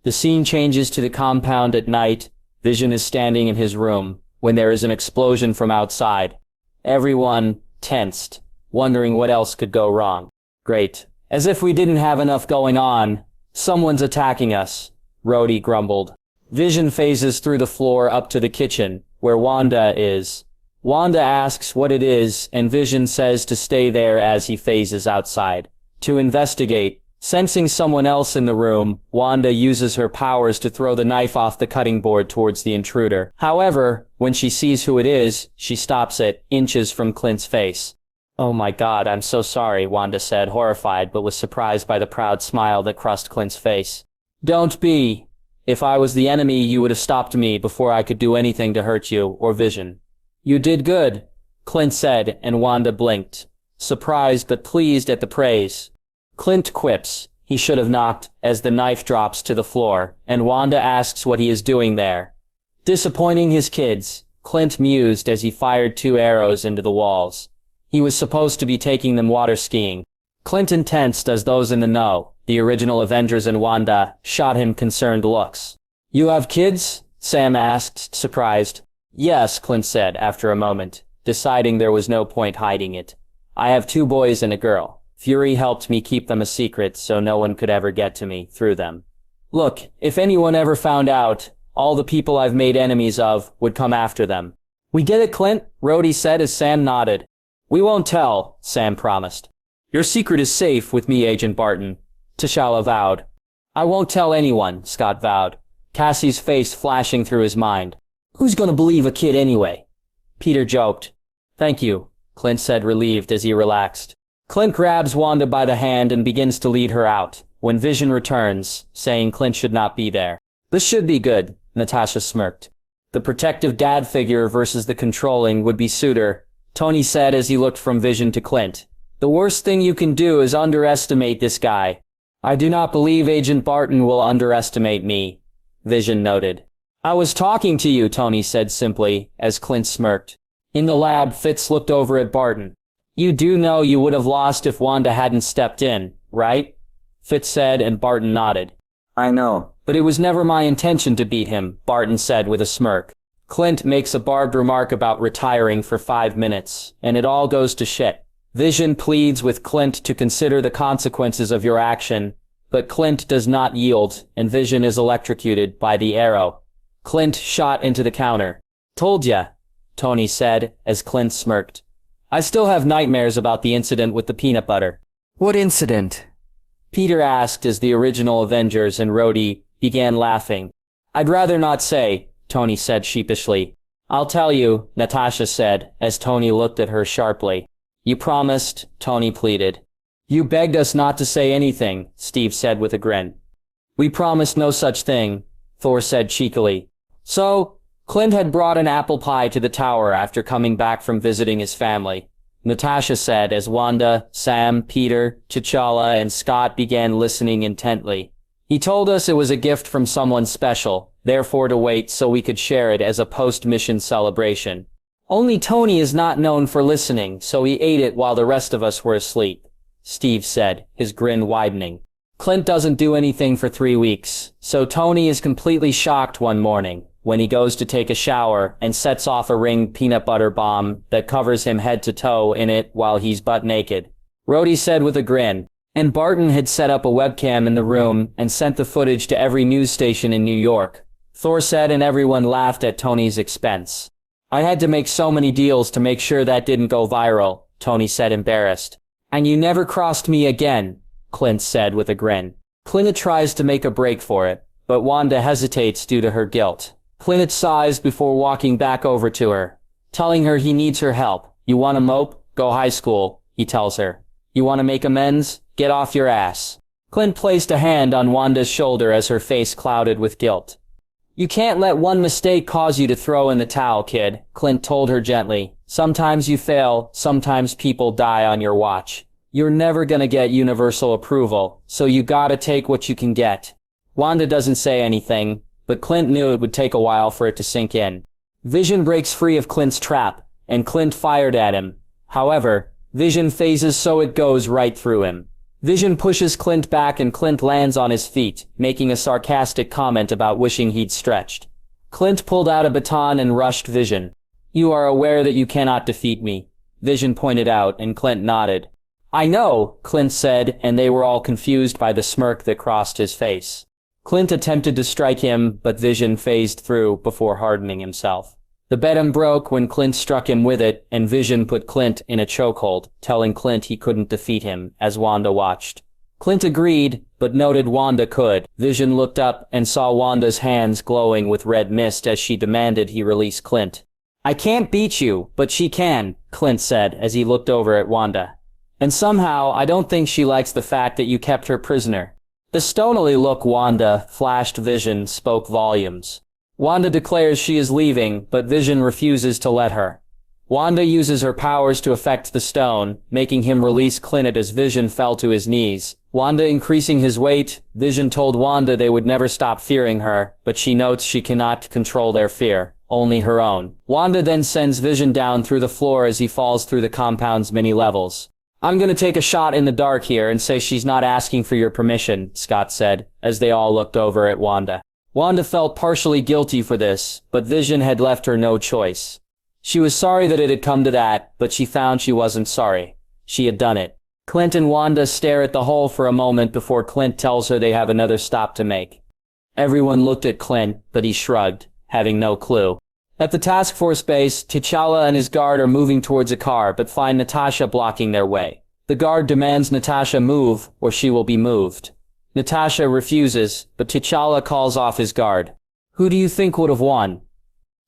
[SPEAKER 1] The scene changes to the compound at night. Vision is standing in his room, when there is an explosion from outside. Everyone, tensed, wondering what else could go wrong. Great. As if we didn't have enough going on. Someone's attacking us. Rhodey grumbled. Vision phases through the floor up to the kitchen, where Wanda is. Wanda asks what it is, and Vision says to stay there as he phases outside. To investigate, sensing someone else in the room, Wanda uses her powers to throw the knife off the cutting board towards the intruder. However, when she sees who it is, she stops it, inches from Clint's face. "Oh my God, I'm so sorry," Wanda said, horrified but was surprised by the proud smile that crossed Clint's face. "Don't be. If I was the enemy, you would have stopped me before I could do anything to hurt you or Vision." "You did good," Clint said, and Wanda blinked, surprised but pleased at the praise. Clint quips, he should have knocked, as the knife drops to the floor, and Wanda asks what he is doing there. Disappointing his kids, Clint mused as he fired 2 arrows into the walls. He was supposed to be taking them water skiing. Clinton tensed as those in the know, the original Avengers and Wanda, shot him concerned looks. "You have kids?" Sam asked, surprised. "Yes," Clint said after a moment, deciding there was no point hiding it. "I have 2 boys and a girl. Fury helped me keep them a secret so no one could ever get to me through them. Look, if anyone ever found out, all the people I've made enemies of would come after them." "We get it, Clint," Rhodey said as Sam nodded. "We won't tell," Sam promised. "Your secret is safe with me, Agent Barton," T'Challa vowed. "I won't tell anyone," Scott vowed, Cassie's face flashing through his mind. "Who's gonna believe a kid anyway?" Peter joked. "Thank you," Clint said, relieved as he relaxed. Clint grabs Wanda by the hand and begins to lead her out, when Vision returns, saying Clint should not be there. "This should be good," Natasha smirked. "The protective dad figure versus the controlling would-be suitor," Tony said as he looked from Vision to Clint. "The worst thing you can do is underestimate this guy." "I do not believe Agent Barton will underestimate me," Vision noted. "I was talking to you," Tony said simply, as Clint smirked. In the lab, Fitz looked over at Barton. "You do know you would have lost if Wanda hadn't stepped in, right?" Fitz said, and Barton nodded. "I know, but it was never my intention to beat him," Barton said with a smirk. Clint makes a barbed remark about retiring for 5 minutes, and it all goes to shit. Vision pleads with Clint to consider the consequences of your action, but Clint does not yield, and Vision is electrocuted by the arrow. Clint shot into the counter. "Told ya," Tony said, as Clint smirked. "I still have nightmares about the incident with the peanut butter." "What incident?" Peter asked as the original Avengers and Rhodey began laughing. "I'd rather not say," Tony said sheepishly. "I'll tell you," Natasha said, as Tony looked at her sharply. "You promised," Tony pleaded. "You begged us not to say anything," Steve said with a grin. "We promised no such thing," Thor said cheekily. "So, Clint had brought an apple pie to the tower after coming back from visiting his family," Natasha said as Wanda, Sam, Peter, T'Challa, and Scott began listening intently. "He told us it was a gift from someone special, therefore to wait so we could share it as a post-mission celebration. Only Tony is not known for listening, so he ate it while the rest of us were asleep," Steve said, his grin widening. "Clint doesn't do anything for 3 weeks, so Tony is completely shocked one morning when he goes to take a shower and sets off a ringed peanut butter bomb that covers him head to toe in it while he's butt naked." Rhodey said with a grin, and Barton had set up a webcam in the room and sent the footage to every news station in New York. Thor said, and everyone laughed at Tony's expense. "I had to make so many deals to make sure that didn't go viral," Tony said, embarrassed. "And you never crossed me again," Clint said with a grin. Clint tries to make a break for it, but Wanda hesitates due to her guilt. Clint sighs before walking back over to her, telling her he needs her help. "You want to mope? Go high school," he tells her. "You want to make amends? Get off your ass." Clint placed a hand on Wanda's shoulder as her face clouded with guilt. "You can't let one mistake cause you to throw in the towel, kid," Clint told her gently. "Sometimes you fail, sometimes people die on your watch. You're never gonna get universal approval, so you gotta take what you can get." Wanda doesn't say anything, but Clint knew it would take a while for it to sink in. Vision breaks free of Clint's trap, and Clint fired at him. However, Vision phases so it goes right through him. Vision pushes Clint back and Clint lands on his feet, making a sarcastic comment about wishing he'd stretched. Clint pulled out a baton and rushed Vision. "You are aware that you cannot defeat me," Vision pointed out, and Clint nodded. "I know," Clint said, and they were all confused by the smirk that crossed his face. Clint attempted to strike him, but Vision phased through before hardening himself. The bedam broke when Clint struck him with it, and Vision put Clint in a chokehold, telling Clint he couldn't defeat him, as Wanda watched. Clint agreed, but noted Wanda could. Vision looked up and saw Wanda's hands glowing with red mist as she demanded he release Clint. "I can't beat you, but she can," Clint said as he looked over at Wanda. "And somehow, I don't think she likes the fact that you kept her prisoner." The stonily look Wanda flashed Vision spoke volumes. Wanda declares she is leaving, but Vision refuses to let her. Wanda uses her powers to affect the stone, making him release Clint as Vision fell to his knees. Wanda increasing his weight, Vision told Wanda they would never stop fearing her, but she notes she cannot control their fear, only her own. Wanda then sends Vision down through the floor as he falls through the compound's many levels. "I'm gonna take a shot in the dark here and say she's not asking for your permission," Scott said, as they all looked over at Wanda. Wanda felt partially guilty for this, but Vision had left her no choice. She was sorry that it had come to that, but she found she wasn't sorry. She had done it. Clint and Wanda stare at the hole for a moment before Clint tells her they have another stop to make. Everyone looked at Clint, but he shrugged, having no clue. At the task force base, T'Challa and his guard are moving towards a car, but find Natasha blocking their way. The guard demands Natasha move, or she will be moved. Natasha refuses, but T'Challa calls off his guard. "Who do you think would have won?"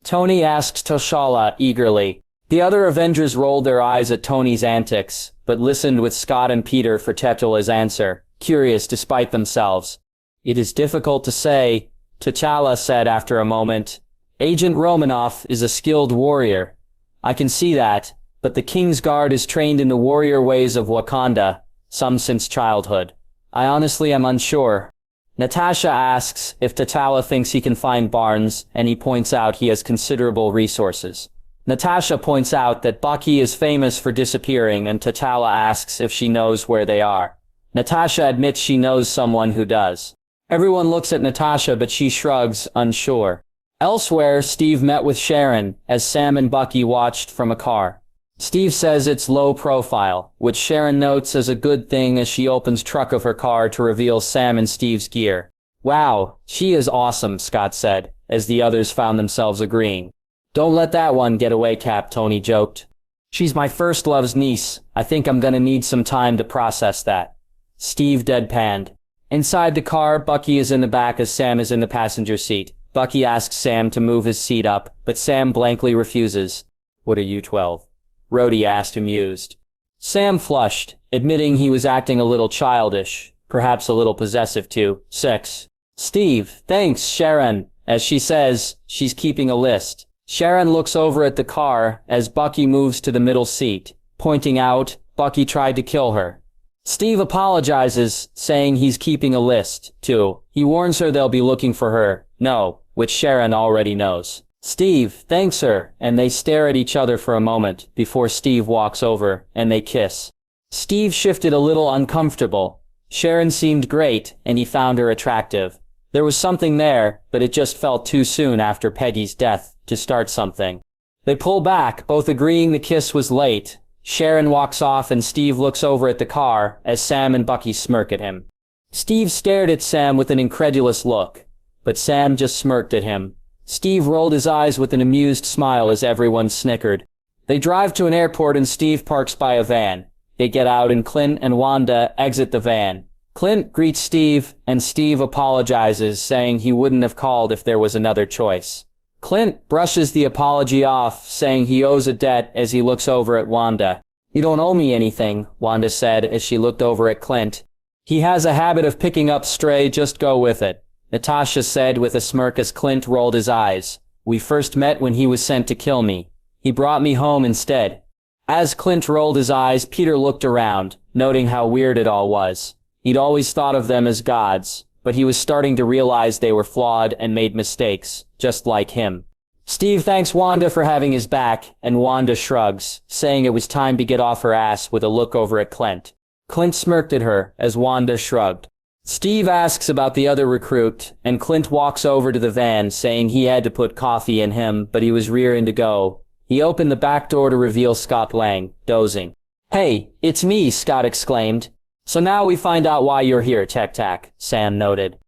[SPEAKER 1] Tony asks T'Challa eagerly. The other Avengers rolled their eyes at Tony's antics, but listened with Scott and Peter for T'Challa's answer, curious despite themselves. "It is difficult to say," T'Challa said after a moment. "Agent Romanoff is a skilled warrior. I can see that, but the King's Guard is trained in the warrior ways of Wakanda, some since childhood. I honestly am unsure." Natasha asks if T'Challa thinks he can find Barnes, and he points out he has considerable resources. Natasha points out that Bucky is famous for disappearing, and T'Challa asks if she knows where they are. Natasha admits she knows someone who does. Everyone looks at Natasha, but she shrugs, unsure. Elsewhere, Steve met with Sharon, as Sam and Bucky watched from a car. Steve says it's low profile, which Sharon notes as a good thing as she opens trunk of her car to reveal Sam and Steve's gear. "Wow, she is awesome," Scott said, as the others found themselves agreeing. "Don't let that one get away, Cap," Tony joked. "She's my first love's niece. I think I'm gonna need some time to process that." Steve deadpanned. Inside the car, Bucky is in the back as Sam is in the passenger seat. Bucky asks Sam to move his seat up, but Sam blankly refuses. "What are you, 12? Rhodey asked, amused. Sam flushed, admitting he was acting a little childish, perhaps a little possessive too. 6. "Steve, thanks, Sharon," as she says, she's keeping a list. Sharon looks over at the car as Bucky moves to the middle seat, pointing out, Bucky tried to kill her. Steve apologizes, saying he's keeping a list, too. He warns her they'll be looking for her. No, which Sharon already knows. Steve thanks her, and they stare at each other for a moment, before Steve walks over, and they kiss. Steve shifted a little uncomfortable. Sharon seemed great, and he found her attractive. There was something there, but it just felt too soon after Peggy's death to start something. They pull back, both agreeing the kiss was late. Sharon walks off and Steve looks over at the car, as Sam and Bucky smirk at him. Steve stared at Sam with an incredulous look, but Sam just smirked at him. Steve rolled his eyes with an amused smile as everyone snickered. They drive to an airport and Steve parks by a van. They get out and Clint and Wanda exit the van. Clint greets Steve, and Steve apologizes, saying he wouldn't have called if there was another choice. Clint brushes the apology off, saying he owes a debt as he looks over at Wanda. "You don't owe me anything," Wanda said as she looked over at Clint. "He has a habit of picking up stray, just go with it," Natasha said with a smirk as Clint rolled his eyes. "We first met when he was sent to kill me. He brought me home instead." As Clint rolled his eyes, Peter looked around, noting how weird it all was. He'd always thought of them as gods, but he was starting to realize they were flawed and made mistakes, just like him. Steve thanks Wanda for having his back, and Wanda shrugs, saying it was time to get off her ass with a look over at Clint. Clint smirked at her as Wanda shrugged. Steve asks about the other recruit, and Clint walks over to the van, saying he had to put coffee in him, but he was rearing to go. He opened the back door to reveal Scott Lang, dozing. "Hey, it's me," Scott exclaimed. "So now we find out why you're here, Tac-Tac," Sam noted.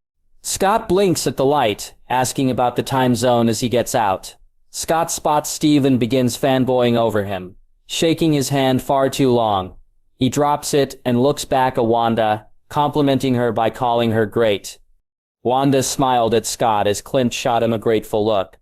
[SPEAKER 1] Scott blinks at the light, asking about the time zone as he gets out. Scott spots Steve and begins fanboying over him, shaking his hand far too long. He drops it and looks back at Wanda, complimenting her by calling her great. Wanda smiled at Scott as Clint shot him a grateful look.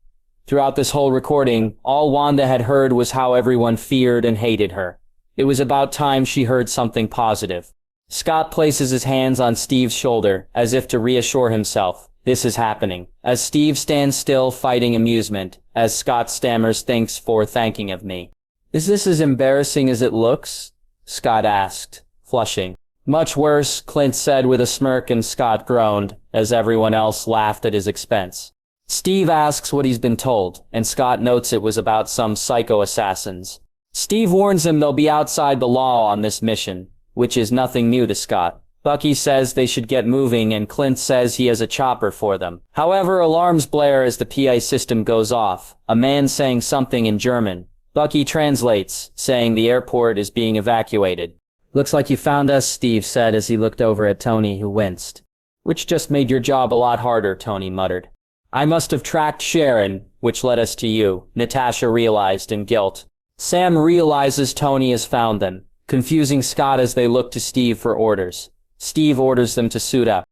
[SPEAKER 1] Throughout this whole recording, all Wanda had heard was how everyone feared and hated her. It was about time she heard something positive. Scott places his hands on Steve's shoulder, as if to reassure himself. This is happening. As Steve stands still fighting amusement, as Scott stammers thanks for thanking of me. Is this as embarrassing as it looks? Scott asked, flushing. Much worse, Clint said with a smirk, and Scott groaned, as everyone else laughed at his expense. Steve asks what he's been told, and Scott notes it was about some psycho assassins. Steve warns him they'll be outside the law on this mission, which is nothing new to Scott. Bucky says they should get moving, and Clint says he has a chopper for them. However, alarms blare as the PA system goes off, a man saying something in German. Bucky translates, saying the airport is being evacuated. Looks like you found us, Steve said as he looked over at Tony, who winced. Which just made your job a lot harder, Tony muttered. I must have tracked Sharon, which led us to you, Natasha realized in guilt. Sam realizes Tony has found them, confusing Scott as they look to Steve for orders. Steve orders them to suit up.